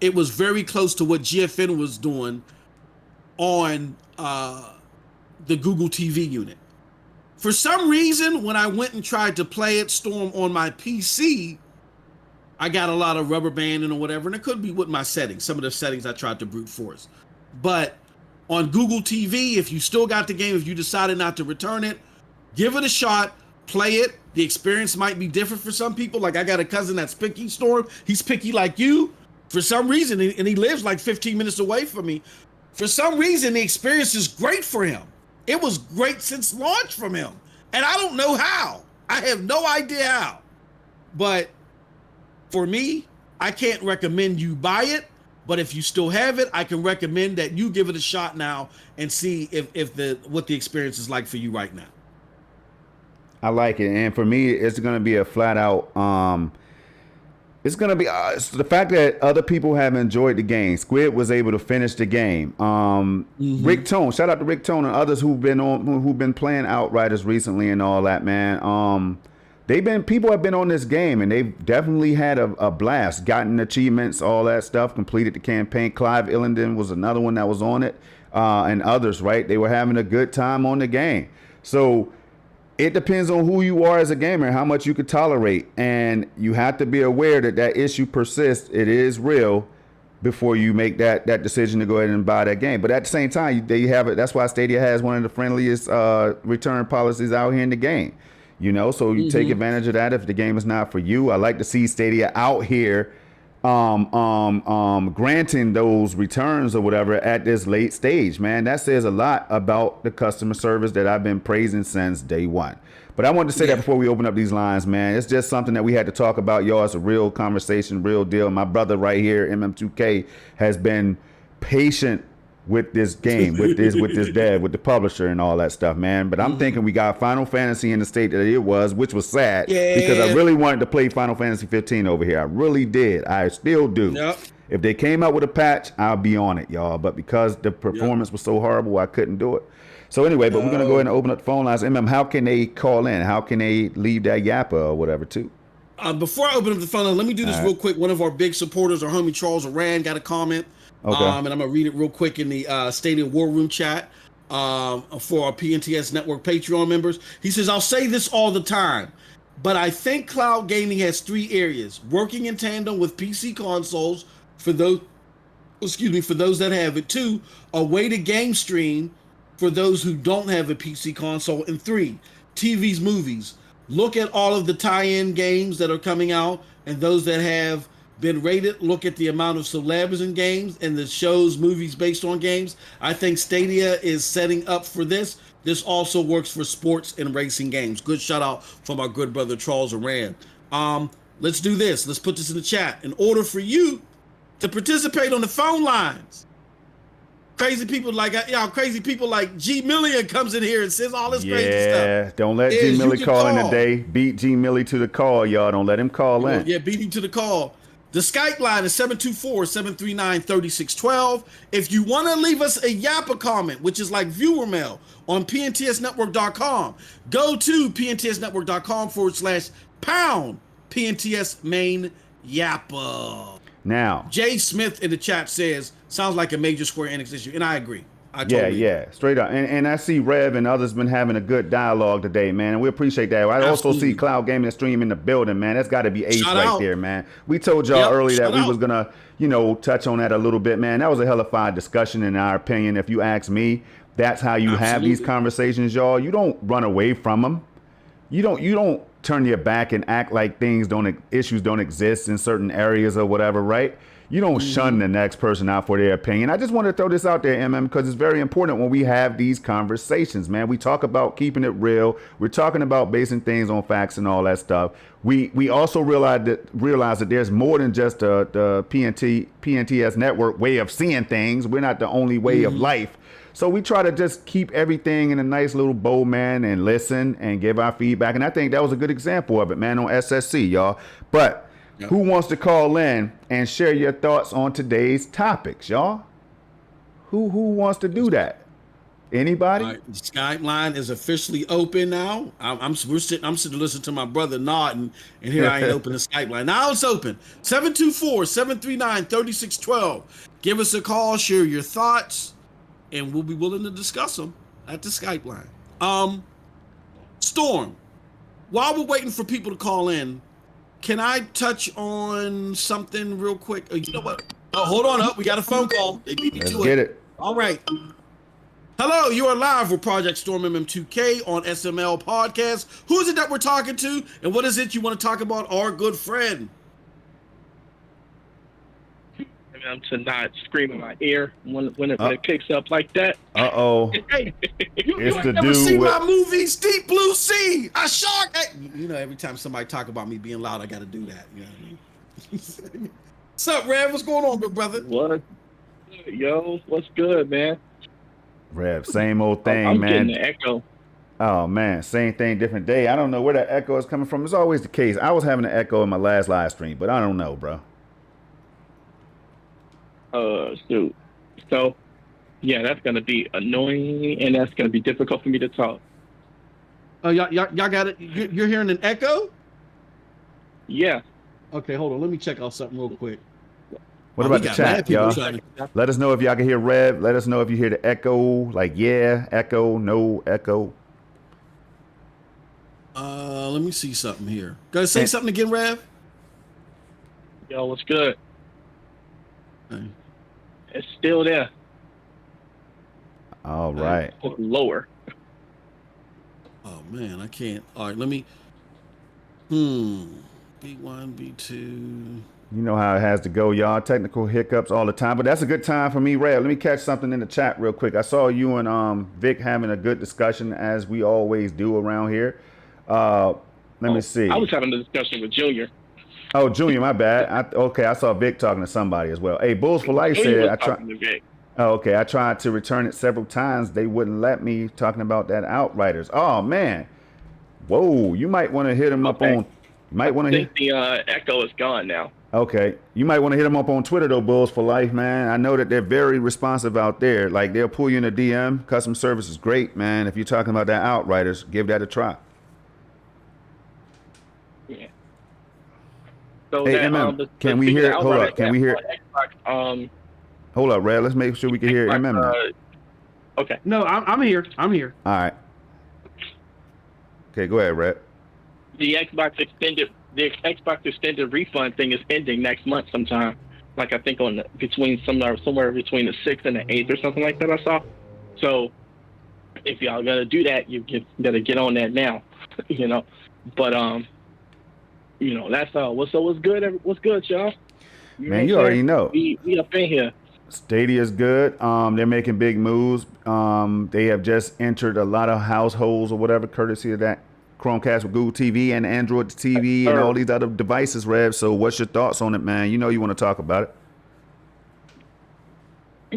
It was very close to what GFN was doing on the Google TV unit. For some reason, when I went and tried to play it Storm on my PC, I got a lot of rubber banding or whatever, and it could be with my settings. Some of the settings I tried to brute force. But on Google TV, if you still got the game, if you decided not to return it, give it a shot, play it. The experience might be different for some people. Like I got a cousin that's picky, Storm. He's picky like you for some reason, and he lives like 15 minutes away from me. For some reason, the experience is great for him. It was great since launch from him. And I don't know how. I have no idea how. But for me, I can't recommend you buy it, but if you still have it, I can recommend that you give it a shot now and see what the experience is like for you right now. I like it, and for me, it's going to be a flat out. It's going to be the fact that other people have enjoyed the game. Squid was able to finish the game. Rick Tone, shout out to Rick Tone and others who've been playing Outriders recently and all that, man. People have been on this game, and they've definitely had a blast, gotten achievements, all that stuff, completed the campaign. Clive Illenden was another one that was on it, and others, right? They were having a good time on the game. So it depends on who you are as a gamer and how much you could tolerate, and you have to be aware that issue persists. It is real before you make that decision to go ahead and buy that game. But at the same time, they have it. That's why Stadia has one of the friendliest return policies out here in the game. So you take advantage of that if the game is not for you. I like to see Stadia out here granting those returns or whatever at this late stage, man. That says a lot about the customer service that I've been praising since day one. But I wanted to say that before we open up these lines, man. It's just something that we had to talk about, y'all. It's a real conversation, real deal. My brother right here, MM2K, has been patient with this game, with this dev, with the publisher and all that stuff, man. But I'm thinking we got Final Fantasy in the state that it was, which was sad because I really wanted to play Final Fantasy 15 over here. I really did. I still do. Yep. If they came out with a patch, I'll be on it, y'all. But because the performance was so horrible, I couldn't do it. So anyway, but we're going to go ahead and open up the phone lines. How can they call in? How can they leave that yappa or whatever, too? Before I open up the phone line, let me do this real quick. One of our big supporters, our homie Charles Aran, got a comment. Okay. And I'm going to read it real quick in the Stadia War Room chat for our PNTS Network Patreon members. He says, I'll say this all the time, but I think cloud gaming has three areas: working in tandem with PC consoles for those that have it; 2, a way to game stream for those who don't have a PC console; and 3, TV's movies. Look at all of the tie-in games that are coming out and those that have been rated. Look at the amount of celebs in games and the shows, movies based on games. I think Stadia is setting up for this. This also works for sports and racing games. Good shout out from our good brother Charles Aran. Let's do this. Let's put this in the chat. In order for you to participate on the phone lines, crazy people like G Million comes in here and says all this crazy stuff. Yeah, don't let G Millie call in today. Beat G Millie to the call, y'all. Don't let him call in. Yeah, beat him to the call. The Skype line is 724-739-3612. If you want to leave us a Yappa comment, which is like viewer mail on pntsnetwork.com, go to pntsnetwork.com/pound PNTS main Yappa. Now, Jay Smith in the chat says, sounds like a major Square Enix issue. And I agree. I totally agree. Straight up. And I see Rev and others been having a good dialogue today, man. And we appreciate that. I also see Cloud Gaming and Stream in the building, man. That's got to be ace right there, man. We told y'all earlier that we was going to, touch on that a little bit, man. That was a hella fine discussion in our opinion. If you ask me, that's how you have these conversations, y'all. You don't run away from them. You don't turn your back and act like issues don't exist in certain areas or whatever, right? You don't shun the next person out for their opinion. I just want to throw this out there, MM, because it's very important when we have these conversations, man. We talk about keeping it real. We're talking about basing things on facts and all that stuff. We also realize that there's more than just the PNTS network way of seeing things. We're not the only way of life. So we try to just keep everything in a nice little bow, man, and listen and give our feedback. And I think that was a good example of it, man, on SSC, y'all. But who wants to call in and share your thoughts on today's topics, y'all? Who wants to do that? Anybody? All right, the Skype line is officially open now. I'm sitting listening to my brother nodding, and here I ain't open the Skype line. Now it's open. 724-739-3612. Give us a call, share your thoughts, and we'll be willing to discuss them at the Skype line. Storm, while we're waiting for people to call in, can I touch on something real quick? You know what? Oh, hold on up. We got a phone call. They beat me Let's to get it. it. All right. Hello, you are live with Project Storm MM2K on SML Podcast. Who is it that we're talking to, and what is it you want to talk about, our good friend? I'm to not scream in my ear when it picks up like that. Uh-oh. Hey, you It's ain't the never dude seen with- my movies, Deep Blue Sea, a shark. Hey, every time somebody talk about me being loud, I got to do that. You know what I mean? What's up, Rev? What's going on, good brother? What? Yo, what's good, man? Rev, same old thing, I'm man. getting the echo. Oh, man, same thing, different day. I don't know where that echo is coming from. It's always the case. I was having an echo in my last live stream, but I don't know, bro. Shoot. So, yeah, that's gonna be annoying, and that's gonna be difficult for me to talk. Oh, y'all got it. You're hearing an echo? Yeah. Okay, hold on. Let me check out something real quick. What about the chat, y'all? Let us know if y'all can hear Rev. Let us know if you hear the echo, like echo, no echo. Let me see something here. Go say something again, Rev. Yo, what's good? Okay. It's still there. All right. Lower. Oh man, I can't. All right, let me. B1, B2. You know how it has to go, y'all. Technical hiccups all the time, but that's a good time for me, Rev. Let me catch something in the chat real quick. I saw you and Vic having a good discussion, as we always do around here. Let me see. I was having a discussion with Junior. Oh, Junior, my bad. I saw Vic talking to somebody as well. Hey, Bulls for Life said I tried. Oh, okay, I tried to return it several times. They wouldn't let me. Talking about that Outriders. Oh man, whoa! You might want to hit them up on. You might want to hit. The echo is gone now. Okay, you might want to hit them up on Twitter though, Bulls for Life, man. I know that they're very responsive out there. Like they'll pull you in a DM. Customer service is great, man. If you're talking about that Outriders, give that a try. Yeah. So hey, that, can we hear? Hold up. Can we hear? Xbox, hold up, Red. Let's make sure we can hear MM now. Okay. No, I'm here. I'm here. All right. Okay, go ahead, Red. The Xbox extended refund thing is ending next month sometime. Like I think somewhere between the 6th and the 8th or something like that. I saw. So if y'all gonna do that, gotta get on that now, you know. But that's all. What's good? What's good, y'all? Man, you already know. We up in here. Stadia is good. They're making big moves. They have just entered a lot of households or whatever, courtesy of that Chromecast with Google TV and Android TV and all these other devices, Rev. So what's your thoughts on it, man? You know you want to talk about it.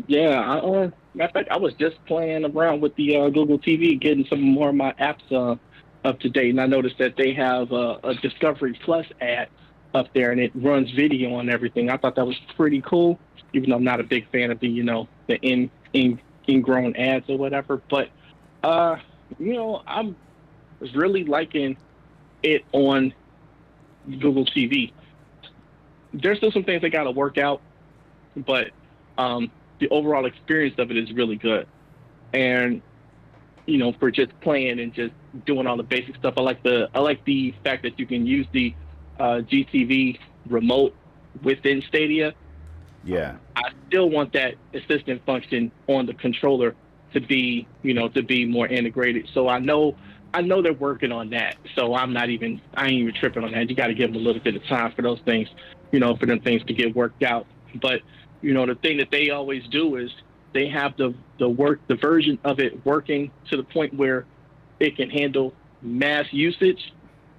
Yeah, matter of fact, I was just playing around with the Google TV, getting some more of my apps up to date, and I noticed that they have a Discovery Plus ad up there, and it runs video on everything. I thought that was pretty cool, even though I'm not a big fan of the ingrown ads or whatever. But I'm really liking it on Google TV. There's still some things I got to work out, but the overall experience of it is really good. And for just playing and just doing all the basic stuff, I like the fact that you can use the GTV remote within Stadia. Yeah. I still want that assistant function on the controller to be more integrated. So I know they're working on that. So I ain't even tripping on that. You got to give them a little bit of time for those things, for them things to get worked out. But the thing that they always do is they have the version of it working to the point where it can handle mass usage,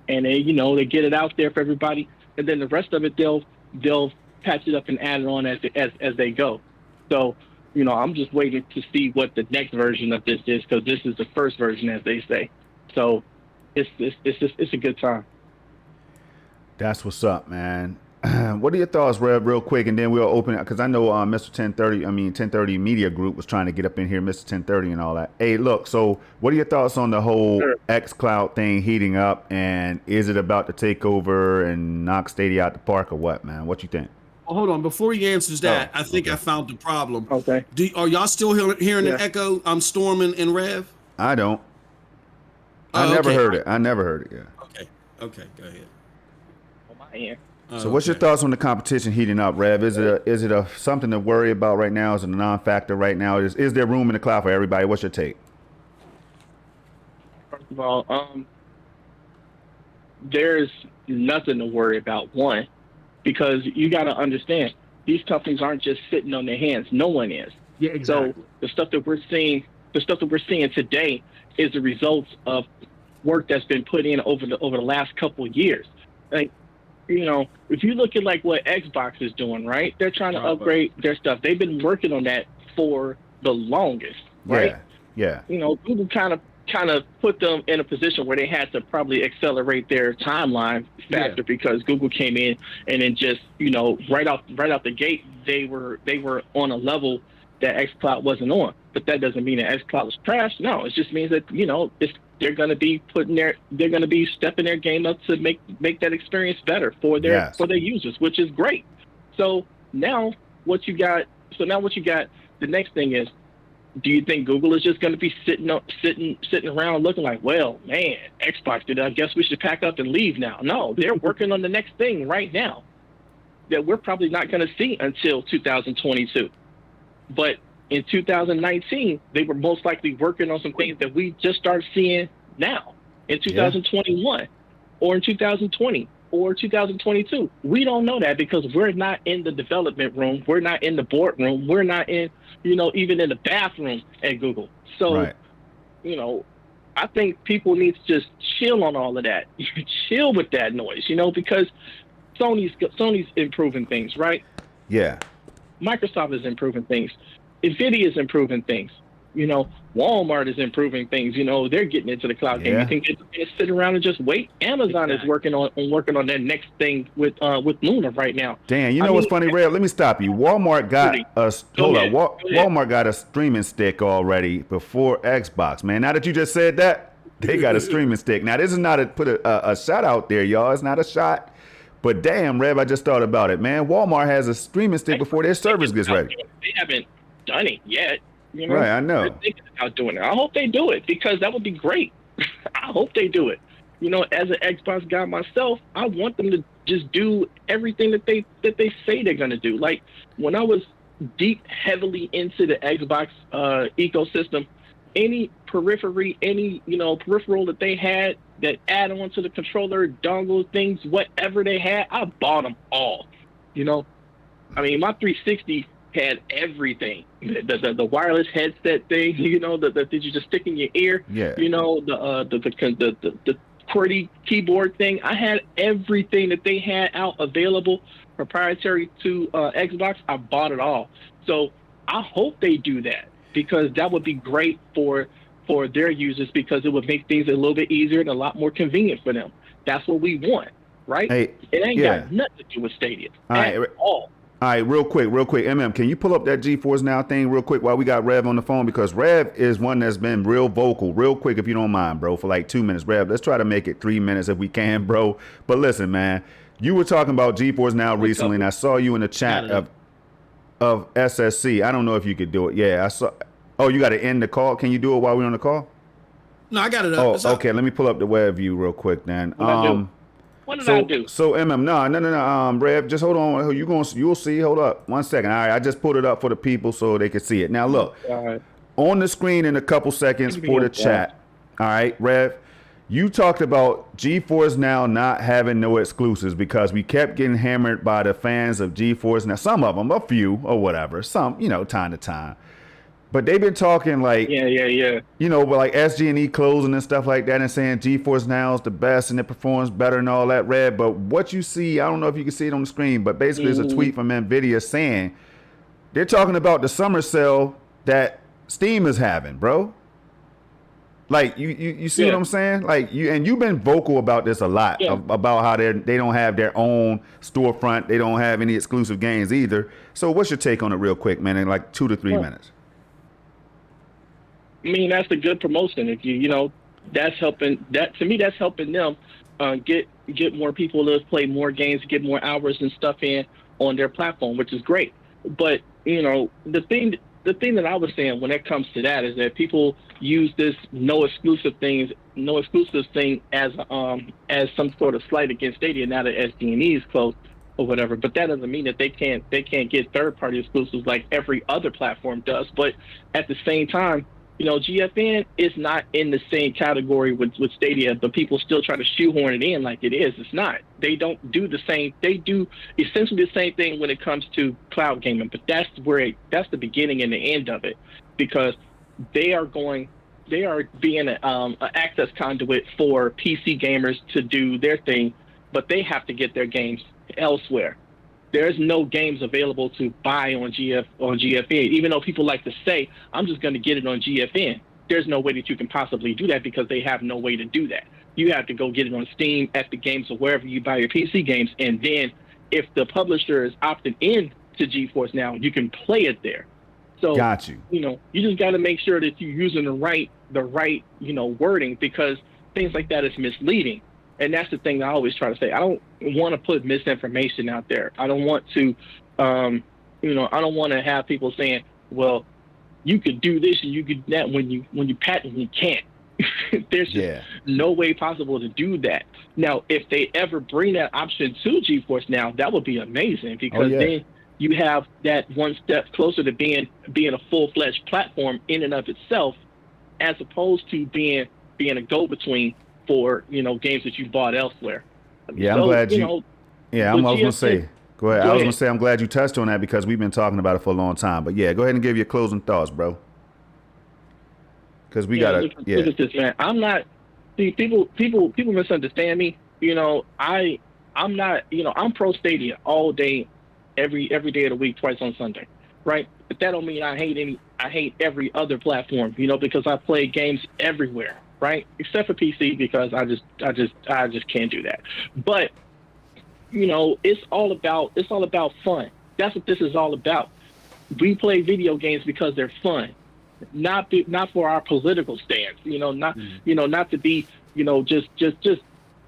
and they get it out there for everybody, and then the rest of it they'll patch it up and add it on as they go. So I'm just waiting to see what the next version of this is, because this is the first version, as they say. So it's a good time. That's what's up, man. What are your thoughts, Rev, real quick, and then we'll open it, because I know Mr. 1030 Media Group was trying to get up in here, Mr. 1030 and all that. Hey, look, so what are your thoughts on the whole xCloud thing heating up, and is it about to take over and knock Stadia out the park or what, man? What you think? Well, hold on. Before he answers that, I think I found the problem. Okay. Are y'all still hearing an echo? I'm Storm and Rev? I don't. I never heard it. Yeah. Okay, go ahead. On my end. So what's your thoughts on the competition heating up, Rev? Is it a something to worry about right now? Is it a non-factor right now? Is there room in the cloud for everybody? What's your take? First of all, there's nothing to worry about, one, because you got to understand, these companies aren't just sitting on their hands. No one is. Yeah, exactly. So the stuff that we're seeing today is the results of work that's been put in over the last couple of years. Like, if you look at like what Xbox is doing, right? They're trying to upgrade their stuff. They've been working on that for the longest, right? Yeah. Google kind of put them in a position where they had to probably accelerate their timeline faster, because Google came in and then just, right out the gate, they were on a level that xCloud wasn't on. But that doesn't mean that xCloud was trash. No, it just means that, they're going to be stepping their game up to make that experience better for their users, which is great. So now what you got, the next thing is, do you think Google is just going to be sitting around looking like, well, man, Xbox did, I guess we should pack up and leave now? No, they're working on the next thing right now that we're probably not going to see until 2022. But in 2019, they were most likely working on some things that we just started seeing now in 2021 or in 2020 or 2022. We don't know that because we're not in the development room. We're not in the boardroom. We're not in, even in the bathroom at Google. So, I think people need to just chill on all of that. Chill with that noise, because Sony's improving things, right? Yeah. Microsoft is improving things. NVIDIA is improving things. Walmart is improving things. They're getting into the cloud game. You think they're going to sit around and just wait? Amazon is working on their next thing with Luna right now. Dan, what's funny, Red? Let me stop you. Walmart got Walmart got a streaming stick already before Xbox. Man, now that you just said that, they got a streaming stick. Now, this is not a shot out there, y'all. It's not a shot. But damn, Rev, I just thought about it, man. Walmart has a streaming stick before their service gets ready. They haven't done it yet. Right, I know. They're thinking about doing it. I hope they do it, because that would be great. I hope they do it. As an Xbox guy myself, I want them to just do everything that they say they're going to do. Like when I was heavily into the Xbox ecosystem, any periphery, any peripheral that they had that add on to the controller, dongle things, whatever they had, I bought them all. I mean, my 360 had everything. The wireless headset thing, that you just stick in your ear. Yeah. The QWERTY keyboard thing. I had everything that they had out available, proprietary to Xbox. I bought it all. So I hope they do that, because that would be great for their users, because it would make things a little bit easier and a lot more convenient for them. That's what we want, right? Hey, it ain't got nothing to do with Stadia at all. All right, real quick. Can you pull up that GeForce Now thing real quick while we got Rev on the phone? Because Rev is one that's been real vocal. Real quick, if you don't mind, bro, for like 2 minutes. Rev, let's try to make it 3 minutes if we can, bro. But listen, man, you were talking about GeForce Now recently, and I saw you in the chat of SSC. I don't know if you could do it. Yeah, I saw. Oh, you got to end the call. Can you do it while we're on the call? No, I got it up. Oh, okay. Let me pull up the web view real quick then. What did I do? So no. Rev, just hold on. You'll see. Hold up 1 second. All right, I just pulled it up for the people so they can see it. Now look, on the screen in a couple seconds for the chat. All right, Rev, you talked about GeForce Now not having no exclusives because we kept getting hammered by the fans of GeForce Now. Some of them, a few or whatever. Some, time to time. But they've been talking like, but like SG&E closing and stuff like that and saying GeForce Now is the best and it performs better and all that, Red. But what you see, I don't know if you can see it on the screen, but basically it's a tweet from NVIDIA saying they're talking about the summer sale that Steam is having, bro. Like, you see what I'm saying? Like, you've been vocal about this a lot, about how they don't have their own storefront. They don't have any exclusive games either. So what's your take on it real quick, man, in like 2 to 3 minutes? I mean, that's a good promotion. If that's helping. That to me, that's helping them get more people to play more games, get more hours and stuff in on their platform, which is great. But the thing that I was saying when it comes to that is that people use this no exclusive thing as some sort of slight against Stadia now that SG&E is closed or whatever. But that doesn't mean that they can't get third party exclusives like every other platform does. But at the same time, GFN is not in the same category with Stadia, but people still try to shoehorn it in like it is. It's not. They don't do the same. They do essentially the same thing when it comes to cloud gaming, but that's the beginning and the end of it, because they are being an access conduit for PC gamers to do their thing, but they have to get their games elsewhere. There's no games available to buy on GFN, even though people like to say, I'm just going to get it on GFN. There's no way that you can possibly do that because they have no way to do that. You have to go get it on Steam, Epic Games, or wherever you buy your PC games. And then if the publisher is opted in to GeForce Now, you can play it there. So, got you. You just got to make sure that you're using the right wording, because things like that is misleading. And that's the thing I always try to say. I don't want to put misinformation out there. I don't want to, I don't want to have people saying, well, you could do this and you could do that when you patently can't. There's just no way possible to do that. Now, if they ever bring that option to GeForce Now, that would be amazing, because then you have that one step closer to being a full-fledged platform in and of itself, as opposed to being a go-between for games that you bought elsewhere. Yeah, I'm glad you. I was gonna say. Go ahead. I was gonna say I'm glad you touched on that, because we've been talking about it for a long time. But yeah, go ahead and give your closing thoughts, bro. Because we gotta. Look at this, man. I'm not. See, people misunderstand me. I'm not. I'm pro Stadia all day, every day of the week, twice on Sunday, right? But that don't mean I hate every other platform. Because I play games everywhere. Right, except for PC, because I just can't do that. But it's all about fun. That's what this is all about. We play video games because they're fun, not for our political stance. Not to be just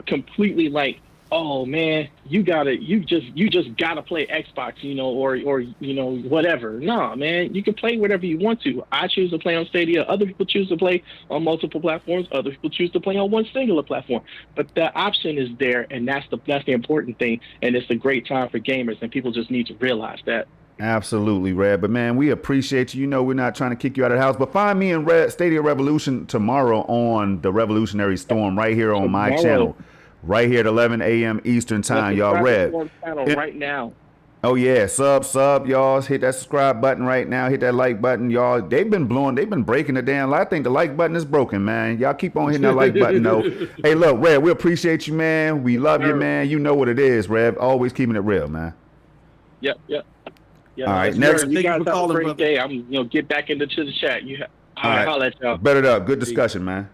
completely like, oh man, you just gotta play Xbox, or whatever. No, man, you can play whatever you want to. I choose to play on Stadia. Other people choose to play on multiple platforms. Other people choose to play on one singular platform. But the option is there, and that's the important thing. And it's a great time for gamers, and people just need to realize that. Absolutely, Red. But man, we appreciate you. You know, we're not trying to kick you out of the house. But find me and Red Stadia Revolution tomorrow on the Revolutionary Storm right here on my channel, right here at 11 a.m. Eastern time, y'all. Red. Right now. Oh yeah, sub, y'all. Hit that subscribe button right now. Hit that like button, y'all. They've been breaking the damn. I think the like button is broken, man. Y'all keep on hitting that like button, though. Hey, look, Red, we appreciate you, man. We love you, man. You know what it is, Red. Always keeping it real, man. Yep. All right, next. You guys have a great day. I'm, get back into the chat. All right, I'll let y'all. Bet it up. Good discussion, man.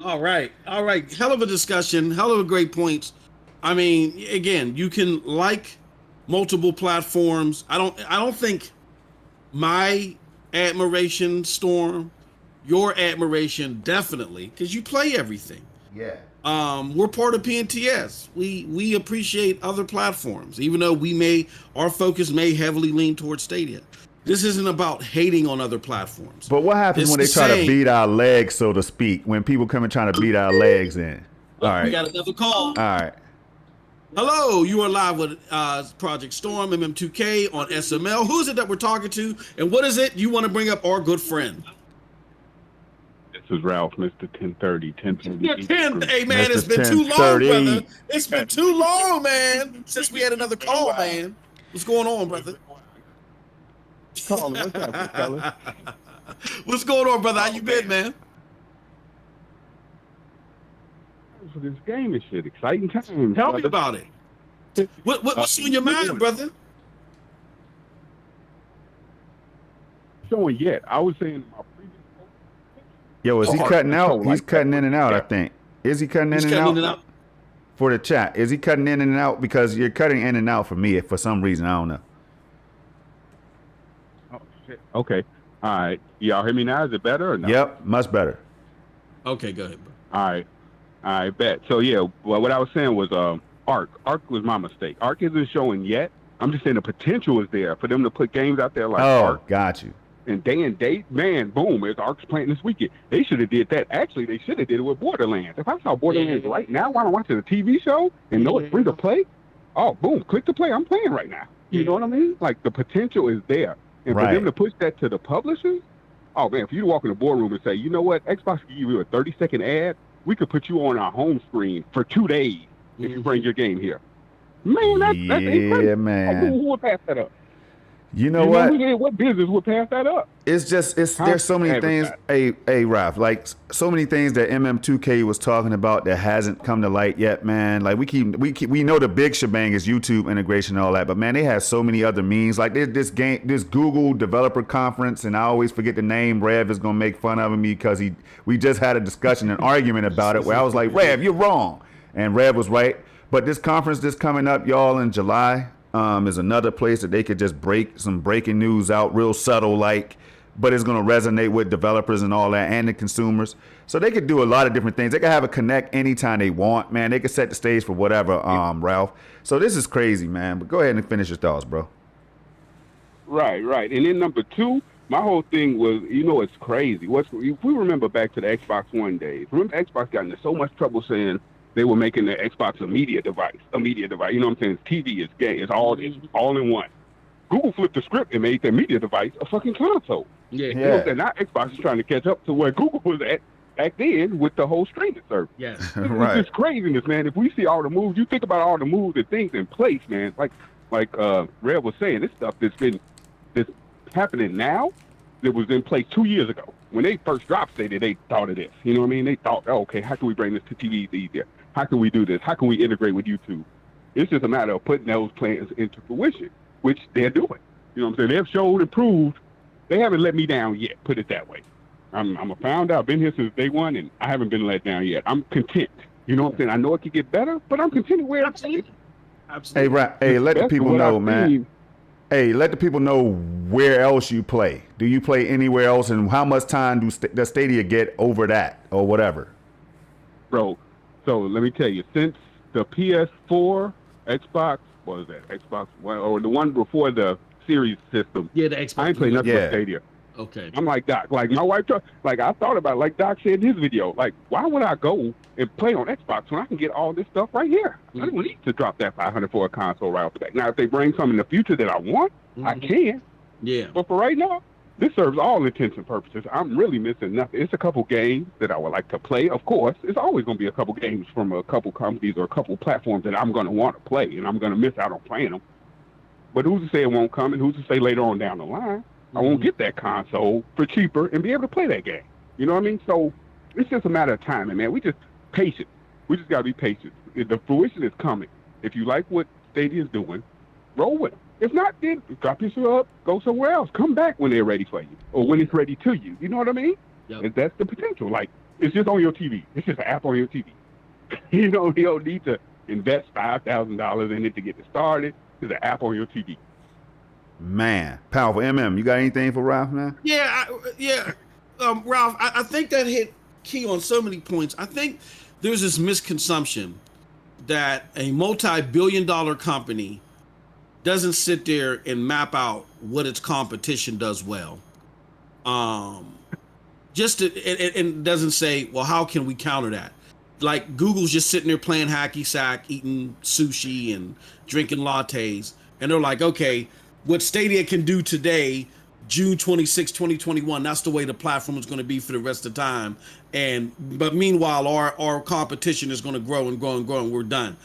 All right. Hell of a discussion. Hell of a great points. I mean, again, you can like multiple platforms. I don't think my admiration, Storm, your admiration, definitely, because you play everything. Yeah. We're part of PNTS. We appreciate other platforms, even though our focus may heavily lean towards Stadia. This isn't about hating on other platforms. But what happens when they try to beat our legs, so to speak, when people come and trying to beat our legs in? All right. We got another call. All right. Hello, you are live with Project Storm, MM2K on SML. Who is it that we're talking to? And what is it you want to bring up our good friend? This is Ralph, Mr. 1030. 1030. Hey, man, Mr. it's been too long, brother. It's been too long, man, since we had another call, man. What's going on, brother? What's up, fella? What's going on, brother? How you been, man? For this game and shit, exciting times. Tell me about it. What's on your mind, brother? Showing yet. I was saying in my previous Yo, is he cutting out? He's cutting in and out, I think. Is he cutting in and out? For the chat. Is he cutting in and out? Because you're cutting in and out for me for some reason. I don't know. Oh, shit. Okay. All right. Y'all hear me now? Is it better or no? Yep, much better. Okay, go ahead, bro. All right. I bet. So, yeah, well, what I was saying was Arc. Arc was my mistake. Arc isn't showing yet. I'm just saying the potential is there for them to put games out there like Arc. Got you. And day and date, man, boom, it's Arc's playing this weekend. They should have did that. Actually, they should have did it with Borderlands. If I saw Borderlands right now while I'm watching a TV show and know it's free to play, oh, boom, click to play. I'm playing right now. You know what I mean? Like, the potential is there. And for them to push that to the publishers, oh, man, if you walk in the boardroom and say, you know what, Xbox can give you a 30-second ad, we could put you on our home screen for 2 days if you bring your game here. Man, that's incredible. Yeah, man. Who would pass that up? You know what? What business would pass that up? It's just there's so many things. Hey, Ralph, like so many things that MM2K was talking about that hasn't come to light yet, man. Like we know the big shebang is YouTube integration and all that, but man, they have so many other means. Like this Google developer conference, and I always forget the name. Rev is gonna make fun of me because we just had a discussion, an argument about it where I was like, Rev, you're wrong, and Rev was right. But this conference that's coming up, y'all, in July. Is another place that they could just break some breaking news out real subtle, but it's going to resonate with developers and all that and the consumers. So they could do a lot of different things. They could have a connect anytime they want, man. They could set the stage for whatever, Ralph. So this is crazy, man. But go ahead and finish your thoughts, bro. Right. And then number two, my whole thing was, it's crazy. If we remember back to the Xbox One days, remember Xbox got into so much trouble saying they were making the Xbox a media device. You know what I'm saying? It's TV, it's game, it's all in one. Google flipped the script and made their media device a fucking console. Yeah. You know what I'm saying? Now Xbox is trying to catch up to where Google was at back then with the whole streaming service. Yes. Right. It's just craziness, man. If we see all the moves, you think about all the moves and things in place, man. Like Rev was saying, this stuff that's happening now that was in place 2 years ago. When they first dropped Stadia, they thought of this. You know what I mean? They thought, okay, how can we bring this to TVs easier? How can we do this? How can we integrate with YouTube? It's just a matter of putting those plans into fruition, which they're doing. You know what I'm saying? They've showed and proved. They haven't let me down yet, put it that way. I'm a founder. I've been here since day one, and I haven't been let down yet. I'm content. You know what I'm saying? I know it could get better, but I'm content where I'm at. Absolutely. Hey, let the people know, man. Hey, let the people know where else you play. Do you play anywhere else, and how much time does Stadia get over that or whatever? Bro, so let me tell you, since the PS4, Xbox, what was that? Xbox One, or the one before the Series system. Yeah, the Xbox. I ain't playing nothing but Stadia. Okay. I'm like Doc. Like my wife, like I thought about it, like Doc said in his video. Like, why would I go and play on Xbox when I can get all this stuff right here. I don't need to drop that $500 for a console right off the back. Now, if they bring something in the future that I want, I can. Yeah. But for right now, this serves all intents and purposes. I'm really missing nothing. It's a couple games that I would like to play. Of course, it's always going to be a couple games from a couple companies or a couple platforms that I'm going to want to play, and I'm going to miss out on playing them. But who's to say it won't come, and who's to say later on down the line I won't get that console for cheaper and be able to play that game? You know what I mean? So it's just a matter of timing, man. We just patient. We just got to be patient. The fruition is coming. If you like what Stadia is doing, roll with them. If not, then drop your sub, go somewhere else. Come back when they're ready for you or when it's ready to you. You know what I mean? Yep. And that's the potential. Like, it's just on your TV. It's just an app on your TV. You don't need to invest $5,000 in it to get it started. It's an app on your TV. Man, powerful. You got anything for Ralph now? Yeah, Ralph, I think that hit key on so many points. I think there's this misconception that a multi-billion-dollar company doesn't sit there and map out what its competition does well. And doesn't say, well, how can we counter that? Like Google's just sitting there playing hacky sack, eating sushi and drinking lattes. And they're like, okay, what Stadia can do today, June 26, 2021, that's the way the platform is going to be for the rest of the time. But meanwhile, our competition is going to grow and grow and grow, and we're done.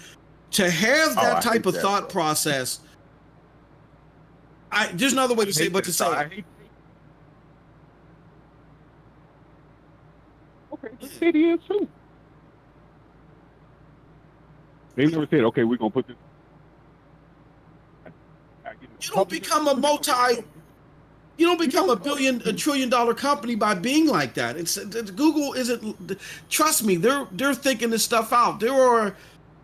To have that type of thought process, there's another way to say it, but to say it. Okay, the city is too. They never said, okay, we're going to put this. You don't become a $1 trillion company by being like that. Google isn't, trust me, they're thinking this stuff out. There are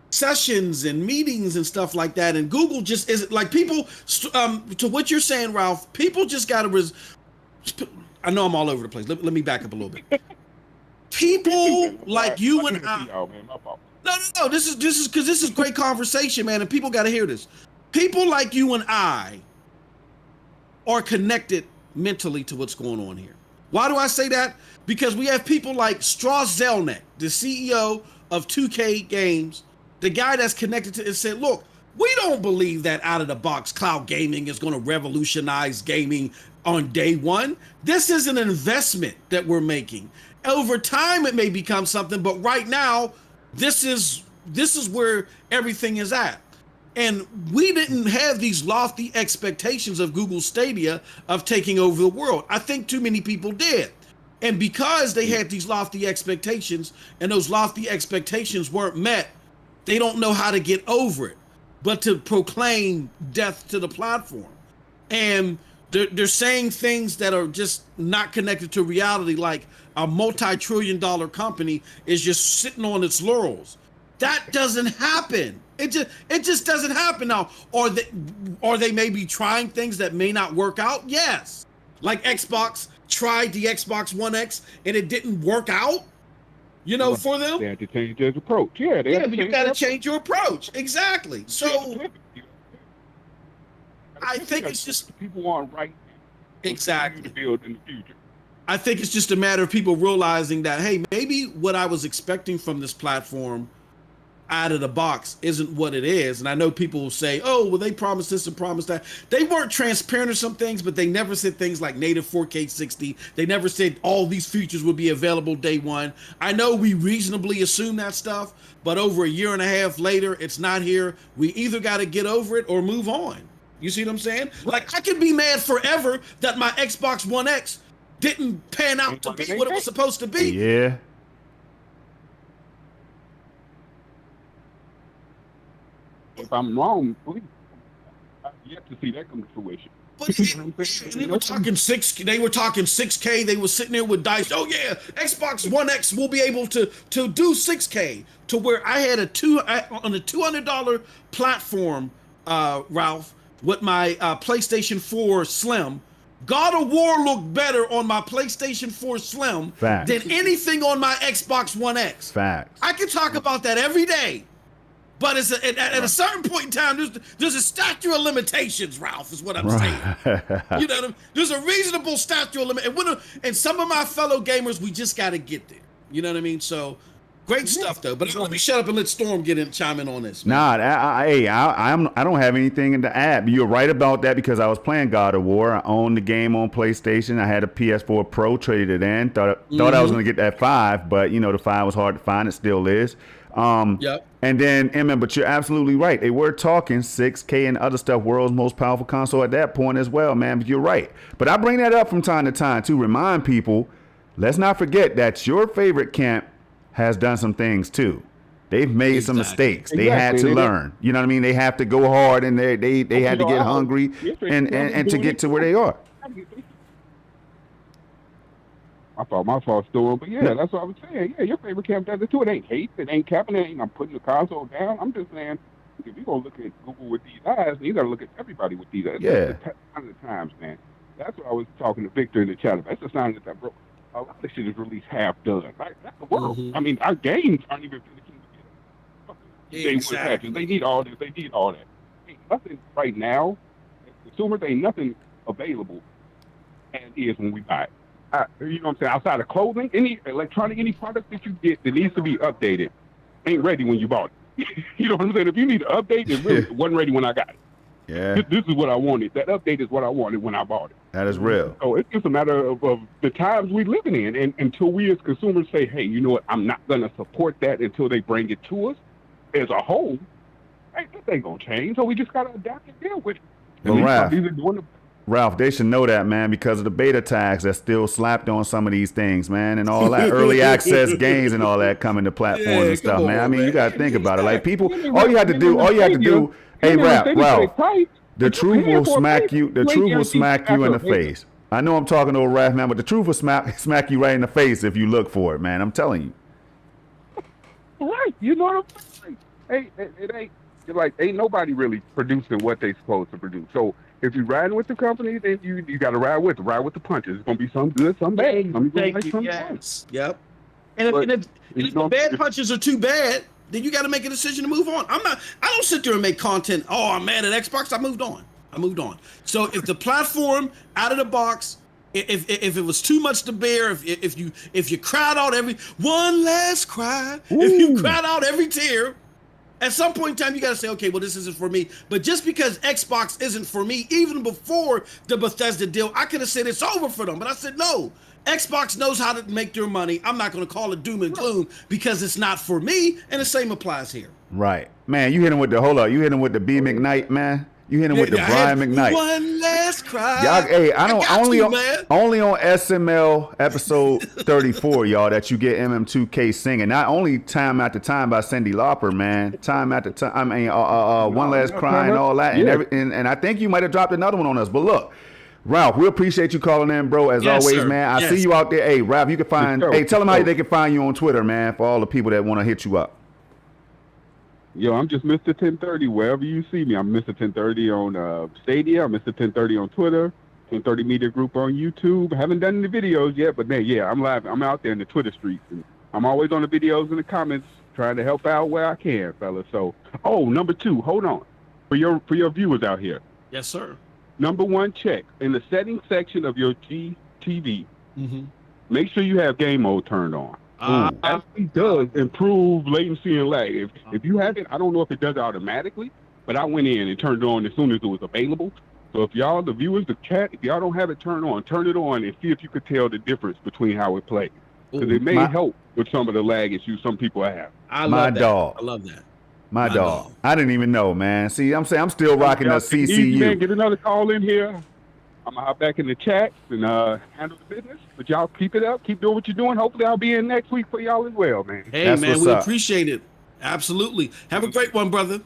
sessions and meetings and stuff like that, and Google just isn't like people. To what you're saying, Ralph, people just got to. I know I'm all over the place. Let me back up a little bit. People like you and I. No. This is because this is great conversation, man, and people got to hear this. People like you and I are connected mentally to what's going on here. Why do I say that? Because we have people like Strauss Zelnick, the CEO of 2K Games, the guy that's connected to it, said, look, we don't believe that out-of-the-box cloud gaming is going to revolutionize gaming on day one. This is an investment that we're making. Over time, it may become something, but right now, this is where everything is at. And we didn't have these lofty expectations of Google Stadia of taking over the world. I think too many people did. And because they had these lofty expectations and those lofty expectations weren't met, they don't know how to get over it, but to proclaim death to the platform. And they're saying things that are just not connected to reality, like a multi-trillion-dollar company is just sitting on its laurels. That doesn't happen. It just doesn't happen now. Or they may be trying things that may not work out. Yes, like Xbox tried the Xbox One X and it didn't work out. For them. They had to change their approach. Yeah, but you got to change your approach. Exactly. So I think it's just people want right. Exactly. To build in the future. I think it's just a matter of people realizing that, hey, maybe what I was expecting from this platform out of the box isn't what it is. And I know people will say, oh, well, they promised this and promised that. They weren't transparent or some things, but they never said things like native 4K 60. They never said all these features would be available day one. I know we reasonably assume that stuff, but over a year and a half later, it's not here. We either got to get over it or move on. You see what I'm saying? Like, I could be mad forever that my Xbox One X didn't pan out to be what it was supposed to be. Yeah. If I'm wrong, please. I've yet to see that come to fruition. But they were talking 6K. They were talking 6K. They were sitting there with dice. Oh yeah, Xbox One X will be able to do 6K. To where I had on a $200 platform, Ralph, with my PlayStation 4 Slim. God of War looked better on my PlayStation 4 Slim than anything on my Xbox One X. Facts. I can talk about that every day. But it's at a certain point in time, there's a statute of limitations, Ralph, is what I'm saying. There's a reasonable statute of limitations. And some of my fellow gamers, we just got to get there. You know what I mean? So Great stuff though. But let me shut up and let Storm chime in on this. Man. Nah, I don't have anything in the app. You're right about that because I was playing God of War. I owned the game on PlayStation. I had a PS4 Pro, traded it in. Thought I was going to get that 5, but the 5 was hard to find. It still is. Yep. And then, but you're absolutely right. They were talking 6K and other stuff, world's most powerful console at that point as well, man. But you're right. But I bring that up from time to time to remind people, let's not forget that your favorite camp has done some things too. They've made some mistakes. They had to learn. You know what I mean? They have to go hard, and they had to get hungry and to get to where they are. My fault, Storm. But yeah, that's what I was saying. Yeah, your favorite camp does it too. It ain't hate. It ain't capping. It ain't I'm putting the console down. I'm just saying, if you're going to look at Google with these eyes, you got to look at everybody with these eyes. Yeah. That's the times, man. That's what I was talking to Victor in the chat about. That's a sign that bro, a lot of shit is released half done. Right? That's the world. Mm-hmm. I mean, our games aren't even finishing. Exactly. They need all this. They need all that. Ain't nothing right now. As consumers, ain't nothing available as is when we buy it. You know what I'm saying? Outside of clothing, any electronic, any product that you get that needs to be updated ain't ready when you bought it. You know what I'm saying? If you need to update, it really wasn't ready when I got it. Yeah. This is what I wanted. That update is what I wanted when I bought it. That is real. So it's just a matter of the times we're living in. And until we as consumers say, hey, you know what? I'm not going to support that until they bring it to us as a whole. Hey, this ain't going to change. So we just got to adapt and deal with it. Well, Ralph, they should know that, man, because of the beta tags that's still slapped on some of these things, man, and all that early access games and all that coming to platforms and stuff, man. I mean, you got to think about it. Like, people, all you had to do, hey, Ralph, the truth will smack you. The truth will smack you in the face. I know I'm talking to a Ralph, man, but the truth will smack you right in the face if you look for it, man. I'm telling you. Right. You know what I'm saying? Hey, it ain't like ain't nobody really producing what they supposed to produce. So if you're riding with the company, then you got to ride with the punches. It's gonna be some good, some bad. Yes. Yep. And if the bad punches are too bad, then you got to make a decision to move on. I don't sit there and make content. Oh, I'm mad at Xbox. I moved on. So if the platform out of the box, if it was too much to bear, if you cried out every one last cry, if you cried out every tear, at some point in time you got to say, okay, well, this isn't for me. But just because Xbox isn't for me, even before the Bethesda deal, I could have said it's over for them. But I said no. Xbox knows how to make their money. I'm not going to call it doom and gloom because it's not for me, and the same applies here. Right, man. You hit him with the B McKnight, man. You hit him with the Brian McKnight. One last cry. Y'all, hey, only on SML episode 34, y'all, that you get MM2K singing. Not only Time After Time by Cyndi Lauper, man. Time After Time. I mean, One Last Cry and all that, and I think you might have dropped another one on us. But look, Ralph, we appreciate you calling in, bro. As always, sir. Man. I see you out there. Hey, Ralph, you can find. Hey, tell them how they can find you on Twitter, man. For all the people that want to hit you up. Yo, I'm just Mr. 1030 wherever you see me. I'm Mr. 1030 on Stadia. I'm Mr. 1030 on Twitter. 1030 Media Group on YouTube. Haven't done any videos yet, but man, yeah, I'm live. I'm out there in the Twitter streets. And I'm always on the videos and the comments trying to help out where I can, fellas. So, number 2, hold on. For your viewers out here. Yes, sir. Number 1, check. In the settings section of your GTV, make sure you have game mode turned on. Actually does improve latency and lag. If you have it, I don't know if it does it automatically, but I went in and turned it on as soon as it was available. So if y'all, the viewers, the chat, if y'all don't have it turned on, turn it on and see if you could tell the difference between how it plays. Because it may help with some of the lag issues some people have. I love that. My dog. I didn't even know, man. See, I'm saying I'm still rocking the CCU. Man, get another call in here. I'm going to hop back in the chat and handle the business. But y'all keep it up. Keep doing what you're doing. Hopefully I'll be in next week for y'all as well, man. Hey, that's man, we appreciate it. Absolutely. Have a great one, brother.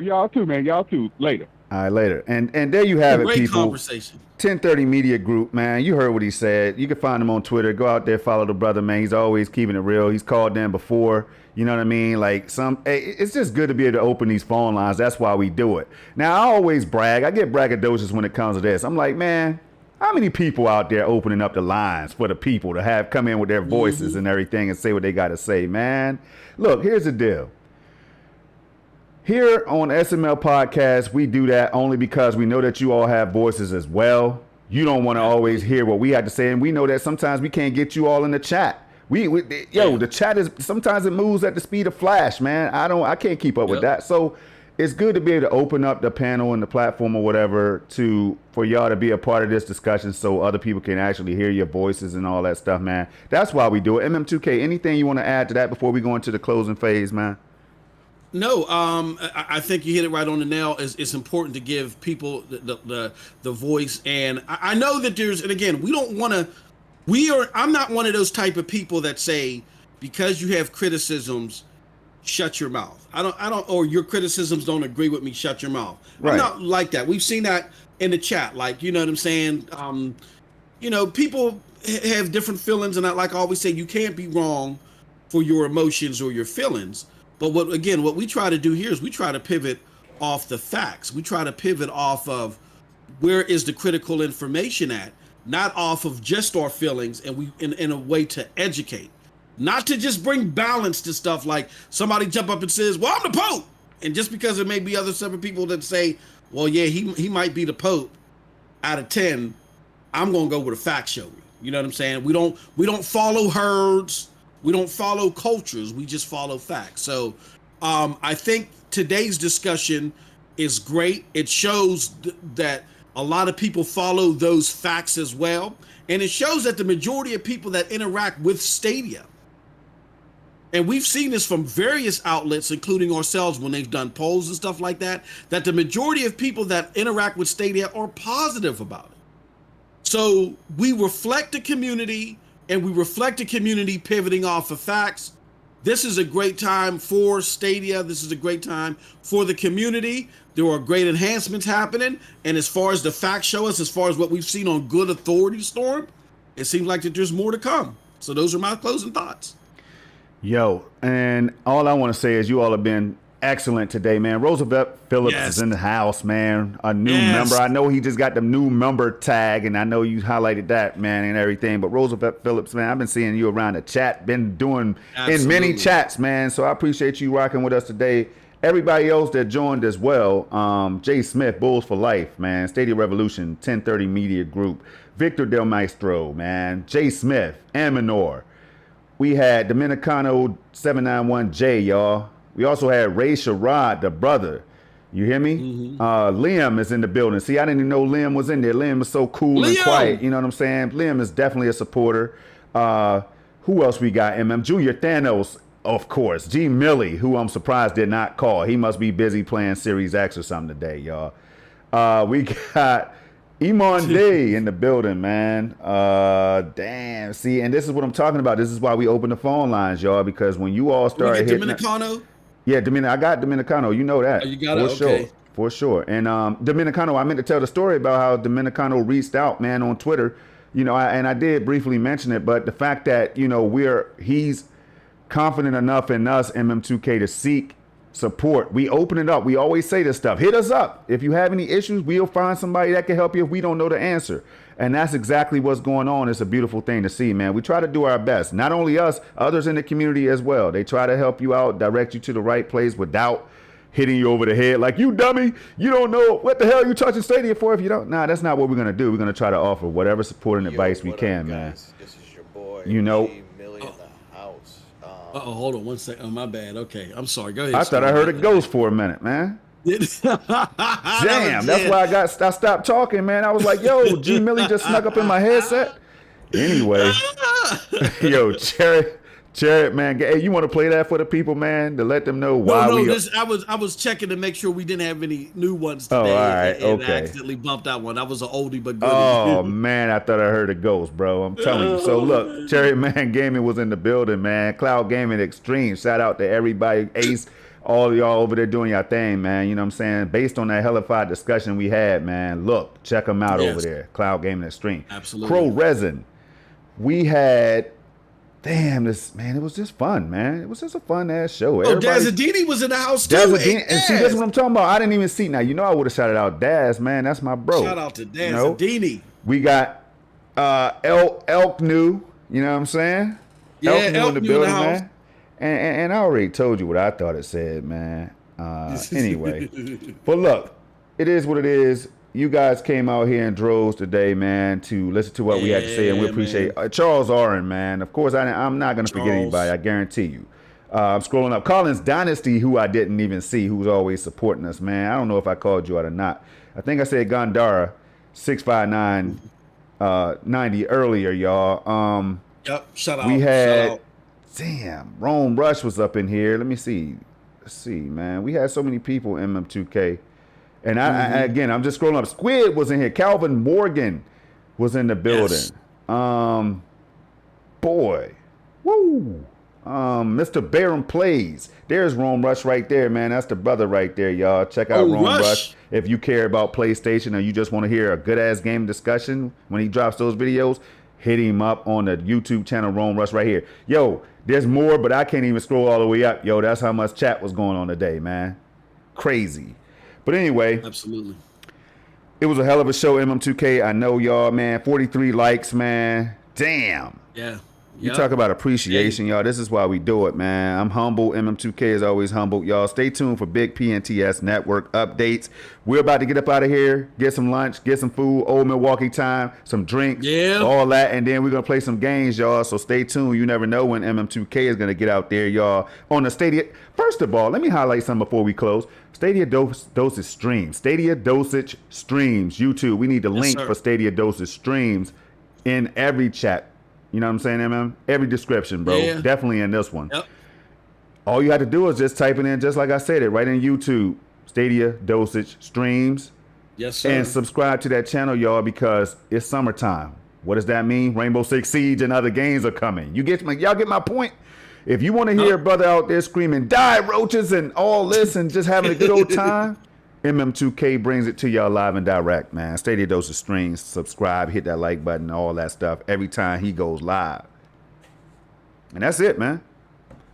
Y'all too, man. Y'all too. Later. All right, later. And there you have it, great people. Conversation. 1030 Media Group, man. You heard what he said. You can find him on Twitter. Go out there, follow the brother, man. He's always keeping it real. He's called in before. You know what I mean? Like it's just good to be able to open these phone lines. That's why we do it. Now, I always brag. I get braggadocious when it comes to this. I'm like, man, how many people out there opening up the lines for the people to have come in with their voices and everything and say what they got to say, man? Look, here's the deal. Here on SML Podcast, we do that only because we know that you all have voices as well. You don't want to always hear what we have to say, and we know that sometimes we can't get you all in the chat. The chat is sometimes it moves at the speed of flash, man. I can't keep up with that. So it's good to be able to open up the panel and the platform or whatever for y'all to be a part of this discussion so other people can actually hear your voices and all that stuff, man. That's why we do it. MM2K, anything you want to add to that before we go into the closing phase, man? No, I think you hit it right on the nail. It's important to give people the voice, and I know that and again, we don't want to. I'm not one of those type of people that say because you have criticisms, shut your mouth. I don't, or your criticisms don't agree with me, shut your mouth. Right. I'm not like that. We've seen that in the chat, like, you know what I'm saying? People have different feelings, and like I always say, you can't be wrong for your emotions or your feelings. But what we try to do here is we try to pivot off the facts. We try to pivot off of where is the critical information at, not off of just our feelings, and we in a way to educate. Not to just bring balance to stuff like somebody jump up and says, well, I'm the Pope. And just because there may be other separate people that say, well, yeah, he might be the Pope out of 10, I'm going to go with a fact show me. You know what I'm saying? We don't follow herds. We don't follow cultures. We just follow facts. So I think today's discussion is great. It shows that a lot of people follow those facts as well. And it shows that the majority of people that interact with Stadia, and we've seen this from various outlets, including ourselves when they've done polls and stuff like that, that the majority of people that interact with Stadia are positive about it. So we reflect the community, and we reflect the community pivoting off of facts. This is a great time for Stadia. This is a great time for the community. There are great enhancements happening. And as far as the facts show us, as far as what we've seen on Good Authority Storm, it seems like that there's more to come. So those are my closing thoughts. Yo, and all I want to say is you all have been excellent today, man. Roosevelt Phillips is in the house, man. A new member. I know he just got the new member tag, and I know you highlighted that, man, and everything. But Roosevelt Phillips, man, I've been seeing you around the chat, been doing in many chats, man. So I appreciate you rocking with us today. Everybody else that joined as well, Jay Smith, Bulls for Life, man. Stadia Revolution, 1030 Media Group. Victor Del Maestro, man. Jay Smith, Amanor. We had Dominicano 791J, y'all. We also had Ray Sherrod, the brother. You hear me? Mm-hmm. Liam is in the building. See, I didn't even know Liam was in there. Liam is so cool and quiet. You know what I'm saying? Liam is definitely a supporter. Who else we got? Junior Thanos, of course. G. Millie, who I'm surprised did not call. He must be busy playing Series X or something today, y'all. We got Iman Day in the building, man. Damn. See, and this is what I'm talking about. This is why we open the phone lines, y'all, because when you all started hitting Dominicano? Yeah, I got Dominicano. You know that. Oh, you got it? Okay. For sure. And Dominicano, I meant to tell the story about how Dominicano reached out, man, on Twitter. You know, and I did briefly mention it, but the fact that, you know, he's confident enough in us, MM2K, to seek support. We open it up. We always say this stuff. Hit us up. If you have any issues, we'll find somebody that can help you if we don't know the answer. And that's exactly what's going on. It's a beautiful thing to see, man. We try to do our best. Not only us, others in the community as well. They try to help you out, direct you to the right place without hitting you over the head. Like, you dummy, you don't know what the hell you touching Stadia for if you don't. Nah, that's not what we're going to do. We're going to try to offer whatever support and advice we can, man. This is your boy, you know, G Millie in the house. Hold on one second. Oh, my bad. Okay, I'm sorry. Go ahead. I thought I heard a ghost for a minute, man. Damn, that's why I stopped talking, man. I was like, yo, G Millie just snuck up in my headset. Anyway, yo, Jared, man, hey, you want to play that for the people, man, to let them know why I was checking to make sure we didn't have any new ones today. Oh, all right, and okay. I accidentally bumped that one. That was an oldie but goodie. Oh man, I thought I heard a ghost, bro. I'm telling you. So look, Cherry Man Gaming was in the building, man. Cloud Gaming Extreme. Shout out to everybody. Ace, all y'all over there doing your thing, man. You know what I'm saying? Based on that hellified discussion we had, man. Look, check them out over there. Cloud Gaming Extreme. Absolutely. Crow Resin. We had. Damn, it was just fun, man. It was just a fun ass show. Dazzadini was in the house too. And see, that's what I'm talking about. I didn't even see. Now, you know, I would have shouted out Daz, man. That's my bro. Shout out to Dazzadini. You know? We got Elk New, you know what I'm saying? Yeah, Elk New in the building, man. And I already told you what I thought it said, man. Anyway, but look, it is what it is. you guys came out here in droves today, man, to listen to what we had to say, and we appreciate Charles Oren, man. Of course, I'm not going to forget anybody, I guarantee you. I'm scrolling up. Collins Dynasty, who I didn't even see, who's always supporting us, man. I don't know if I called you out or not. I think I said Gandara 65990 earlier, y'all. Yep, shout out. We had, shout out. damn, Rome Rush was up in here. Let me see. Let's see, man. We had so many people in MM2K. And again, I'm just scrolling up. Squid was in here. Calvin Morgan was in the building. Yes. Boy. Woo. Mr. Barham Plays. There's Rome Rush right there, man. That's the brother right there, y'all. Check out Rome Rush. If you care about PlayStation or you just want to hear a good-ass game discussion when he drops those videos, hit him up on the YouTube channel, Rome Rush, right here. Yo, there's more, but I can't even scroll all the way up. Yo, that's how much chat was going on today, man. Crazy. But anyway, Absolutely. It was a hell of a show, MM2K. I know y'all, man. 43 likes, man. Damn. Yeah. You talk about appreciation, y'all. This is why we do it, man. I'm humble. MM2K is always humble. Y'all stay tuned for big PNTS network updates. We're about to get up out of here, get some lunch, get some food, old Milwaukee time, some drinks, all that. And then we're going to play some games, y'all. So stay tuned. You never know when MM2K is going to get out there, y'all, on the Stadia. First of all, let me highlight something before we close. Stadia Dosage Streams. Stadia Dosage Streams. YouTube. We need the link for Stadia Dosage Streams in every chat. You know what I'm saying, MM? Every description, bro. Yeah. Definitely in this one. Yep. All you have to do is just type it in, just like I said it, right in YouTube. Stadia Dosage Streams. Yes, sir. And subscribe to that channel, y'all, because it's summertime. What does that mean? Rainbow Six Siege and other games are coming. Y'all get my point? If you want to hear a brother out there screaming, die roaches and all this and just having a good old time, MM2K brings it to y'all live and direct, man. Stadia Dosage Streams, subscribe, hit that like button, all that stuff every time he goes live. And that's it, man.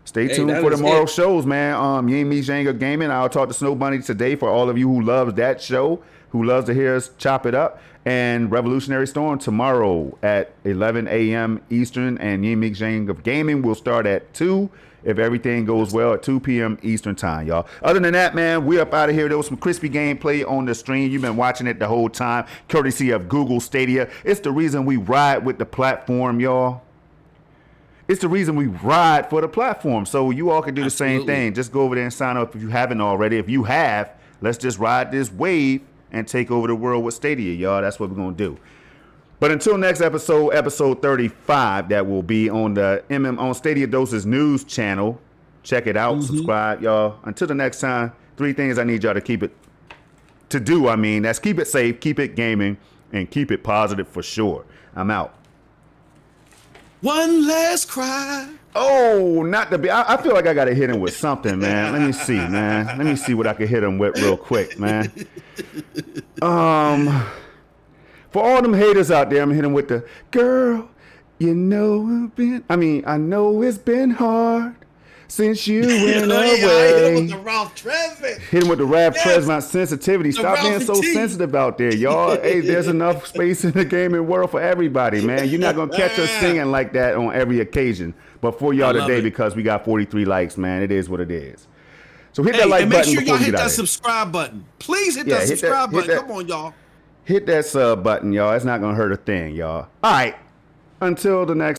Stay tuned for tomorrow's shows, man. Yin Mi Zhanga Gaming. I'll talk to Snow Bunny today for all of you who loves that show, who loves to hear us chop it up. And Revolutionary Storm tomorrow at 11 a.m. Eastern. And Yin Mi Zhanga Gaming will start at 2. If everything goes well, at 2 p.m. Eastern time, y'all. Other than that, man, we up out of here. There was some crispy gameplay on the stream. You've been watching it the whole time, courtesy of Google Stadia. It's the reason we ride with the platform, y'all. It's the reason we ride for the platform. So you all can do the same thing. Just go over there and sign up if you haven't already. If you have, let's just ride this wave and take over the world with Stadia, y'all. That's what we're going to do. But until next episode, episode 35, that will be on the on Stadia Doses News channel. Check it out. Subscribe, y'all. Until the next time, 3 things I need y'all to keep it that's keep it safe, keep it gaming, and keep it positive for sure. I'm out. One last cry. Oh, not the. I feel like I got to hit him with something, man. Let me see, man. Let me see what I can hit him with real quick, man. For all them haters out there, I'm hitting with the girl. You know I know it's been hard since you went away. Hit him with the Ralph Tresvant. Hit him with the Ralph Tresvant sensitivity. Stop being so sensitive out there, y'all. Hey, there's enough space in the gaming world for everybody, man. You're not gonna catch us singing like that on every occasion. But for y'all today, because we got 43 likes, man, it is what it is. So hit that like button. And make sure y'all hit that subscribe button. Please hit that subscribe button. Come on, y'all. Hit that sub button, y'all. It's not going to hurt a thing, y'all. All right. Until the next